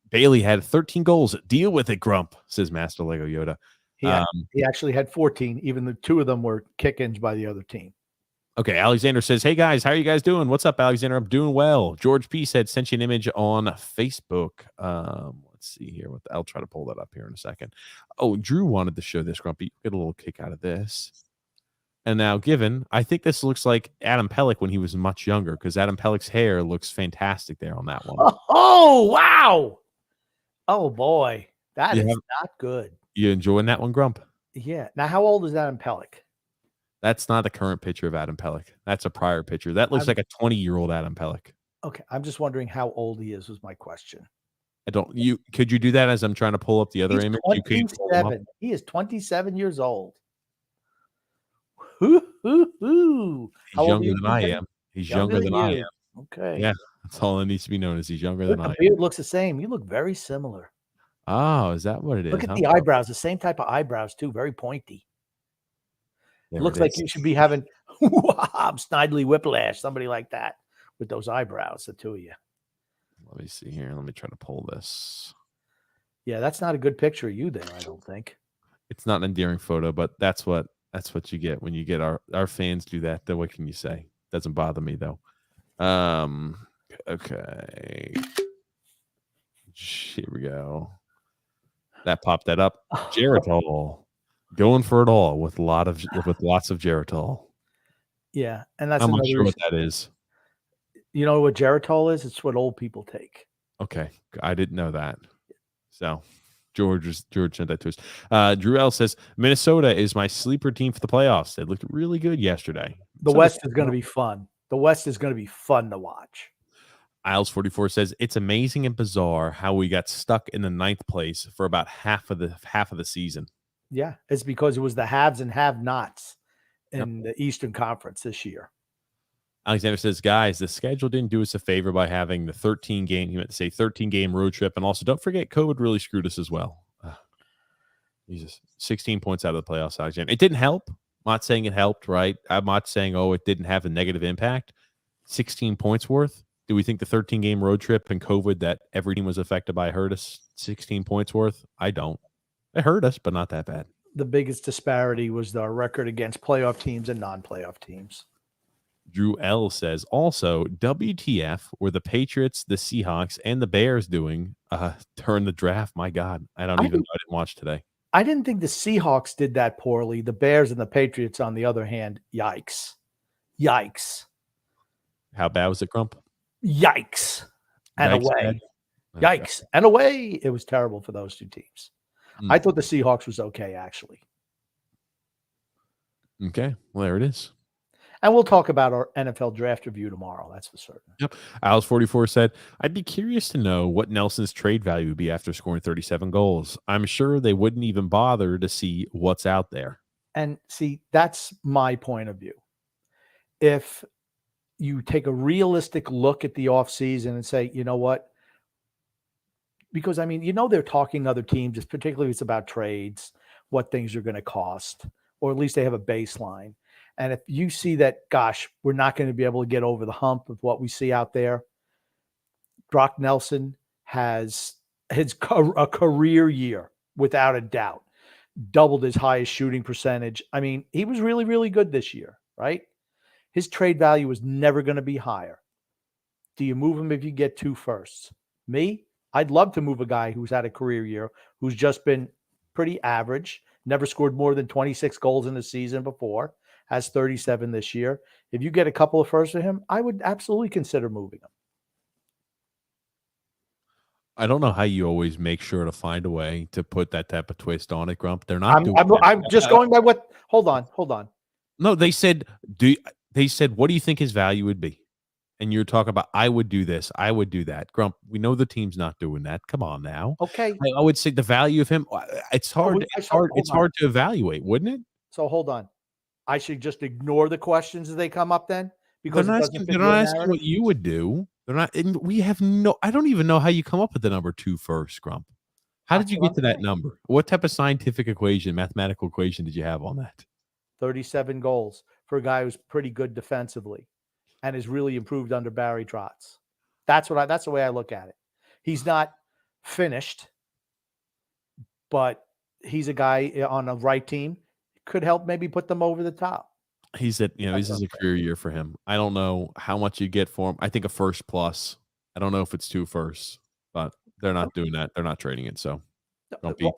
Speaker 1: Bailey had 13 goals. Deal with it, Grump, says Master Lego Yoda.
Speaker 2: He actually had 14, even the 2 of them were kick-ins by the other team.
Speaker 1: Okay, Alexander says, hey, guys, how are you guys doing? What's up, Alexander? I'm doing well. George P. said, sent you an image on Facebook. Let's see here. I'll try to pull that up here in a second. Oh, Drew wanted to show this, Grumpy. Get a little kick out of this. And now, I think this looks like Adam Pelech when he was much younger, because Adam Pelech's hair looks fantastic there on that one.
Speaker 2: Oh, wow. Oh, boy. That is not good.
Speaker 1: You enjoying that one, Grump?
Speaker 2: Yeah. Now, how old is Adam Pelech?
Speaker 1: That's not a current picture of Adam Pelech. That's a prior picture. That looks like a 20-year-old Adam Pelech.
Speaker 2: Okay. I'm just wondering how old he is was my question.
Speaker 1: Could you do that as I'm trying to pull up the other image?
Speaker 2: 27. He is 27 years old. Hoo.
Speaker 1: He's younger than I am. He's younger than I am.
Speaker 2: Okay.
Speaker 1: Yeah. That's all that needs to be known is he's younger than I am.
Speaker 2: The beard looks the same. You look very similar.
Speaker 1: Oh, is that what it is?
Speaker 2: Look at the eyebrows. The same type of eyebrows, too. Very pointy. It looks like you should be having Snidely Whiplash, somebody like that, with those eyebrows, the 2 of you.
Speaker 1: Let me see here. Let me try to pull this.
Speaker 2: Yeah, that's not a good picture of you there, I don't think.
Speaker 1: It's not an endearing photo, but that's what you get when you get our fans do that. Then what can you say? Doesn't bother me though. Okay. Here we go. That popped that up. Geritol. Going for it all with lots of Geritol.
Speaker 2: Yeah, and that's
Speaker 1: I'm
Speaker 2: another
Speaker 1: not sure what that is.
Speaker 2: You know what Geritol is? It's what old people take.
Speaker 1: Okay, I didn't know that. So George sent that to us. Drew L says Minnesota is my sleeper team for the playoffs. They looked really good yesterday.
Speaker 2: The West is going to be fun. The West is going to be fun to watch.
Speaker 1: Isles 44 says it's amazing and bizarre how we got stuck in the 9th place for about half of the season.
Speaker 2: Yeah, it's because it was the haves and have-nots in the Eastern Conference this year.
Speaker 1: Alexander says, guys, the schedule didn't do us a favor by having the 13-game road trip. And also, don't forget, COVID really screwed us as well. Jesus, 16 points out of the playoffs, Alexander. It didn't help. I'm not saying it helped, right? I'm not saying, it didn't have a negative impact. 16 points worth. Do we think the 13-game road trip and COVID that every team was affected by hurt us 16 points worth? I don't. It hurt us, but not that bad.
Speaker 2: The biggest disparity was our record against playoff teams and non-playoff teams.
Speaker 1: Drew L says, also, WTF were the Patriots, the Seahawks, and the Bears doing during the draft? My God, I didn't watch today.
Speaker 2: I didn't think the Seahawks did that poorly. The Bears and the Patriots, on the other hand, yikes.
Speaker 1: How bad was it, Grump?
Speaker 2: Yikes. And away. Yikes. And away. It was terrible for those 2 teams. I thought the Seahawks was okay, actually.
Speaker 1: Okay. Well, there it is.
Speaker 2: And we'll talk about our NFL draft review tomorrow. That's for certain.
Speaker 1: Yep. Alice 44 said, I'd be curious to know what Nelson's trade value would be after scoring 37 goals. I'm sure they wouldn't even bother to see what's out there.
Speaker 2: And see, that's my point of view. If you take a realistic look at the offseason and say, you know what? Because, they're talking to other teams, particularly if it's about trades, what things are going to cost, or at least they have a baseline. And if you see that, gosh, we're not going to be able to get over the hump of what we see out there, Brock Nelson has a career year, without a doubt, doubled his highest shooting percentage. He was really, really good this year, right? His trade value was never going to be higher. Do you move him if you get 2 firsts? Me? I'd love to move a guy who's had a career year, who's just been pretty average, never scored more than 26 goals in the season before, has 37 this year. If you get a couple of firsts for him, I would absolutely consider moving him.
Speaker 1: I don't know how you always make sure to find a way to put that type of twist on it, Grump. They're not doing that.
Speaker 2: I'm just going by what. Hold on.
Speaker 1: No, they said, what do you think his value would be? And you're talking about, I would do this, I would do that. Grump, we know the team's not doing that. Come on now.
Speaker 2: Okay.
Speaker 1: I would say the value of him, it's hard. It's hard to evaluate, wouldn't it?
Speaker 2: So hold on. I should just ignore the questions as they come up then? Because
Speaker 1: they're not asking what you would do. They're not, and we have I don't even know how you come up with the number 2 first, Grump. How did you get to that number? What type of scientific equation, mathematical equation did you have on that?
Speaker 2: 37 goals for a guy who's pretty good defensively and has really improved under Barry Trotz. That's the way I look at it. He's not finished, but he's a guy on a right team, could help maybe put them over the top.
Speaker 1: He's at, this is a career year for him. I don't know how much you get for him. I think a first plus. I don't know if it's 2 firsts, but they're not doing that. They're not trading it. So don't be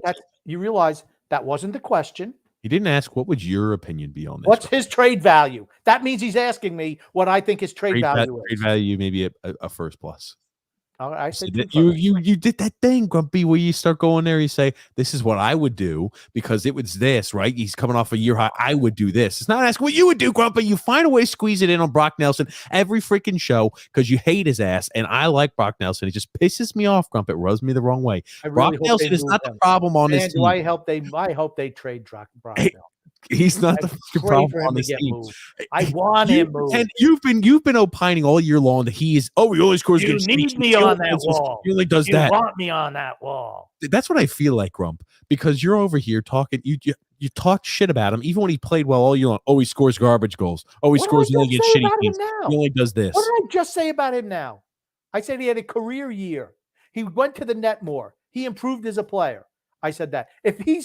Speaker 2: but you realize that wasn't the question.
Speaker 1: He didn't ask what would your opinion be on this.
Speaker 2: What's his trade value? That means he's asking me what I think his trade value is.
Speaker 1: Trade value, maybe a first plus.
Speaker 2: I said
Speaker 1: you did that thing, Grumpy, where you start going there. You say, "This is what I would do because it was this, right?" He's coming off a year high. I would do this. It's not asking what you would do, Grumpy. You find a way to squeeze it in on Brock Nelson every freaking show because you hate his ass, and I like Brock Nelson. It just pisses me off, Grump. It rubs me the wrong way. Brock Nelson is not the problem on this team.
Speaker 2: I hope they trade Brock Nelson.
Speaker 1: He's not the problem on this team.
Speaker 2: I want him moved.
Speaker 1: And you've been opining all year long that he is. Oh, he always scores.
Speaker 2: You need me on that wall.
Speaker 1: He only does that.
Speaker 2: You want me on that wall.
Speaker 1: That's what I feel like, Grump. Because you're over here talking. You talk shit about him, even when he played well all year long. Oh, he scores garbage goals. Oh, he scores only against shitty teams. He only does this.
Speaker 2: What did I just say about him now? I said he had a career year. He went to the net more. He improved as a player. I said that. If he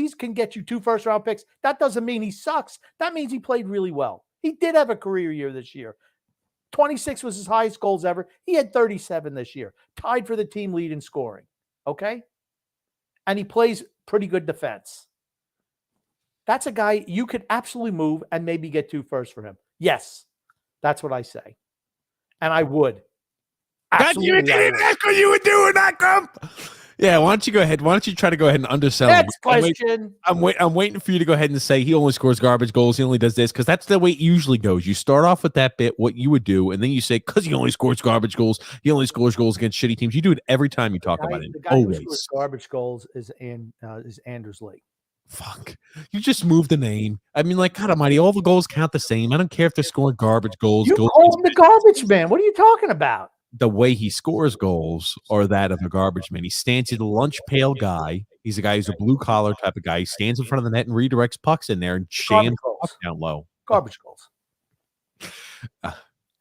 Speaker 2: can get you 2 first-round picks, that doesn't mean he sucks. That means he played really well. He did have a career year this year. 26 was his highest goals ever. He had 37 this year, tied for the team lead in scoring. Okay? And he plays pretty good defense. That's a guy you could absolutely move and maybe get 2 firsts for him. Yes, that's what I say. And I would.
Speaker 1: Absolutely, you didn't ask what you would do in that, Grump. Yeah, why don't you go ahead? Why don't you try to go ahead and undersell him?
Speaker 2: Next question.
Speaker 1: I'm waiting for you to go ahead and say he only scores garbage goals. He only does this because that's the way it usually goes. You start off with that bit, what you would do, and then you say because he only scores garbage goals, he only scores goals against shitty teams. You do it every time you talk about it.
Speaker 2: The guy who scores garbage goals is Anders Lee.
Speaker 1: Fuck. You just moved the name. I mean, like, God almighty, all the goals count the same. I don't care if they're scoring garbage goals.
Speaker 2: You call him the garbage man. What are you talking about?
Speaker 1: The way he scores goals are that of a garbage man. He stands at a lunch pail guy. He's a guy who's a blue collar type of guy. He stands in front of the net and redirects pucks in there and jams pucks down low.
Speaker 2: Garbage goals.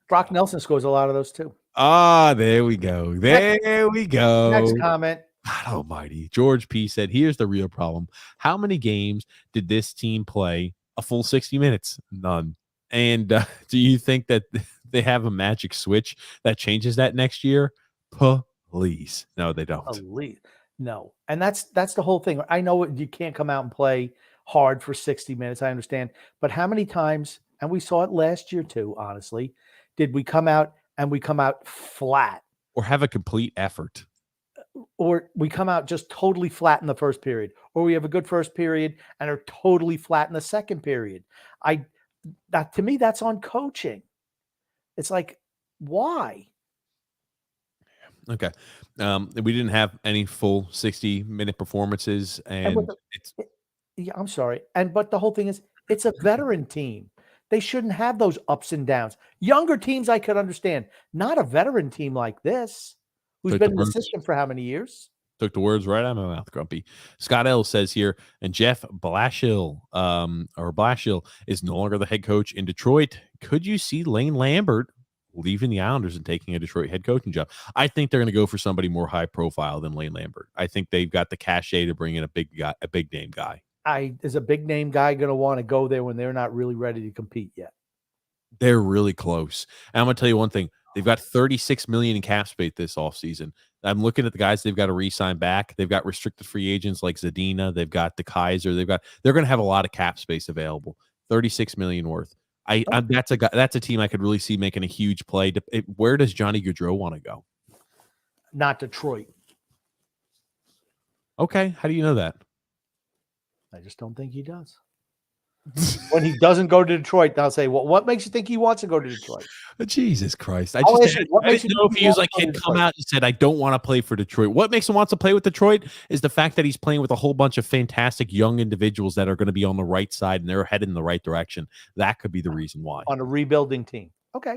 Speaker 2: Brock Nelson scores a lot of those too.
Speaker 1: There we go. There we go.
Speaker 2: Next comment.
Speaker 1: God almighty. George P. said, here's the real problem. How many games did this team play a full 60 minutes? None. And do you think that they have a magic switch that changes that next year? Please. No, they don't.
Speaker 2: Please. No. And that's the whole thing. I know you can't come out and play hard for 60 minutes. I understand. But how many times, and we saw it last year too, honestly, did we come out flat?
Speaker 1: Or have a complete effort?
Speaker 2: Or we come out just totally flat in the first period. Or we have a good first period and are totally flat in the second period. To me, that's on coaching. It's like, why?
Speaker 1: Okay. We didn't have any full 60-minute performances.
Speaker 2: Yeah, I'm sorry. But the whole thing is, it's a veteran team. They shouldn't have those ups and downs. Younger teams, I could understand. Not a veteran team like this, who's been in the system for how many years?
Speaker 1: Took the words right out of my mouth, Grumpy. Scott L says here, and Jeff Blashill is no longer the head coach in Detroit. Could you see Lane Lambert leaving the Islanders and taking a Detroit head coaching job? I think they're going to go for somebody more high profile than Lane Lambert. I think they've got the cachet to bring in a big name guy.
Speaker 2: Is a big name guy going to want to go there when they're not really ready to compete yet?
Speaker 1: They're really close. And I'm going to tell you one thing. They've got $36 million in cap space this offseason. I'm looking at the guys they've got to re-sign back. They've got restricted free agents like Zdeno. They've got the Kaiser. They're going to have a lot of cap space available. $36 million worth. That's a team I could really see making a huge play. Where does Johnny Gaudreau want to go?
Speaker 2: Not Detroit.
Speaker 1: Okay, how do you know that?
Speaker 2: I just don't think he does. When he doesn't go to Detroit, they'll say, "Well, what makes you think he wants to go to Detroit?"
Speaker 1: Jesus Christ! I
Speaker 2: I'll
Speaker 1: just
Speaker 2: ask you, what
Speaker 1: I
Speaker 2: makes
Speaker 1: didn't
Speaker 2: you
Speaker 1: know
Speaker 2: think
Speaker 1: if
Speaker 2: he
Speaker 1: he was
Speaker 2: wants
Speaker 1: like
Speaker 2: to go
Speaker 1: had
Speaker 2: to
Speaker 1: come
Speaker 2: Detroit?
Speaker 1: out and said, "I don't want to play for Detroit." What makes him want to play with Detroit is the fact that he's playing with a whole bunch of fantastic young individuals that are going to be on the right side and they're headed in the right direction. That could be the reason why.
Speaker 2: On a rebuilding team. Okay.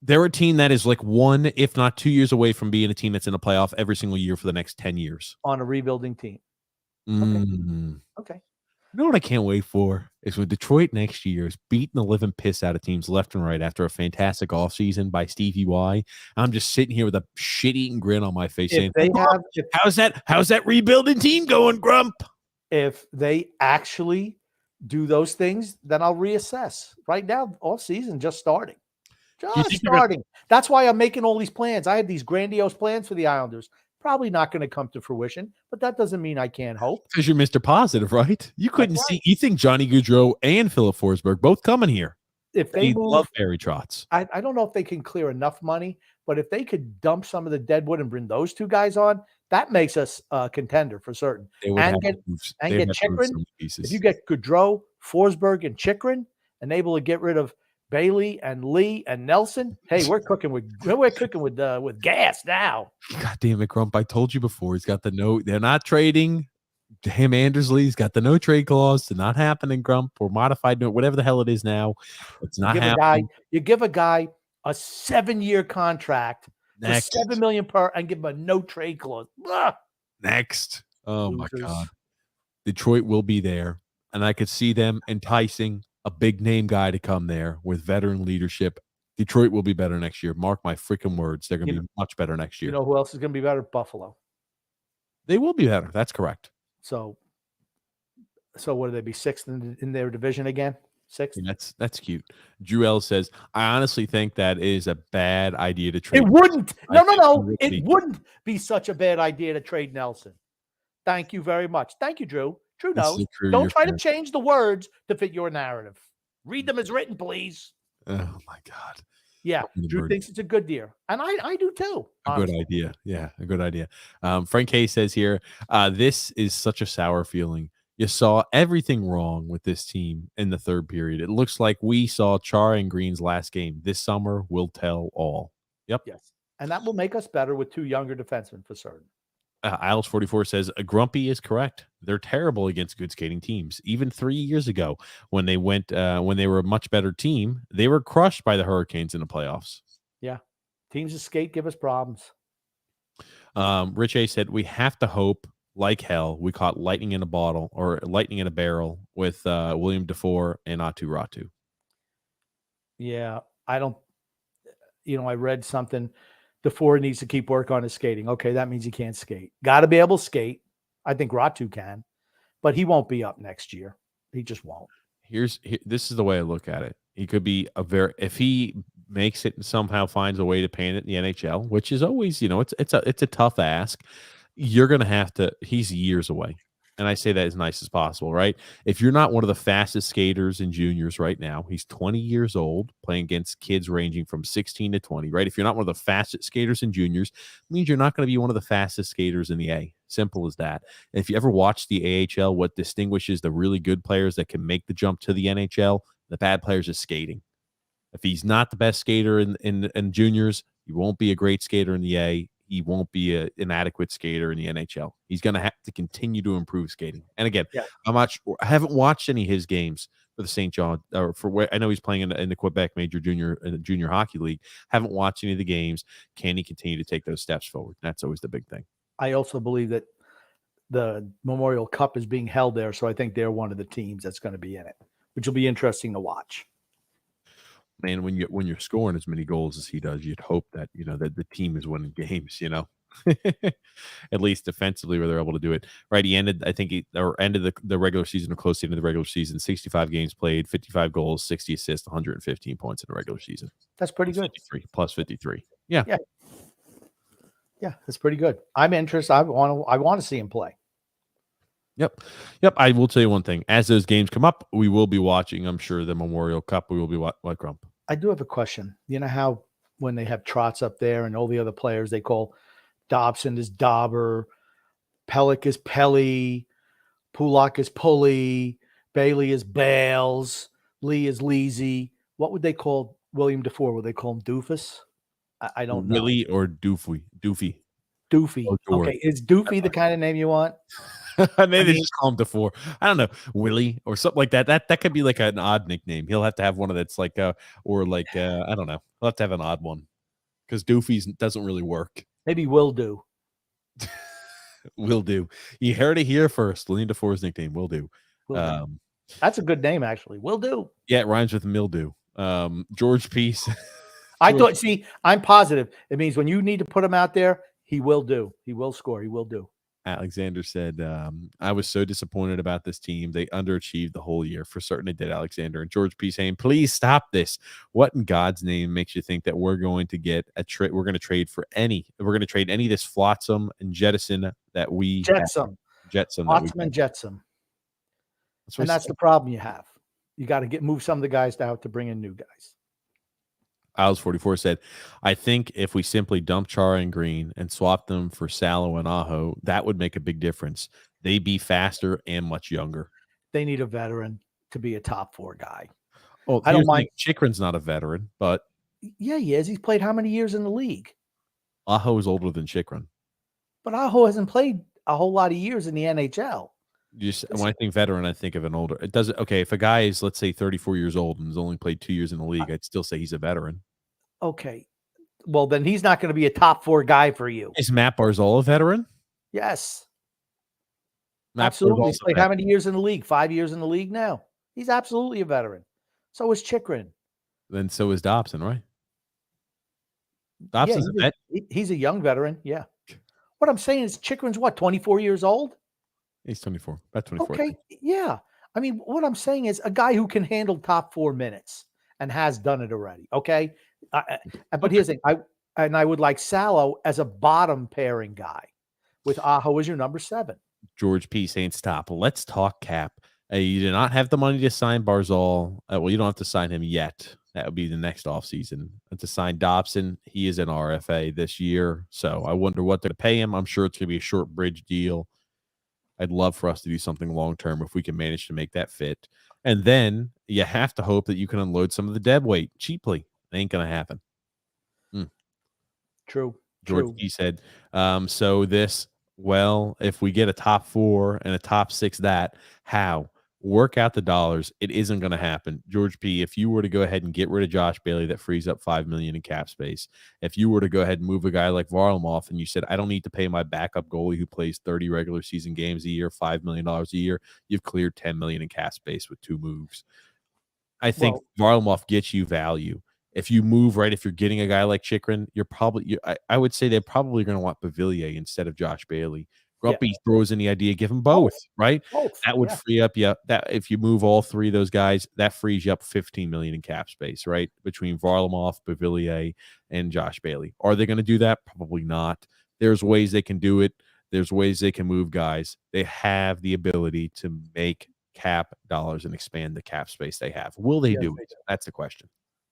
Speaker 1: They're a team that is like 1, if not 2 years away from being a team that's in a playoff every single year for the next 10 years.
Speaker 2: On a rebuilding team. Okay.
Speaker 1: You know what I can't wait for is when Detroit next year is beating the living piss out of teams left and right after a fantastic offseason by Stevie Y. I'm just sitting here with a shit-eating grin on my face saying, how's that rebuilding team going, Grump?
Speaker 2: If they actually do those things, then I'll reassess. Right now, off season just starting. Just starting. That's why I'm making all these plans. I had these grandiose plans for the Islanders. Probably not going to come to fruition, but that doesn't mean I can't hope.
Speaker 1: Because you're Mr. Positive, right? You couldn't see. You think Johnny Gaudreau and Philip Forsberg both coming here.
Speaker 2: If they
Speaker 1: love Barry Trotz.
Speaker 2: I don't know if they can clear enough money, but if they could dump some of the deadwood and bring those two guys on, that makes us a contender for certain. And get Chychrun. If you get Gaudreau, Forsberg, and Chychrun, and able to get rid of Bailey and Lee and Nelson, hey, we're cooking with gas now.
Speaker 1: God damn it, Grump! I told you before. He's got the no. They're not trading him. Andersley. He's got the no trade clause. It's not happening, Grump, or modified, whatever the hell it is now. It's not happening.
Speaker 2: You give a guy a 7-year contract for $7 million per, and give him a no trade clause. Ugh.
Speaker 1: Next, oh my God, Detroit will be there, and I could see them enticing a big name guy to come there with veteran leadership. Detroit will be better next year. Mark my freaking words. They're going to be much better next year.
Speaker 2: You know who else is going to be better? Buffalo.
Speaker 1: They will be better. That's correct.
Speaker 2: So what do they be, sixth in their division again? Sixth?
Speaker 1: Yeah, that's cute. Drew L says, I honestly think that is a bad idea to trade.
Speaker 2: It wouldn't. No. It wouldn't be such a bad idea to trade Nelson. Thank you very much. Thank you, Drew. True knows. Don't try to change the words to fit your narrative. Read them as written, please.
Speaker 1: Oh my God.
Speaker 2: Yeah, Drew thinks it's a good deal, and I do too.
Speaker 1: Honestly. A good idea. Yeah, a good idea. Frank K says here, this is such a sour feeling. You saw everything wrong with this team in the third period. It looks like we saw Chara and Green's last game. This summer will tell all. Yep.
Speaker 2: Yes, and that will make us better with two younger defensemen for certain.
Speaker 1: Isles 44 says Grumpy is correct. They're terrible against good skating teams. Even 3 years ago, when they were a much better team, they were crushed by the Hurricanes in the playoffs.
Speaker 2: Yeah, teams that skate give us problems.
Speaker 1: Rich A said we have to hope like hell we caught lightning in a bottle or lightning in a barrel with William Dufour and Atu Ratu.
Speaker 2: Yeah, I don't. I read something. Dufour needs to keep work on his skating. Okay, that means he can't skate. Got to be able to skate. I think Ratu can, but he won't be up next year. He just won't.
Speaker 1: This is the way I look at it. He could be if he makes it and somehow finds a way to paint it in the NHL, which is always, it's a tough ask. You're going to have to. He's years away. And I say that as nice as possible, right? If you're not one of the fastest skaters in juniors right now, he's 20 years old, playing against kids ranging from 16 to 20, right? If you're not one of the fastest skaters in juniors, it means you're not going to be one of the fastest skaters in the A. Simple as that. And if you ever watch the AHL, what distinguishes the really good players that can make the jump to the NHL, the bad players is skating. If he's not the best skater in juniors, he won't be a great skater in the A. He won't be an adequate skater in the NHL. He's going to have to continue to improve skating. And again, I haven't watched any of his games for the St. John, or for where I know he's playing in the Quebec Major Junior Hockey League. Haven't watched any of the games. Can he continue to take those steps forward? That's always the big thing.
Speaker 2: I also believe that the Memorial Cup is being held there, so I think they're one of the teams that's going to be in it, which will be interesting to watch.
Speaker 1: Man, when you're scoring as many goals as he does, you'd hope that that the team is winning games. At least defensively, where they're able to do it. Right, he ended. I think ended the regular season or close to the end of the regular season. 65 games played, 55 goals, 60 assists, 115 points in the regular season.
Speaker 2: That's pretty good.
Speaker 1: 53. Yeah,
Speaker 2: that's pretty good. I'm interested. I want to see him play.
Speaker 1: Yep. I will tell you one thing. As those games come up, we will be watching, I'm sure, the Memorial Cup. We will be what Grump?
Speaker 2: I do have a question. You know how when they have Trotz up there and all the other players, they call Dobson is Dauber, Pellick is Pelly, Pulak is Pulley, Bailey is Bales, Lee is Leasy. What would they call William DeFore? Would they call him Doofus? I don't know.
Speaker 1: Willie or Doofy?
Speaker 2: Doofy.
Speaker 1: Or George.
Speaker 2: Okay. Is Doofy the kind of name you want?
Speaker 1: Maybe they just call him DeFore. I don't know, Willie or something like that. That could be like an odd nickname. He'll have to have one that's like or like I don't know. He'll have to have an odd one because Doofy's doesn't really work.
Speaker 2: Maybe Will Do.
Speaker 1: Will do. You heard it here first. William DeFore's nickname, Will do.
Speaker 2: That's a good name, actually. Will Do.
Speaker 1: Yeah, it rhymes with mildew. George Peace.
Speaker 2: I thought, see, I'm positive. It means when you need to put him out there, he will do. He will score. He will do.
Speaker 1: Alexander said, I was so disappointed about this team. They underachieved the whole year. For certain it did, Alexander. And George P. saying, please stop this. What in God's name makes you think that we're going to get a trade? We're going to trade for any. We're going to trade any of this flotsam and jettison that we
Speaker 2: Jetsam. Flotsam and jetsam. That's the problem you have. You got to move some of the guys out to bring in new guys.
Speaker 1: Owls44 said, I think if we simply dump Chara and Green and swap them for Salo and Aho, that would make a big difference. They'd be faster and much younger.
Speaker 2: They need a veteran to be a top 4 guy.
Speaker 1: Well, I don't mind. Chikrin's not a veteran, but
Speaker 2: yeah, he is. He's played how many years in the league?
Speaker 1: Aho is older than Chikrin.
Speaker 2: But Aho hasn't played a whole lot of years in the NHL.
Speaker 1: When I think veteran, I think of an older. It doesn't. Okay, if a guy is, let's say, 34 years old and has only played 2 years in the league, I'd still say he's a veteran.
Speaker 2: Okay, well then he's not going to be a top 4 guy for you.
Speaker 1: Is Matt Barzal a veteran?
Speaker 2: Yes,
Speaker 1: absolutely.
Speaker 2: He's played how many years in the league? 5 years in the league now. He's absolutely a veteran. So is Chikrin.
Speaker 1: Then so is Dobson, right? Dobson's a vet.
Speaker 2: He's a young veteran. Yeah. What I'm saying is Chikrin's what, 24 years old?
Speaker 1: He's 24. About 24.
Speaker 2: Okay. Yeah. I mean, what I'm saying is a guy who can handle top 4 minutes and has done it already. Okay. But here's the thing. I would like Salo as a bottom pairing guy with Aho as your number 7.
Speaker 1: George P. saying, stop. Let's talk cap. You do not have the money to sign Barzal. Well, you don't have to sign him yet. That would be the next offseason. And to sign Dobson, he is an RFA this year. So I wonder what they're going to pay him. I'm sure it's going to be a short bridge deal. I'd love for us to do something long-term if we can manage to make that fit. And then you have to hope that you can unload some of the dead weight cheaply. It ain't going to happen.
Speaker 2: True.
Speaker 1: George P. said, so this, well, if we get a top 4 and a top 6, how? Work out the dollars. It isn't going to happen. George P., if you were to go ahead and get rid of Josh Bailey, that frees up $5 million in cap space. If you were to go ahead and move a guy like Varlamov and you said, I don't need to pay my backup goalie who plays 30 regular season games a year, $5 million a year, you've cleared $10 million in cap space with 2 moves. I think Varlamov gets you value. If you move right, if you're getting a guy like Chikrin, you're probably, I would say they're probably going to want Beauvillier instead of Josh Bailey. Grumpy throws in the idea, give them both, right? That would free up that if you move all 3 of those guys, that frees you up $15 million in cap space, right? Between Varlamov, Beauvillier, and Josh Bailey. Are they going to do that? Probably not. There's ways they can do it. There's ways they can move guys. They have the ability to make cap dollars and expand the cap space they have. Will they do it? That's the question.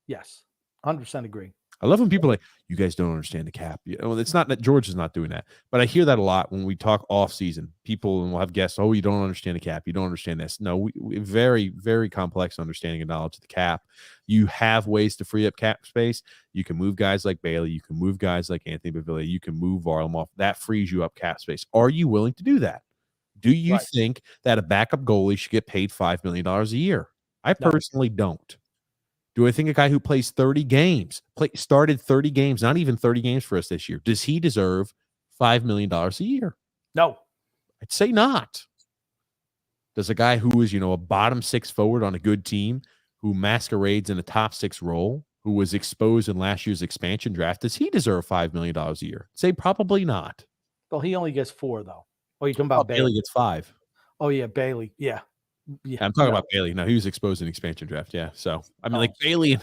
Speaker 2: Yes. 100% agree.
Speaker 1: I love when people are like, you guys don't understand the cap. It's not that George is not doing that, but I hear that a lot when we talk off season. People, and we'll have guests, oh, you don't understand the cap. You don't understand this. No, we very, very complex understanding and knowledge of the cap. You have ways to free up cap space. You can move guys like Bailey. You can move guys like Anthony Beauvillier. You can move Varlamov. That frees you up cap space. Are you willing to do that? Do you think that a backup goalie should get paid $5 million a year? I personally don't. Do I think a guy who plays 30 games, started 30 games, not even 30 games for us this year, does he deserve $5 million a year?
Speaker 2: No.
Speaker 1: I'd say not. Does a guy who is, a bottom 6 forward on a good team, who masquerades in a top 6 role, who was exposed in last year's expansion draft, does he deserve $5 million a year? Say probably not.
Speaker 2: Well, he only gets 4, though. Oh, you're talking about
Speaker 1: Bailey gets 5.
Speaker 2: Oh, yeah, Bailey. Yeah.
Speaker 1: I'm talking about Bailey. No, he was exposed in expansion draft. Yeah. So, I mean, like Bailey,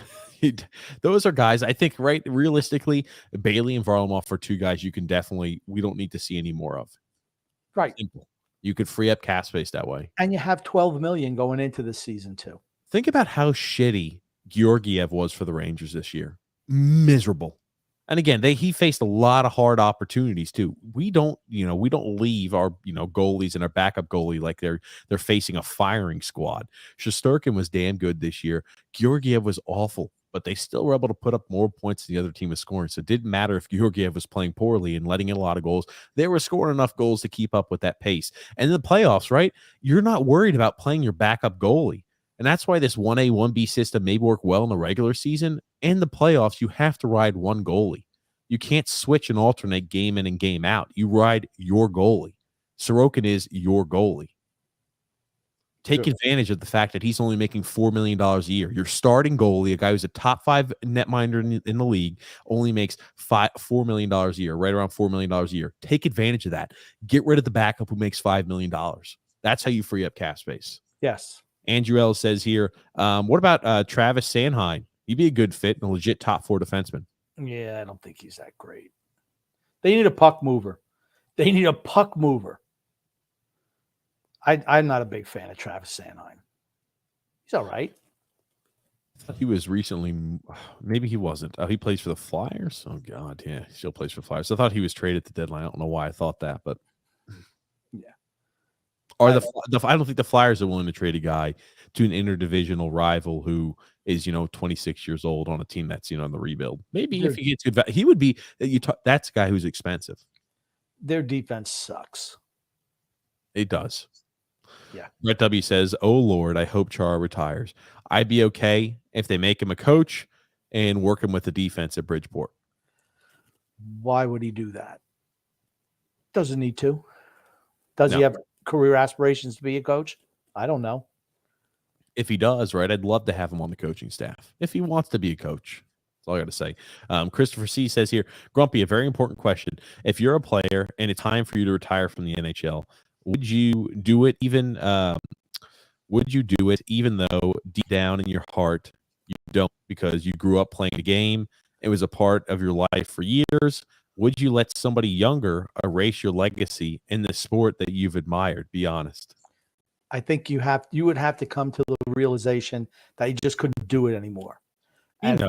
Speaker 1: those are guys, I think, right, realistically, Bailey and Varlamov are 2 guys we don't need to see any more of.
Speaker 2: Right.
Speaker 1: Simple. You could free up cap space that way.
Speaker 2: And you have 12 million going into the season too.
Speaker 1: Think about how shitty Georgiev was for the Rangers this year. Miserable. And again, he faced a lot of hard opportunities too. We don't leave our, goalies and our backup goalie like they're facing a firing squad. Shesterkin was damn good this year. Georgiev was awful, but they still were able to put up more points than the other team was scoring. So it didn't matter if Georgiev was playing poorly and letting in a lot of goals. They were scoring enough goals to keep up with that pace. And in the playoffs, right? You're not worried about playing your backup goalie. And that's why this 1A, 1B system may work well in the regular season. In the playoffs, you have to ride one goalie. You can't switch and alternate game in and game out. You ride your goalie. Sorokin is your goalie. Take advantage of the fact that he's only making $4 million a year. Your starting goalie, a guy who's a top 5 netminder in the league, only makes $4 million a year, right around $4 million a year. Take advantage of that. Get rid of the backup who makes $5 million. That's how you free up cap space.
Speaker 2: Yes.
Speaker 1: Andrew L says here, what about Travis Sanheim? He'd be a good fit and a legit top 4 defenseman.
Speaker 2: Yeah, I don't think he's that great. They need a puck mover. I'm not a big fan of Travis Sanheim. He's all right.
Speaker 1: I thought he was recently, maybe he wasn't. Oh, he plays for the Flyers? Oh, God, yeah. He still plays for the Flyers. I thought he was traded at the deadline. I don't know why I thought that, but
Speaker 2: yeah.
Speaker 1: Or I don't think the Flyers are willing to trade a guy to an interdivisional rival who is 26 years old on a team that's on the rebuild. Maybe if he gets good, he would be. That's a guy who's expensive.
Speaker 2: Their defense sucks.
Speaker 1: It does.
Speaker 2: Yeah.
Speaker 1: Brett W says, "Oh Lord, I hope Chara retires. I'd be okay if they make him a coach and work him with the defense at Bridgeport."
Speaker 2: Why would he do that? Doesn't need to. Does he have career aspirations to be a coach? I don't know.
Speaker 1: If he does, right, I'd love to have him on the coaching staff. If he wants to be a coach, that's all I got to say. Christopher C says here, Grumpy, a very important question. If you're a player and it's time for you to retire from the NHL, would you do it even though deep down in your heart you don't, because you grew up playing the game, it was a part of your life for years? Would you let somebody younger erase your legacy in the sport that you've admired? Be honest.
Speaker 2: I think you would have to come to the realization that you just couldn't do it anymore. And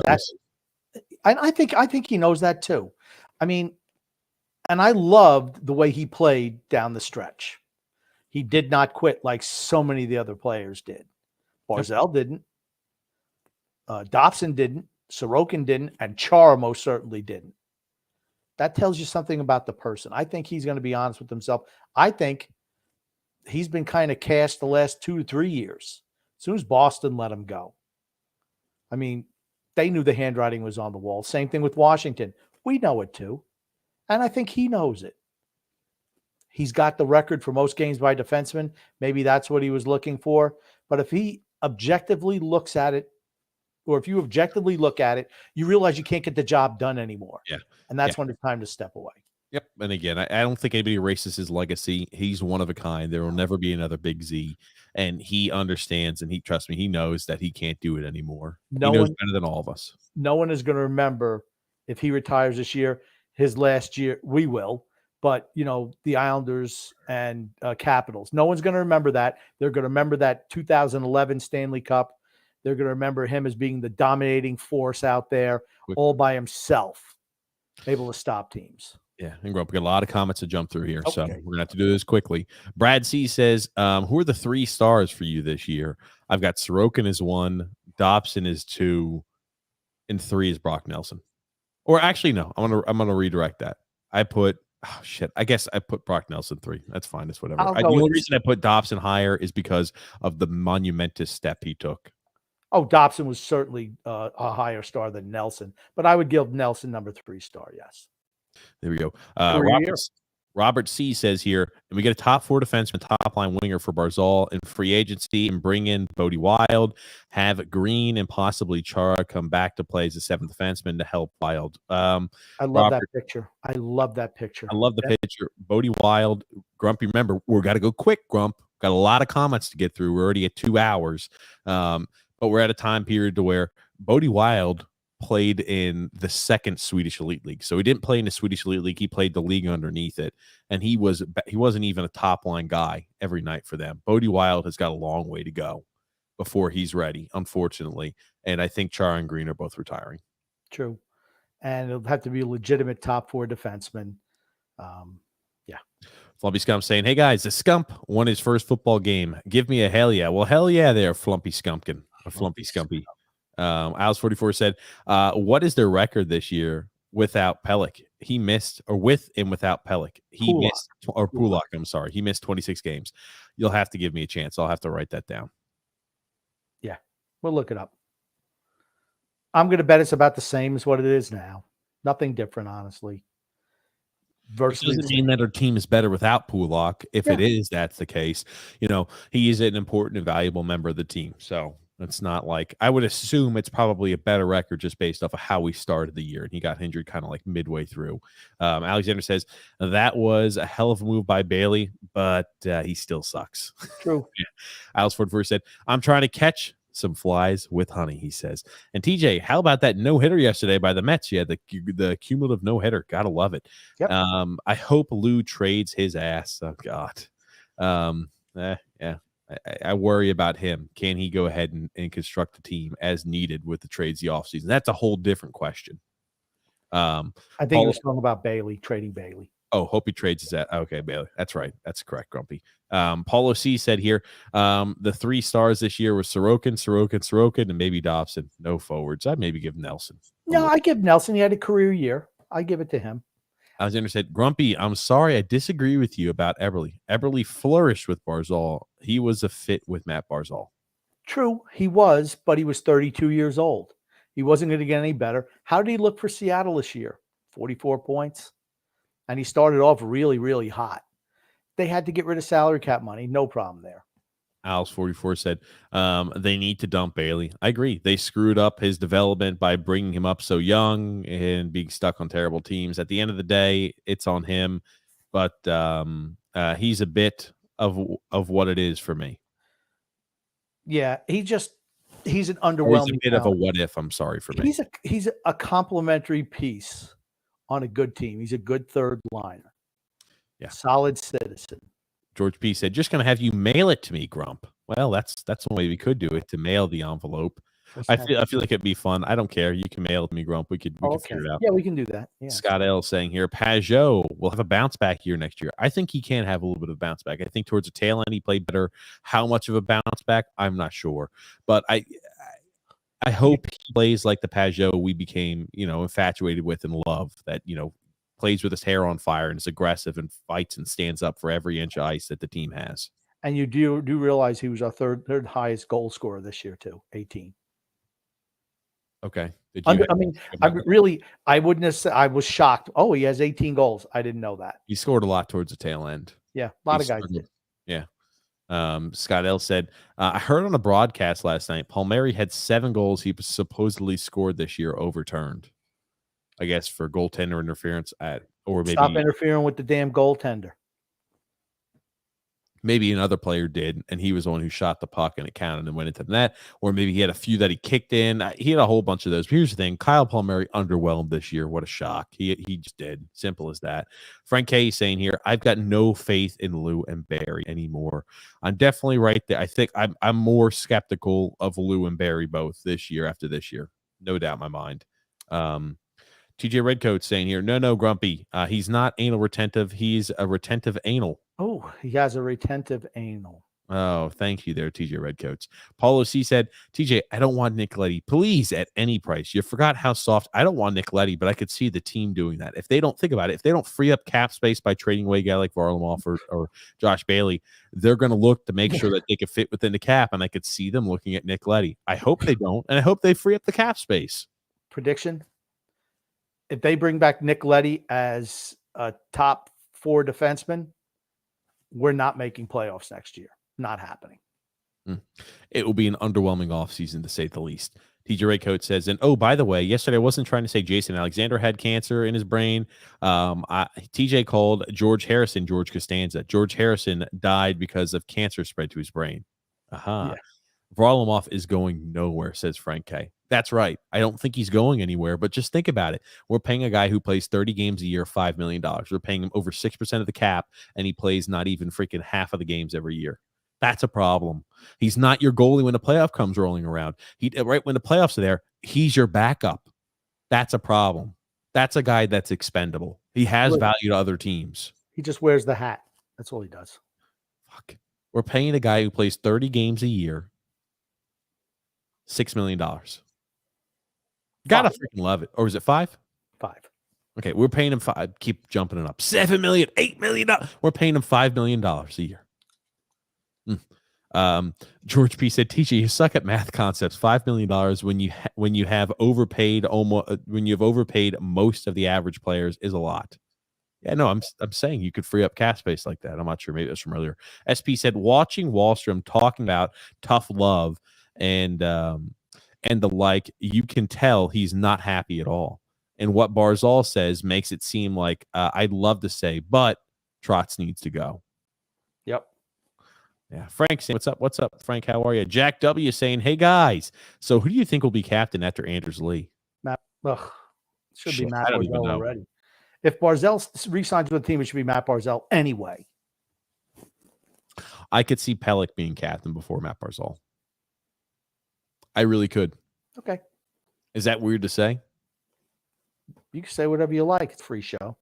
Speaker 2: I think he knows that too. I mean, and I loved the way he played down the stretch. He did not quit like so many of the other players did. Barzal didn't. Dobson didn't. Sorokin didn't. And Chara most certainly didn't. That tells you something about the person. I think he's going to be honest with himself. I think he's been kind of cast the last 2 to 3 years. As soon as Boston let him go. I mean, they knew the handwriting was on the wall. Same thing with Washington. We know it too. And I think he knows it. He's got the record for most games by defensemen. Maybe that's what he was looking for. But if he objectively looks at it, or if you objectively look at it, you realize you can't get the job done anymore.
Speaker 1: Yeah.
Speaker 2: And that's when it's time to step away.
Speaker 1: Yep. And again, I don't think anybody erases his legacy. He's one of a kind. There will never be another Big Z. And he understands, and trust me, he knows that he can't do it anymore. He knows better than all of us.
Speaker 2: No one is going to remember if he retires this year, his last year. We will. But, the Islanders and Capitals, no one's going to remember that. They're going to remember that 2011 Stanley Cup. They're going to remember him as being the dominating force out there all by himself, able to stop teams.
Speaker 1: Yeah, and we got a lot of comments to jump through here, so we're going to have to do this quickly. Brad C says, who are the 3 stars for you this year? I've got Sorokin as 1, Dobson is 2, and 3 is Brock Nelson. Or actually, no, I'm gonna redirect that. I put Brock Nelson 3. That's fine. That's whatever. The only reason I put Dobson higher is because of the monumentous step he took.
Speaker 2: Oh, Dobson was certainly a higher star than Nelson, but I would give Nelson number 3 star. Yes.
Speaker 1: There we go. Robert C says here, and we get a top 4 defenseman, top line winger for Barzal in free agency, and bring in Bodie Wild, have Green and possibly Chara come back to play as a 7th defenseman to help Wild.
Speaker 2: I love that picture. I love the
Speaker 1: picture. Bodie Wild, Grumpy. Remember, we've got to go quick, Grump. Got a lot of comments to get through. We're already at 2 hours, but we're at a time period to where Bodie Wild played in the second Swedish Elite League. So he didn't play in the Swedish Elite League. He played the league underneath it. And he wasn't even a top line guy every night for them. Bodie Wild has got a long way to go before he's ready, unfortunately. And I think Chara and Green are both retiring.
Speaker 2: True. And it'll have to be a legitimate top 4 defenseman.
Speaker 1: Flumpy Scump saying, hey guys, the Scump won his first football game. Give me a hell yeah. Well, hell yeah there, Flumpy Scumpkin. Or Flumpy Scumpy. Alice44 said, what is their record this year without Pelech? He missed, or with and without Pelech. Pulak, I'm sorry. He missed 26 games. You'll have to give me a chance. I'll have to write that down.
Speaker 2: Yeah, we'll look it up. I'm going to bet it's about the same as what it is now. Nothing different, honestly.
Speaker 1: Virtually doesn't mean that our team is better without Pulak. If it is, that's the case. He is an important and valuable member of the team. So it's not like, I would assume it's probably a better record just based off of how we started the year. And he got injured kind of like midway through. Alexander says that was a hell of a move by Bailey, but he still sucks.
Speaker 2: True.
Speaker 1: Alice Ford first said, I'm trying to catch some flies with honey, he says. And TJ, how about that no-hitter yesterday by the Mets? Yeah, the cumulative no-hitter. Gotta love it.
Speaker 2: Yep.
Speaker 1: I hope Lou trades his ass. Oh God. Yeah. I worry about him. Can he go ahead and construct a team as needed with the trades the offseason? That's a whole different question.
Speaker 2: I think he was talking about Bailey, trading Bailey.
Speaker 1: Oh, hope he trades his ass. Okay, Bailey. That's right. That's correct, Grumpy. Paulo C said here, the 3 stars this year were Sorokin, and maybe Dobson. No forwards. I'd maybe give Nelson.
Speaker 2: No, I give Nelson. He had a career year. I give it to him.
Speaker 1: Alexander said, Grumpy, I'm sorry, I disagree with you about Eberle. Eberle flourished with Barzal. He was a fit with Matt Barzal.
Speaker 2: True, he was, but he was 32 years old. He wasn't going to get any better. How did he look for Seattle this year? 44 points. And he started off really, really hot. They had to get rid of salary cap money. No problem there.
Speaker 1: Alice 44 said they need to dump Bailey. I agree. They screwed up his development by bringing him up so young and being stuck on terrible teams. At the end of the day, it's on him. But he's a bit of what it is for me.
Speaker 2: Yeah, he's an underwhelming.
Speaker 1: He's a bit of a what if. I'm sorry for me.
Speaker 2: He's a complimentary piece on a good team. He's a good third liner.
Speaker 1: Yeah.
Speaker 2: Solid citizen.
Speaker 1: George P said, just going to have you mail it to me, Grump. Well, that's one way we could do it, to mail the envelope. I feel like it'd be fun. I don't care. You can mail it to me, Grump. We could figure it out.
Speaker 2: Yeah, we can do that. Yeah.
Speaker 1: Scott L saying here, Pajot will have a bounce back year next year. I think he can have a little bit of bounce back. I think towards the tail end he played better. How much of a bounce back? I'm not sure. But I hope he plays like the Pajot we became, infatuated with and love, that, plays with his hair on fire and is aggressive and fights and stands up for every inch of ice that the team has.
Speaker 2: And you do realize he was our third highest goal scorer this year too, 18.
Speaker 1: Okay.
Speaker 2: I wouldn't have said, I was shocked. Oh, he has 18 goals. I didn't know that.
Speaker 1: He scored a lot towards the tail end.
Speaker 2: Yeah, a lot of guys did.
Speaker 1: Yeah. Scott L said, I heard on a broadcast last night, Palmieri had 7 goals he supposedly scored this year overturned. I guess for goaltender interference or maybe
Speaker 2: stop interfering with the damn goaltender.
Speaker 1: Maybe another player did, and he was the one who shot the puck and it counted and went into the net. Or maybe he had a few that he kicked in. He had a whole bunch of those. But here's the thing: Kyle Palmieri underwhelmed this year. What a shock! He just did. Simple as that. Frank K saying here, I've got no faith in Lou and Barry anymore. I'm definitely right there. I think I'm more skeptical of Lou and Barry both this year after this year. No doubt in my mind. TJ Redcoat saying here, no, Grumpy. He's not anal retentive. He's a retentive anal.
Speaker 2: Oh, he has a retentive anal.
Speaker 1: Oh, thank you there, TJ Redcoats. Paulo C said, TJ, I don't want Nicoletti. Please, at any price. You forgot how soft. I don't want Nicoletti, but I could see the team doing that. If they don't think about it, if they don't free up cap space by trading away a guy like Varlamov or Josh Bailey, they're going to look to make sure that they can fit within the cap, and I could see them looking at Nicoletti. I hope they don't, and I hope they free up the cap space.
Speaker 2: Prediction? If they bring back Nicoletti as a top 4 defenseman, we're not making playoffs next year. Not happening.
Speaker 1: It will be an underwhelming offseason, to say the least. TJ Raycoat says, and oh, by the way, yesterday I wasn't trying to say Jason Alexander had cancer in his brain. TJ called George Harrison George Costanza. George Harrison died because of cancer spread to his brain. Aha. Yeah. Varlamov is going nowhere, says Frank K. That's right. I don't think he's going anywhere, but just think about it. We're paying a guy who plays 30 games a year, $5 million. We're paying him over 6% of the cap, and he plays not even freaking half of the games every year. That's a problem. He's not your goalie when the playoff comes rolling around. Right when the playoffs are there, he's your backup. That's a problem. That's a guy that's expendable. He has value to other teams.
Speaker 2: He just wears the hat. That's all he does.
Speaker 1: Fuck. We're paying a guy who plays 30 games a year, $6 million. Gotta freaking love it. Or is it 5?
Speaker 2: 5.
Speaker 1: Okay, we're paying him 5. Keep jumping it up. $7 million, $8 million. We're paying him $5 million a year. George P said, "TJ, you suck at math concepts. $5 million when you have overpaid most of the average players is a lot." Yeah, no, I'm saying you could free up cap space like that. I'm not sure. Maybe that's from earlier. SP said, watching Wallstrom talking about tough love and the like, you can tell he's not happy at all. And what Barzal says makes it seem like I'd love to say, but Trotz needs to go.
Speaker 2: Yep.
Speaker 1: Yeah. Frank saying, what's up? What's up, Frank? How are you? Jack W saying, hey guys. So who do you think will be captain after Anders Lee?
Speaker 2: Matt. Should be Matt
Speaker 1: I don't even
Speaker 2: Barzal
Speaker 1: know.
Speaker 2: already. If Barzal re-signs with the team, it should be Matt Barzal anyway.
Speaker 1: I could see Pelech being captain before Matt Barzal. I really could.
Speaker 2: Okay.
Speaker 1: Is that weird to say?
Speaker 2: You can say whatever you like. It's a free show.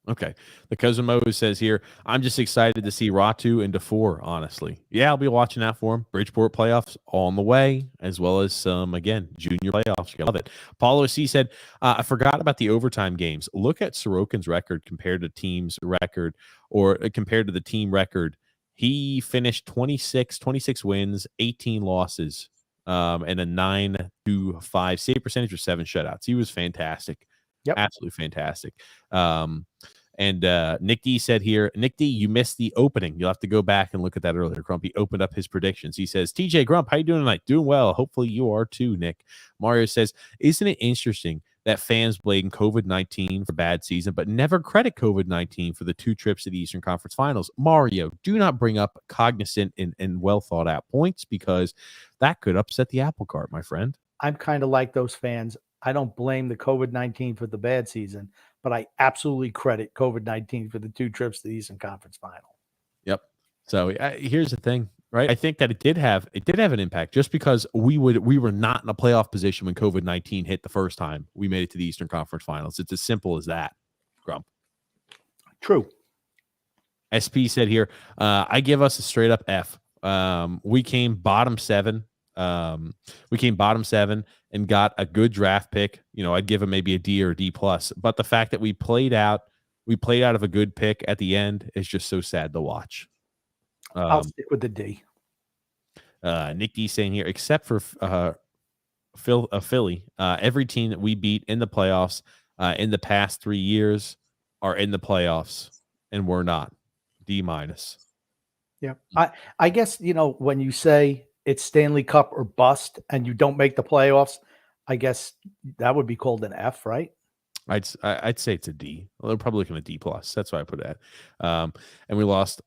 Speaker 1: Okay. The Cousin Mo says here, I'm just excited to see Ratu and DeFore, honestly. Yeah, I'll be watching that for him. Bridgeport playoffs on the way, as well as some, again, junior playoffs. You love it. Paulo C said, I forgot about the overtime games. Look at Sorokin's record compared to team's record, or compared to the team record. He finished 26 wins, 18 losses, and a 9-5 save percentage with 7 shutouts. He was fantastic.
Speaker 2: Yep.
Speaker 1: Absolutely fantastic. And Nick D said here, Nick D, you missed the opening. You'll have to go back and look at that earlier. Grumpy opened up his predictions. He says, TJ Grump, how you doing tonight? Doing well. Hopefully you are too, Nick. Mario says, isn't it interesting that fans blame COVID-19 for bad season, but never credit COVID-19 for the 2 trips to the Eastern Conference Finals? Mario, do not bring up cognizant and well thought out points, because that could upset the apple cart, my friend.
Speaker 2: I'm kind of like those fans. I don't blame the COVID-19 for the bad season, but I absolutely credit COVID-19 for the 2 trips to the Eastern Conference Final.
Speaker 1: Yep. So here's the thing, right? I think that it did have an impact, just because we were not in a playoff position when COVID-19 hit the first time we made it to the Eastern Conference Finals. It's as simple as that, Grump.
Speaker 2: True.
Speaker 1: SP said here, I give us a straight up F. We came bottom 7. And got a good draft pick. You know, I'd give him maybe a D or a D plus. But the fact that we played out of a good pick at the end is just so sad to watch.
Speaker 2: I'll stick with the D.
Speaker 1: Nick D saying here, except for Philly, every team that we beat in the playoffs in the past 3 years are in the playoffs, and we're not. D minus.
Speaker 2: Yeah, I guess, you know, when you say it's Stanley Cup or bust and you don't make the playoffs, I guess that would be called an F, right?
Speaker 1: I'd say it's a D. Well, they're probably looking at D plus. That's why I put it at. And we lost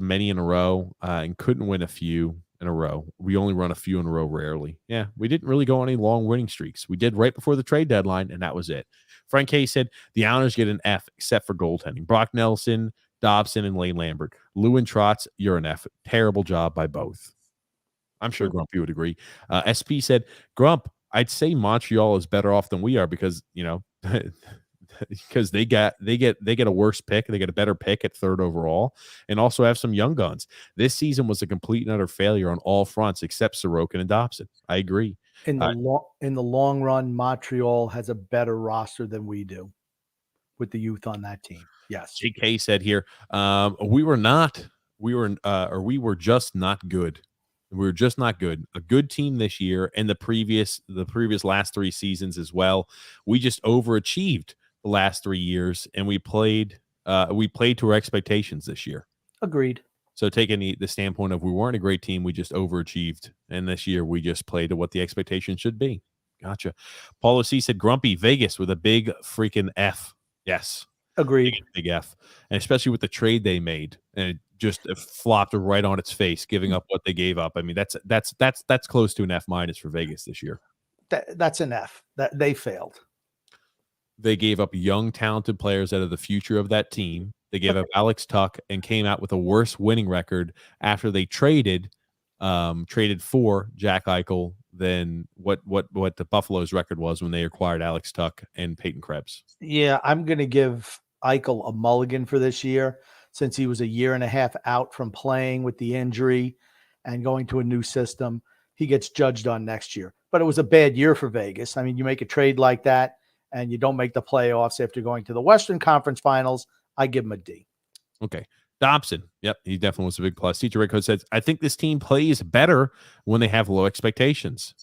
Speaker 1: many in a row and couldn't win a few in a row. We only run a few in a row rarely. Yeah, we didn't really go on any long winning streaks. We did right before the trade deadline, and that was it. Frank K said the Islanders get an F except for goaltending. Brock Nelson, Dobson, and Lane Lambert. Lou and Trotz, you're an F. Terrible job by both. I'm sure Grumpy would agree. SP said, Grump, I'd say Montreal is better off than we are because, you know, because they get a worse pick. They get a better pick at 3rd overall and also have some young guns. This season was a complete and utter failure on all fronts except Sorokin and Dobson. I agree.
Speaker 2: In the long run, Montreal has a better roster than we do with the youth on that team. Yes.
Speaker 1: JK said here, we were just not good. We were just not good. A good team this year and the previous last 3 seasons as well. We just overachieved the last 3 years, and we played to our expectations this year.
Speaker 2: Agreed.
Speaker 1: So taking the standpoint of we weren't a great team, we just overachieved, and this year we just played to what the expectation should be. Gotcha. Paulo C said Grumpy Vegas with a big freaking F. Yes.
Speaker 2: Agreed.
Speaker 1: Big F, and especially with the trade they made, and just flopped right on its face, giving up what they gave up. I mean, that's close to an F- for Vegas this year.
Speaker 2: That's an F. That they failed.
Speaker 1: They gave up young, talented players that are the future of that team. They gave up Alex Tuck and came out with a worse winning record after they traded for Jack Eichel than what the Buffalo's record was when they acquired Alex Tuck and Peyton Krebs.
Speaker 2: Yeah, I'm going to give Eichel a mulligan for this year since he was a year and a half out from playing with the injury and going to a new system. He gets judged on next year. But it was a bad year for Vegas. I mean, you make a trade like that and you don't make the playoffs after going to the Western Conference Finals, I give him a D.
Speaker 1: Okay. Dobson. Yep. He definitely was a big plus. Teacher Rico says, I think this team plays better when they have low expectations.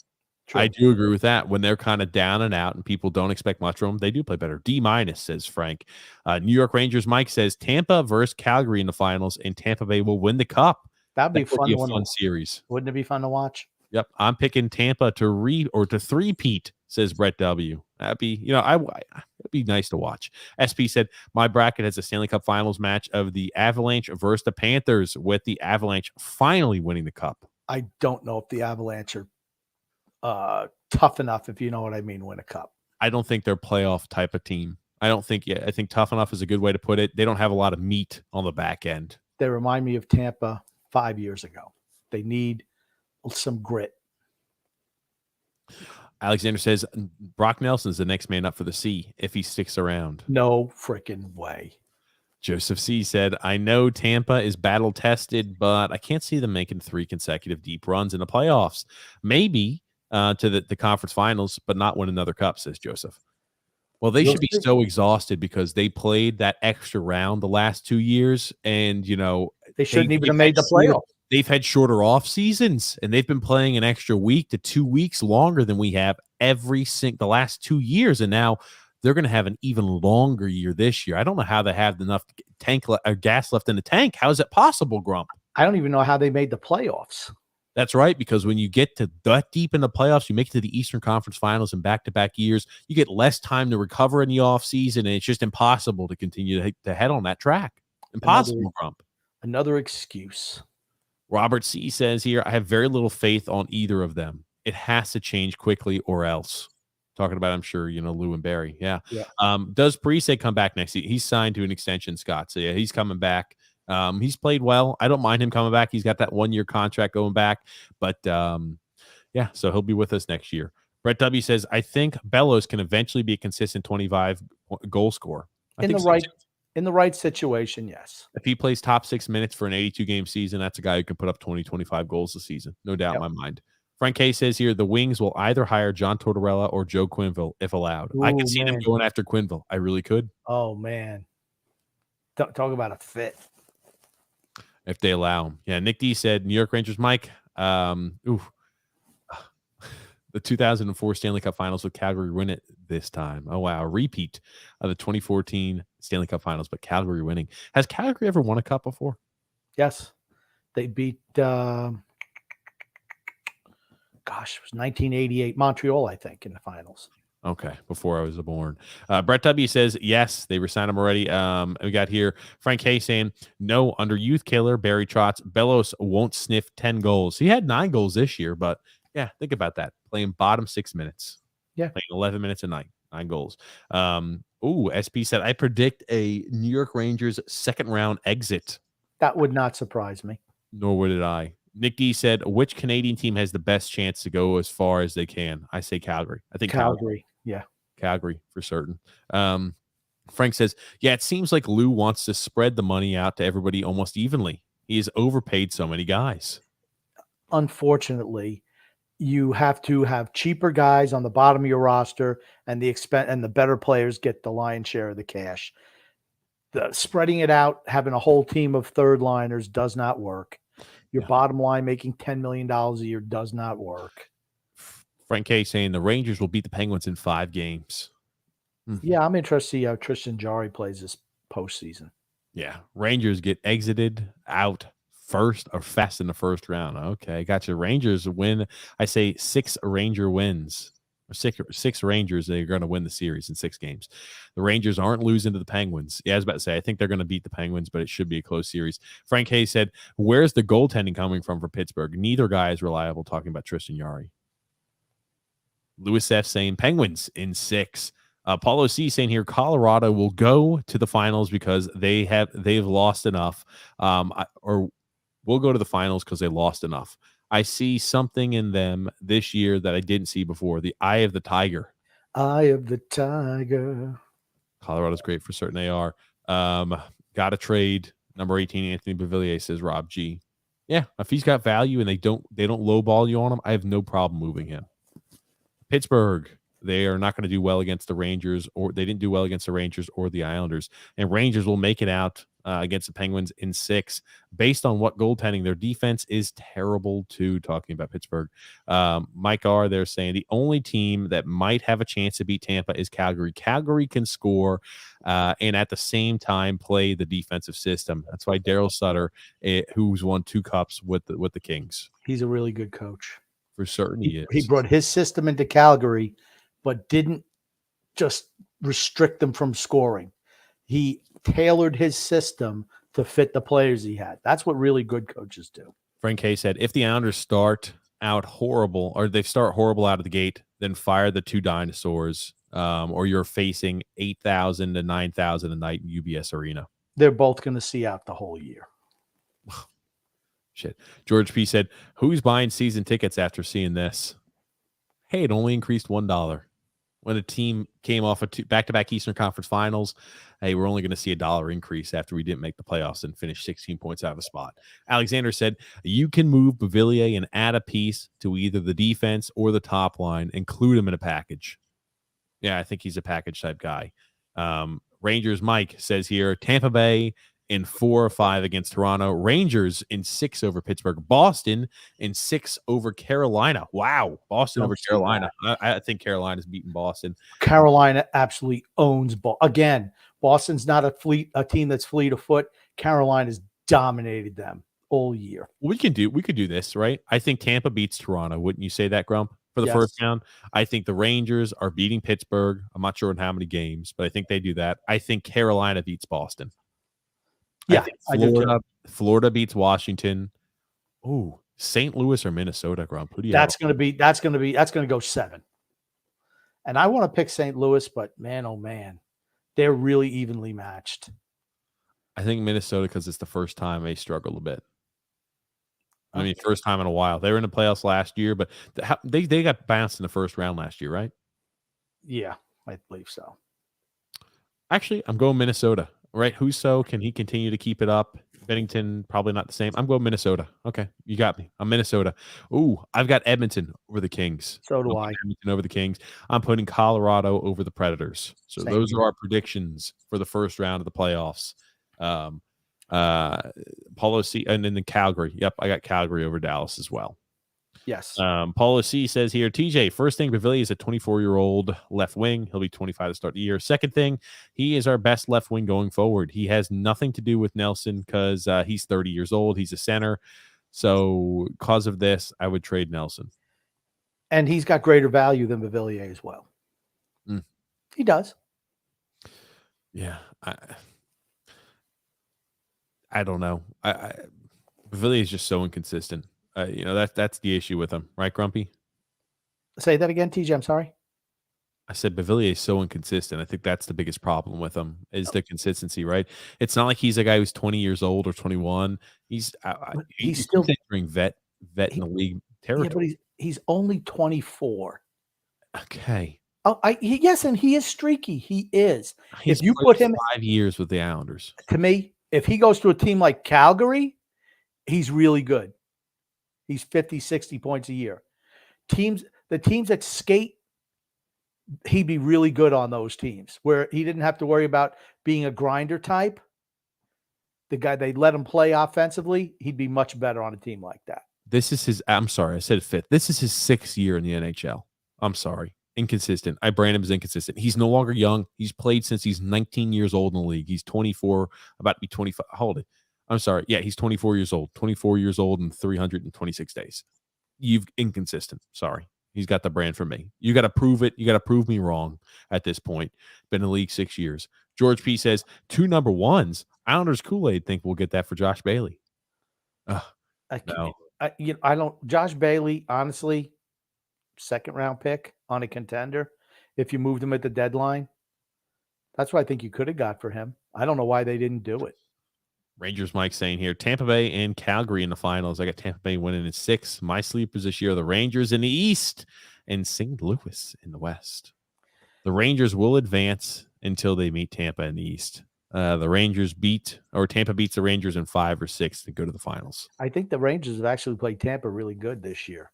Speaker 1: True. I do agree with that. When they're kind of down and out and people don't expect much from them, they do play better. D-, says Frank. New York Rangers Mike says Tampa versus Calgary in the finals, and Tampa Bay will win the cup.
Speaker 2: That'd be fun.
Speaker 1: A fun series.
Speaker 2: Wouldn't it be fun to watch?
Speaker 1: Yep. I'm picking Tampa to three-peat, says Brett W. That'd be, it'd be nice to watch. SP said, my bracket has a Stanley Cup Finals match of the Avalanche versus the Panthers, with the Avalanche finally winning the cup.
Speaker 2: I don't know if the Avalanche are tough enough, if you know what I mean, win a cup.
Speaker 1: I don't think they're playoff type of team. I think tough enough is a good way to put it. They don't have a lot of meat on the back end.
Speaker 2: They remind me of Tampa 5 years ago. They need some grit.
Speaker 1: Alexander says Brock Nelson's the next man up for the C if he sticks around.
Speaker 2: No freaking way.
Speaker 1: Joseph C said, I know Tampa is battle tested, but I can't see them making 3 consecutive deep runs in the playoffs. Maybe to the conference finals, but not win another cup, says Joseph. Well, they should be so exhausted because they played that extra round the last 2 years, and
Speaker 2: they shouldn't even have made the playoffs.
Speaker 1: They've had shorter off seasons, and they've been playing an extra week to 2 weeks longer than we have the last 2 years, and now they're going to have an even longer year this year. I don't know how they have enough gas left in the tank. How is it possible, Grump?
Speaker 2: I don't even know how they made the playoffs.
Speaker 1: That's right, because when you get to that deep in the playoffs, you make it to the Eastern Conference Finals in back-to-back years, you get less time to recover in the offseason, and it's just impossible to continue to head on that track. Impossible, Grump.
Speaker 2: Another excuse.
Speaker 1: Robert C. says here, I have very little faith on either of them. It has to change quickly or else. Talking about, I'm sure, Lou and Barry. Yeah. Does Parise come back next year? He's signed to an extension, Scott. So, yeah, he's coming back. He's played well. I don't mind him coming back. He's got that 1-year contract going back. But, yeah, so he'll be with us next year. Brett W. says, I think Bellows can eventually be a consistent 25 goal scorer.
Speaker 2: In the right situation, yes.
Speaker 1: If he plays top 6 minutes for an 82-game season, that's a guy who can put up 20, 25 goals a season. No doubt in my mind. Frank K says here, the Wings will either hire John Tortorella or Joe Quenneville if allowed. I can see them going after Quenneville. I really could.
Speaker 2: Oh, man. Talk about a fit.
Speaker 1: If they allow him. Yeah, Nick D said, New York Rangers, Mike. The 2004 Stanley Cup Finals with Calgary win it this time. Oh, wow. A repeat of the 2014 Stanley Cup Finals, but Calgary winning. Has Calgary ever won a cup before?
Speaker 2: Yes. They beat, it was 1988 Montreal, I think, in the finals.
Speaker 1: Okay, before I was born. Brett W. says, yes, they resigned him already. We got here Frank Hay saying, no, under youth killer Barry Trotz, Bellows won't sniff 10 goals. He had 9 goals this year, but yeah, think about that. Playing bottom 6 minutes.
Speaker 2: Yeah.
Speaker 1: Playing 11 minutes a night. 9 goals. SP said, I predict a New York Rangers second round exit.
Speaker 2: That would not surprise me.
Speaker 1: Nor would I. Nick D said, which Canadian team has the best chance to go as far as they can? I say Calgary. I think
Speaker 2: Calgary. Yeah.
Speaker 1: Calgary for certain. Frank says, yeah, it seems like Lou wants to spread the money out to everybody almost evenly. He has overpaid so many guys.
Speaker 2: Unfortunately, you have to have cheaper guys on the bottom of your roster, and the better players get the lion's share of the cash. Spreading it out, having a whole team of third liners does not work. Your bottom line making $10 million a year does not work.
Speaker 1: Frank K saying the Rangers will beat the Penguins in 5 games.
Speaker 2: Mm-hmm. Yeah, I'm interested to see how Tristan Jarry plays this postseason.
Speaker 1: Yeah, Rangers get exited out first or fast in the first round. Okay, got you. Rangers win. I say 6 Ranger wins. six Rangers, they're going to win the series in 6 games. The Rangers aren't losing to the Penguins. Yeah, I was about to say, I think they're going to beat the Penguins, but it should be a close series. Frank Hayes said, where's the goaltending coming from for Pittsburgh? Neither guy is reliable, talking about Tristan Jarry. Louis F. saying Penguins in 6. Paulo C saying here, Colorado will go to the finals because they've lost enough, or will go to the finals because they lost enough. I see something in them this year that I didn't see before. The eye of the tiger.
Speaker 2: Eye of the tiger.
Speaker 1: Colorado's great for certain. They are. Got to trade number 18, Anthony Beauvillier, says Rob G. Yeah, if he's got value and they don't lowball you on him, I have no problem moving him. Pittsburgh, they are not going to do well against the Rangers, or they didn't do well against the Rangers or the Islanders. And Rangers will make it out against the Penguins in 6. Based on what goaltending, their defense is terrible too, talking about Pittsburgh. Mike R, they're saying the only team that might have a chance to beat Tampa is Calgary. Calgary can score and at the same time play the defensive system. That's why Daryl Sutter, who's won 2 cups with the Kings.
Speaker 2: He's a really good coach.
Speaker 1: For certain he is.
Speaker 2: He brought his system into Calgary, but didn't just restrict them from scoring. He tailored his system to fit the players he had. That's what really good coaches do.
Speaker 1: Frank K said, if the Islanders start out horrible, or they start horrible out of the gate, then fire the 2 dinosaurs, or you're facing 8,000 to 9,000 a night in UBS Arena.
Speaker 2: They're both going to see out the whole year.
Speaker 1: Shit. George P said, who's buying season tickets after seeing this? Hey, it only increased $1. When a team came off of back-to-back Eastern Conference Finals, hey, we're only going to see $1 increase after we didn't make the playoffs and finish 16 points out of a spot. Alexander said, you can move Beauvillier and add a piece to either the defense or the top line, include him in a package. Yeah, I think he's a package type guy. Rangers Mike says here, Tampa Bay in 4 or 5 against Toronto. Rangers in 6 over Pittsburgh. Boston in 6 over Carolina. Wow. Boston over Carolina. I think Carolina's beating Boston.
Speaker 2: Carolina absolutely owns again. Boston's not a team that's fleet of foot. Carolina's dominated them all year.
Speaker 1: We could do this, right? I think Tampa beats Toronto. Wouldn't you say that, Grump? For the first round, I think the Rangers are beating Pittsburgh. I'm not sure in how many games, but I think they do that. I think Carolina beats Boston.
Speaker 2: Yeah,
Speaker 1: Florida beats Washington. Ooh, St. Louis or Minnesota, Grump? Who do you
Speaker 2: that's going to go 7. And I want to pick St. Louis, but man, oh man, they're really evenly matched.
Speaker 1: I think Minnesota, because it's the first time they struggled a bit. I mean, first time in a while. They were in the playoffs last year, but they got bounced in the first round last year, right?
Speaker 2: Yeah, I believe so.
Speaker 1: Actually, I'm going Minnesota. Right, Husso, can he continue to keep it up? Bennington, probably not the same. I'm going Minnesota. Okay, you got me. I'm Minnesota. Ooh, I've got Edmonton over the Kings.
Speaker 2: So do I.
Speaker 1: Edmonton over the Kings. I'm putting Colorado over the Predators. So those are our predictions for the first round of the playoffs. Paulo C, and then Calgary. Yep, I got Calgary over Dallas as well.
Speaker 2: Yes.
Speaker 1: Paulo C says here, TJ, first thing, Beauvillier is a 24-year-old left wing. He'll be 25 to start the year. Second thing, he is our best left wing going forward. He has nothing to do with Nelson because he's 30 years old. He's a center. So because of this, I would trade Nelson.
Speaker 2: And he's got greater value than Beauvillier as well. He does.
Speaker 1: Yeah. I don't know. Beauvillier is just so inconsistent. That's the issue with him, right, Grumpy?
Speaker 2: Say that again, TJ. I'm sorry.
Speaker 1: I said Beauvillier is so inconsistent. I think that's the biggest problem with him is the consistency, right? It's not like he's a guy who's 20 years old or 21. He's still entering vet in the league territory.
Speaker 2: Yeah, but he's only 24.
Speaker 1: Okay.
Speaker 2: Yes, and he is streaky. He is.
Speaker 1: He's
Speaker 2: if you put him
Speaker 1: 5 years with the Islanders,
Speaker 2: to me, if he goes to a team like Calgary, he's really good. He's 50, 60 points a year. The teams that skate, he'd be really good on those teams where he didn't have to worry about being a grinder type. The guy, they let him play offensively. He'd be much better on a team like that.
Speaker 1: I'm sorry, I said fifth. This is his 6th year in the NHL. I'm sorry. Inconsistent. I brand him as inconsistent. He's no longer young. He's played since he's 19 years old in the league. He's 24, about to be 25. Hold it. I'm sorry. Yeah, he's 24 years old. 24 years old in 326 days. You've inconsistent. Sorry. He's got the brand for me. You got to prove it. You got to prove me wrong at this point. Been in the league 6 years. George P says 2 number ones. Islanders Kool-Aid think we'll get that for Josh Bailey. No.
Speaker 2: I don't. Josh Bailey, honestly, second round pick on a contender. If you moved him at the deadline, that's what I think you could have got for him. I don't know why they didn't do it.
Speaker 1: Rangers Mike saying here, Tampa Bay and Calgary in the finals. I got Tampa Bay winning in 6. My sleepers this year, the Rangers in the East and St. Louis in the West. The Rangers will advance until they meet Tampa in the East. The Rangers Tampa beats the Rangers in 5 or 6 to go to the finals.
Speaker 2: I think the Rangers have actually played Tampa really good this year.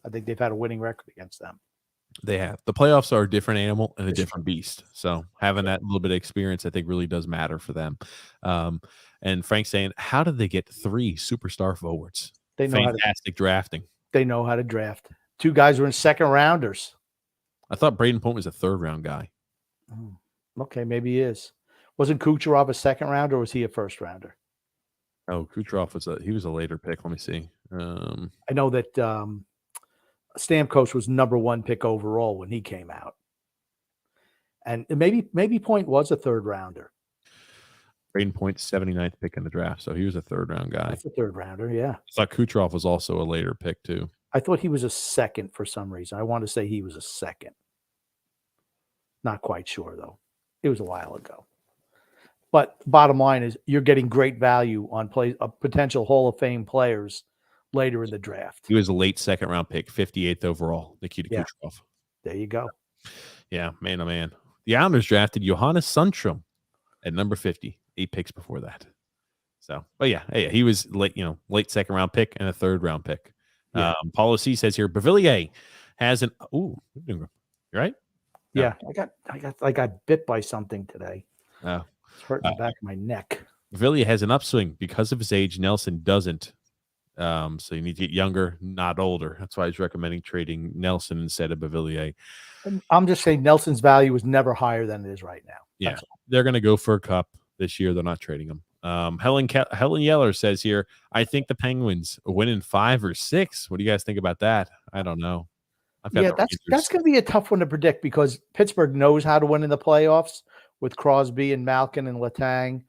Speaker 2: I think they've had a winning record against them.
Speaker 1: They have. The playoffs are a different animal and a different beast. So having that little bit of experience, I think, really does matter for them. And Frank's saying, how did they get 3 superstar forwards?
Speaker 2: They know
Speaker 1: fantastic drafting.
Speaker 2: They know how to draft. 2 guys were in second rounders.
Speaker 1: I thought Braden Point was a 3rd round guy.
Speaker 2: Okay, maybe he is. Wasn't Kucherov a second rounder, or was he a first rounder?
Speaker 1: Oh, Kucherov was a later pick. Let me see.
Speaker 2: I know that Stamkos was number 1 pick overall when he came out, and maybe Point was a 3rd rounder.
Speaker 1: Braden Point, 79th pick in the draft, so he was a 3rd round guy.
Speaker 2: That's a 3rd rounder, yeah.
Speaker 1: I thought Kucherov was also a later pick too.
Speaker 2: I thought he was a 2nd for some reason. I want to say he was a 2nd. Not quite sure though. It was a while ago. But bottom line is, you're getting great value on potential Hall of Fame players later in the draft.
Speaker 1: He was a late 2nd round pick, 58th overall, Nikita Kucherov.
Speaker 2: There you go.
Speaker 1: Yeah, man, oh man. The Islanders drafted Johannes Sundstrom at number 50, 8 picks before that. So, but yeah, he was late 2nd round pick and a 3rd round pick.
Speaker 2: Yeah.
Speaker 1: Paulo C says here, Beauvillier has an you right?
Speaker 2: Yeah, I got bit by something today.
Speaker 1: Oh.
Speaker 2: It's hurting the back of my neck.
Speaker 1: Beauvillier has an upswing because of his age. Nelson doesn't. So you need to get younger, not older. That's why he's recommending trading Nelson instead of Beauvillier.
Speaker 2: I'm just saying Nelson's value is never higher than it is right now.
Speaker 1: Yeah, they're going to go for a cup this year. They're not trading him. Helen Yeller says here, I think the Penguins win in 5 or 6. What do you guys think about that? I don't know.
Speaker 2: That's going to be a tough one to predict because Pittsburgh knows how to win in the playoffs with Crosby and Malkin and Letang,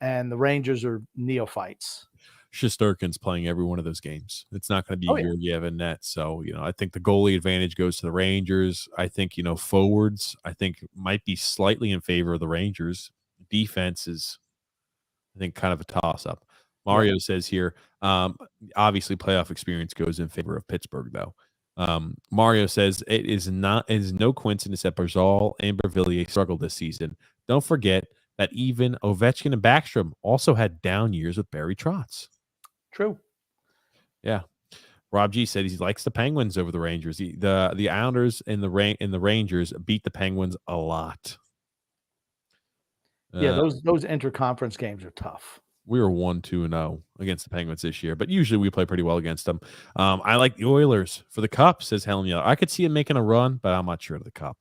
Speaker 2: and the Rangers are neophytes.
Speaker 1: Shesterkin's playing every one of those games. It's not going to be Georgiev and net. So, I think the goalie advantage goes to the Rangers. I think, forwards, I think might be slightly in favor of the Rangers. Defense is, I think, kind of a toss-up. Mario says here, obviously playoff experience goes in favor of Pittsburgh, though. Mario says it is no coincidence that Barzal and Beauvillier struggled this season. Don't forget that even Ovechkin and Backstrom also had down years with Barry Trotz.
Speaker 2: True.
Speaker 1: Yeah. Rob G said he likes the Penguins over the Rangers. The Islanders and the Rangers beat the Penguins a lot.
Speaker 2: Yeah, those interconference games are tough.
Speaker 1: We were 1-2-0 against the Penguins this year, but usually we play pretty well against them. I like the Oilers for the Cup, says Helen Yeller. I could see him making a run, but I'm not sure of the Cup.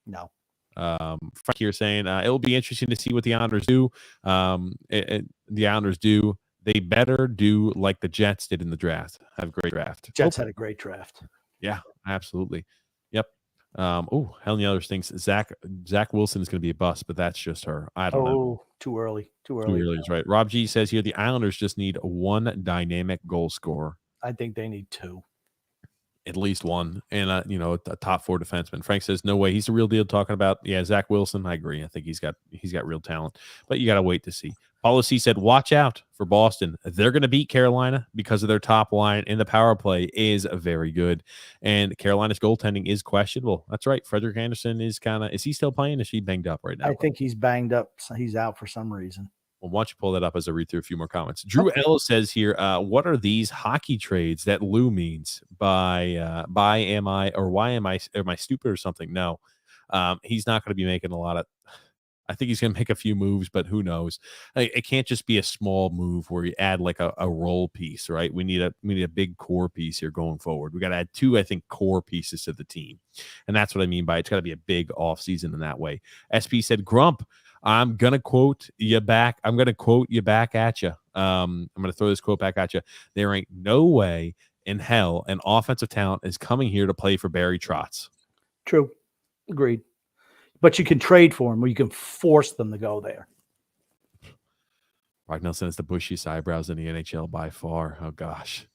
Speaker 2: No.
Speaker 1: Frank here saying it will be interesting to see what the Islanders do. The Islanders do. They better do like the Jets did in the draft. Have a great draft.
Speaker 2: Jets had a great draft.
Speaker 1: Yeah, absolutely. Yep. Helen Yeller thinks Zach Wilson is going to be a bust, but that's just her. I don't know.
Speaker 2: Too early. Too
Speaker 1: early is right. Rob G says here the Islanders just need one dynamic goal scorer.
Speaker 2: I think they need 2.
Speaker 1: At least one, and a top 4 defenseman. Frank says no way. He's the real deal. Talking about Zach Wilson. I agree. I think he's got real talent, but you got to wait to see. Paulo C said, watch out for Boston. They're going to beat Carolina because of their top line, and the power play is very good. And Carolina's goaltending is questionable. That's right. Frederick Anderson is he still playing? Is he banged up right now?
Speaker 2: I think he's banged up. He's out for some reason.
Speaker 1: Well, why don't you pull that up as I read through a few more comments? Drew Ellis says here, what are these hockey trades that Lou means by am I, or why am I stupid or something? No, he's not going to be making a lot of. I think he's going to make a few moves, but who knows? It can't just be a small move where you add like a role piece, right? We need a big core piece here going forward. We got to add 2, I think, core pieces to the team, and that's what I mean by it's got to be a big offseason in that way. SP said, Grump, I'm gonna quote you back. I'm gonna quote you back at you. I'm gonna throw this quote back at you. There ain't no way in hell and offensive talent is coming here to play for Barry Trotz.
Speaker 2: True. Agreed. But you can trade for them or you can force them to go there.
Speaker 1: Mark Nelson has the bushiest eyebrows in the NHL by far. Oh, gosh.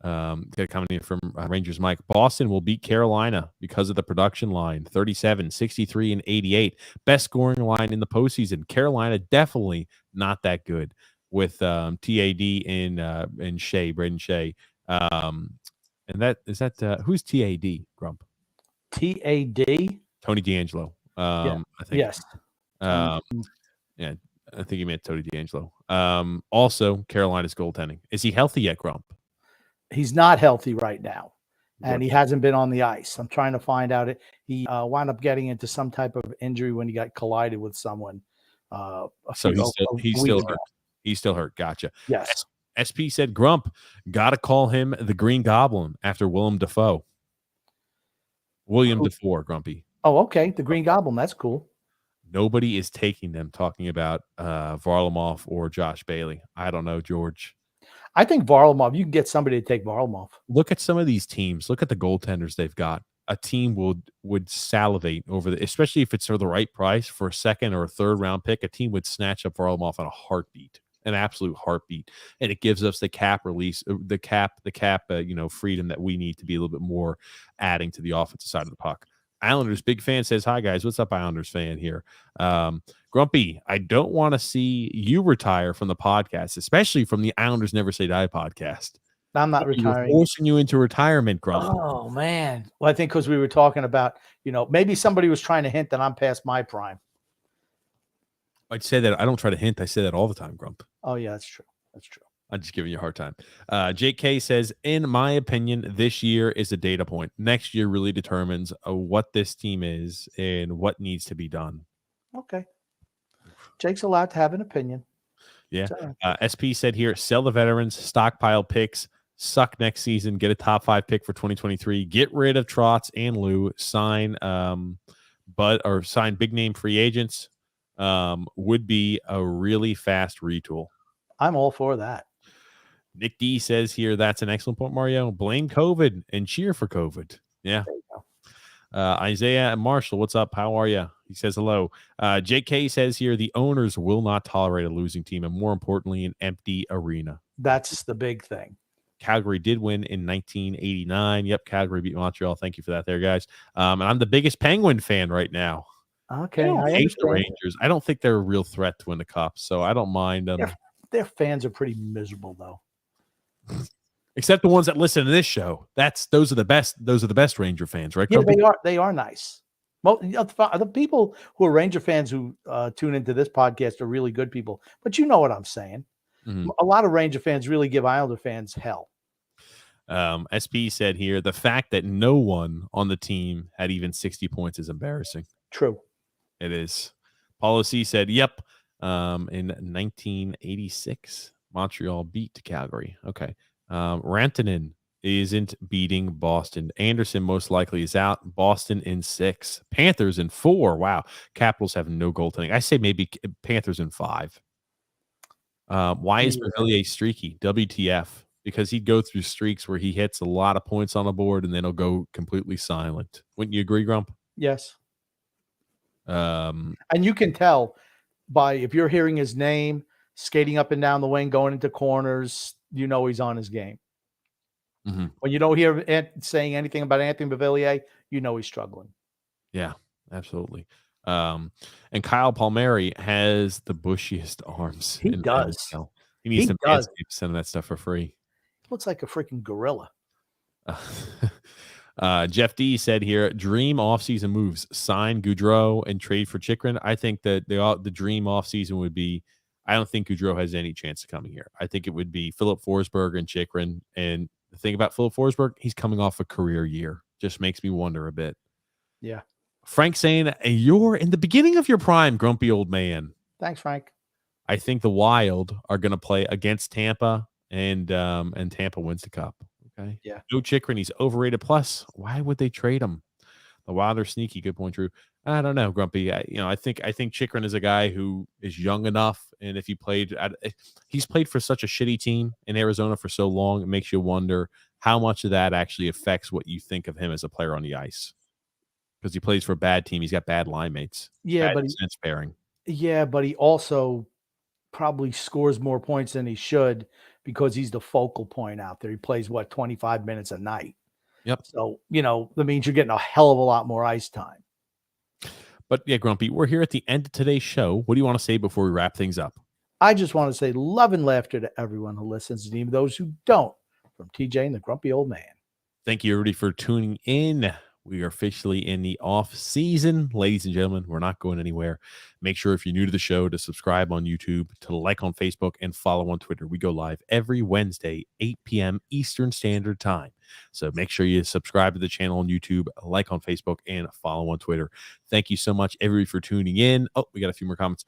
Speaker 1: Got coming in from Rangers Mike. Boston will beat Carolina because of the production line, 37, 63, and 88. Best scoring line in the postseason. Carolina definitely not that good with TAD and Shea, Braden Shea. And that is that who's TAD, Grump?
Speaker 2: TAD?
Speaker 1: Tony D'Angelo.
Speaker 2: Yeah.
Speaker 1: I think.
Speaker 2: Yes.
Speaker 1: Yeah, I think he meant Tony D'Angelo. Also, Carolina's goaltending. Is he healthy yet, Grump?
Speaker 2: He's not healthy right now, and he hasn't been on the ice. I'm trying to find out. He wound up getting into some type of injury when he got collided with someone.
Speaker 1: He's still hurt. He's still hurt. Gotcha.
Speaker 2: Yes.
Speaker 1: SP said, Grump, got to call him the Green Goblin after Willem Dafoe. William Dafoe, Grumpy.
Speaker 2: Oh, okay. The Green Goblin. That's cool.
Speaker 1: Nobody is taking them talking about Varlamov or Josh Bailey. I don't know, George.
Speaker 2: I think Varlamov, you can get somebody to take Varlamov.
Speaker 1: Look at some of these teams. Look at the goaltenders they've got. A team would salivate over especially if it's for the right price for a second or a third round pick. A team would snatch up Varlamov in a heartbeat, an absolute heartbeat, and it gives us the cap release, the cap, freedom that we need to be a little bit more adding to the offensive side of the puck. Islanders big fan says, hi guys, what's up, Islanders fan here? Grumpy, I don't want to see you retire from the podcast, especially from the Islanders Never Say Die podcast.
Speaker 2: I'm not retiring.
Speaker 1: We're forcing you into retirement, Grumpy.
Speaker 2: Oh man. Well, I think because we were talking about, maybe somebody was trying to hint that I'm past my prime.
Speaker 1: I'd say that. I don't try to hint. I say that all the time, Grump.
Speaker 2: Oh yeah, that's true. That's true.
Speaker 1: I'm just giving you a hard time. Jake K says, in my opinion, this year is a data point. Next year really determines what this team is and what needs to be done.
Speaker 2: Okay. Jake's allowed to have an opinion.
Speaker 1: Yeah. SP said here, sell the veterans, stockpile picks, suck next season, get a top 5 pick for 2023, get rid of Trotz and Lou, sign sign big name free agents. Would be a really fast retool.
Speaker 2: I'm all for that.
Speaker 1: Nick D says here, that's an excellent point, Mario. Blame COVID and cheer for COVID. Yeah. Isaiah and Marshall, what's up? How are you? He says hello. JK says here, the owners will not tolerate a losing team and more importantly, an empty arena.
Speaker 2: That's the big thing.
Speaker 1: Calgary did win in 1989. Yep, Calgary beat Montreal. Thank you for that there, guys. And I'm the biggest Penguin fan right now.
Speaker 2: Okay.
Speaker 1: I hate the Rangers. I don't think they're a real threat to win the cup, so I don't mind them.
Speaker 2: Their fans are pretty miserable, though.
Speaker 1: Except the ones that listen to this show. Those are the best Ranger fans, right?
Speaker 2: Yeah, they are nice. Well, the people who are Ranger fans who tune into this podcast are really good people. But you know what I'm saying. Mm-hmm. A lot of Ranger fans really give Islander fans hell.
Speaker 1: SP said here, the fact that no one on the team had even 60 points is embarrassing.
Speaker 2: True.
Speaker 1: It is. Paulo C said, yep. In 1986, Montreal beat Calgary. Okay. Rantanen isn't beating Boston. Anderson most likely is out. Boston in 6. Panthers in 4. Wow. Capitals have no goaltending. I say maybe Panthers in 5. Why is Mavillier streaky? WTF? Because he'd go through streaks where he hits a lot of points on the board and then he'll go completely silent. Wouldn't you agree, Grump?
Speaker 2: Yes. And you can tell by if you're hearing his name skating up and down the wing, going into corners, he's on his game. Mm-hmm. When you don't hear saying anything about Anthony Mavillier, he's struggling.
Speaker 1: Yeah, absolutely. And Kyle Palmieri has the bushiest arms.
Speaker 2: He does.
Speaker 1: He needs to send that stuff for free.
Speaker 2: Looks like a freaking gorilla.
Speaker 1: Jeff D said here, dream offseason moves, sign Gaudreau and trade for Chychrun. I think that the dream offseason would be, I don't think Gaudreau has any chance of coming here. I think it would be Philip Forsberg and Chychrun. And the thing about Philip Forsberg, he's coming off a career year. Just makes me wonder a bit.
Speaker 2: Yeah.
Speaker 1: Frank saying, you're in the beginning of your prime, grumpy old man.
Speaker 2: Thanks, Frank.
Speaker 1: I think the Wild are going to play against Tampa and Tampa wins the cup. Okay.
Speaker 2: Yeah.
Speaker 1: No Chychrun. He's overrated. Plus, why would they trade him? The Wild are sneaky. Good point, Drew. I don't know, Grumpy. I think Chychrun is a guy who is young enough, and if he's played for such a shitty team in Arizona for so long, it makes you wonder how much of that actually affects what you think of him as a player on the ice. Because he plays for a bad team. He's got bad line mates.
Speaker 2: Yeah,
Speaker 1: bad
Speaker 2: but
Speaker 1: defense pairing.
Speaker 2: but he also probably scores more points than he should because he's the focal point out there. He plays 25 minutes a night.
Speaker 1: Yep.
Speaker 2: So, that means you're getting a hell of a lot more ice time.
Speaker 1: But yeah, Grumpy, we're here at the end of today's show. What do you want to say before we wrap things up?
Speaker 2: I just want to say love and laughter to everyone who listens, and even those who don't, from TJ and the Grumpy Old Man.
Speaker 1: Thank you, everybody, for tuning in. We are officially in the off season. Ladies and gentlemen, we're not going anywhere. Make sure if you're new to the show to subscribe on YouTube, to like on Facebook, and follow on Twitter. We go live every Wednesday, 8 p.m. Eastern Standard Time. So make sure you subscribe to the channel on YouTube, like on Facebook, and follow on Twitter. Thank you so much, everybody, for tuning in. Oh, we got a few more comments.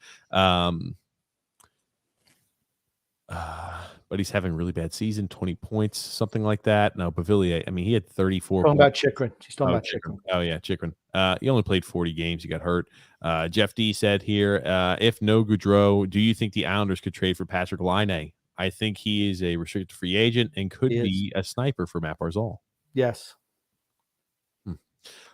Speaker 1: But he's having a really bad season, 20 points, something like that. No, Pavillier, I mean, he had 34
Speaker 2: Talking
Speaker 1: points.
Speaker 2: about Chikrin. She's talking about Chikrin.
Speaker 1: Oh, yeah, Chikrin. He only played 40 games. He got hurt. Jeff D said here, if no Goudreau, do you think the Islanders could trade for Patrick Laine? I think he is a restricted free agent and could be a sniper for Matt Barzal.
Speaker 2: Yes.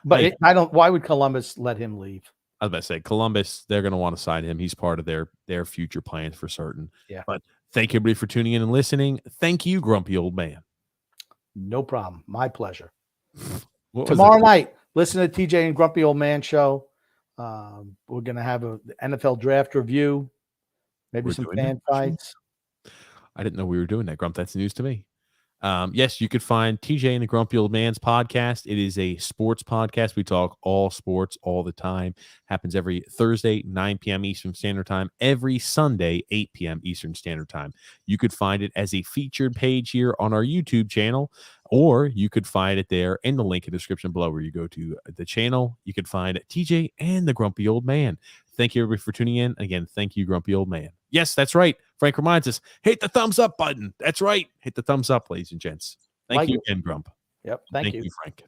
Speaker 2: But why would Columbus let him leave?
Speaker 1: I was about to say, Columbus, they're going to want to sign him. He's part of their future plans for certain.
Speaker 2: Yeah.
Speaker 1: But thank you, everybody, for tuning in and listening. Thank you, Grumpy Old Man.
Speaker 2: No problem. My pleasure. Tomorrow night, listen to TJ and Grumpy Old Man show. We're going to have an NFL draft review, maybe some fan fights.
Speaker 1: I didn't know we were doing that, Grump. That's news to me. Yes, you could find TJ and the Grumpy Old Man's podcast. It is a sports podcast. We talk all sports all the time. Happens every Thursday, 9 p.m. Eastern Standard Time. Every Sunday, 8 p.m. Eastern Standard Time. You could find it as a featured page here on our YouTube channel, or you could find it there in the link in the description below where you go to the channel. You could find TJ and the Grumpy Old Man. Thank you, everybody, for tuning in. Again, thank you, Grumpy Old Man. Yes, that's right. Frank reminds us, hit the thumbs up button. That's right. Hit the thumbs up, ladies and gents. Thank you again, Grump.
Speaker 2: Yep. Thank you,
Speaker 1: Frank.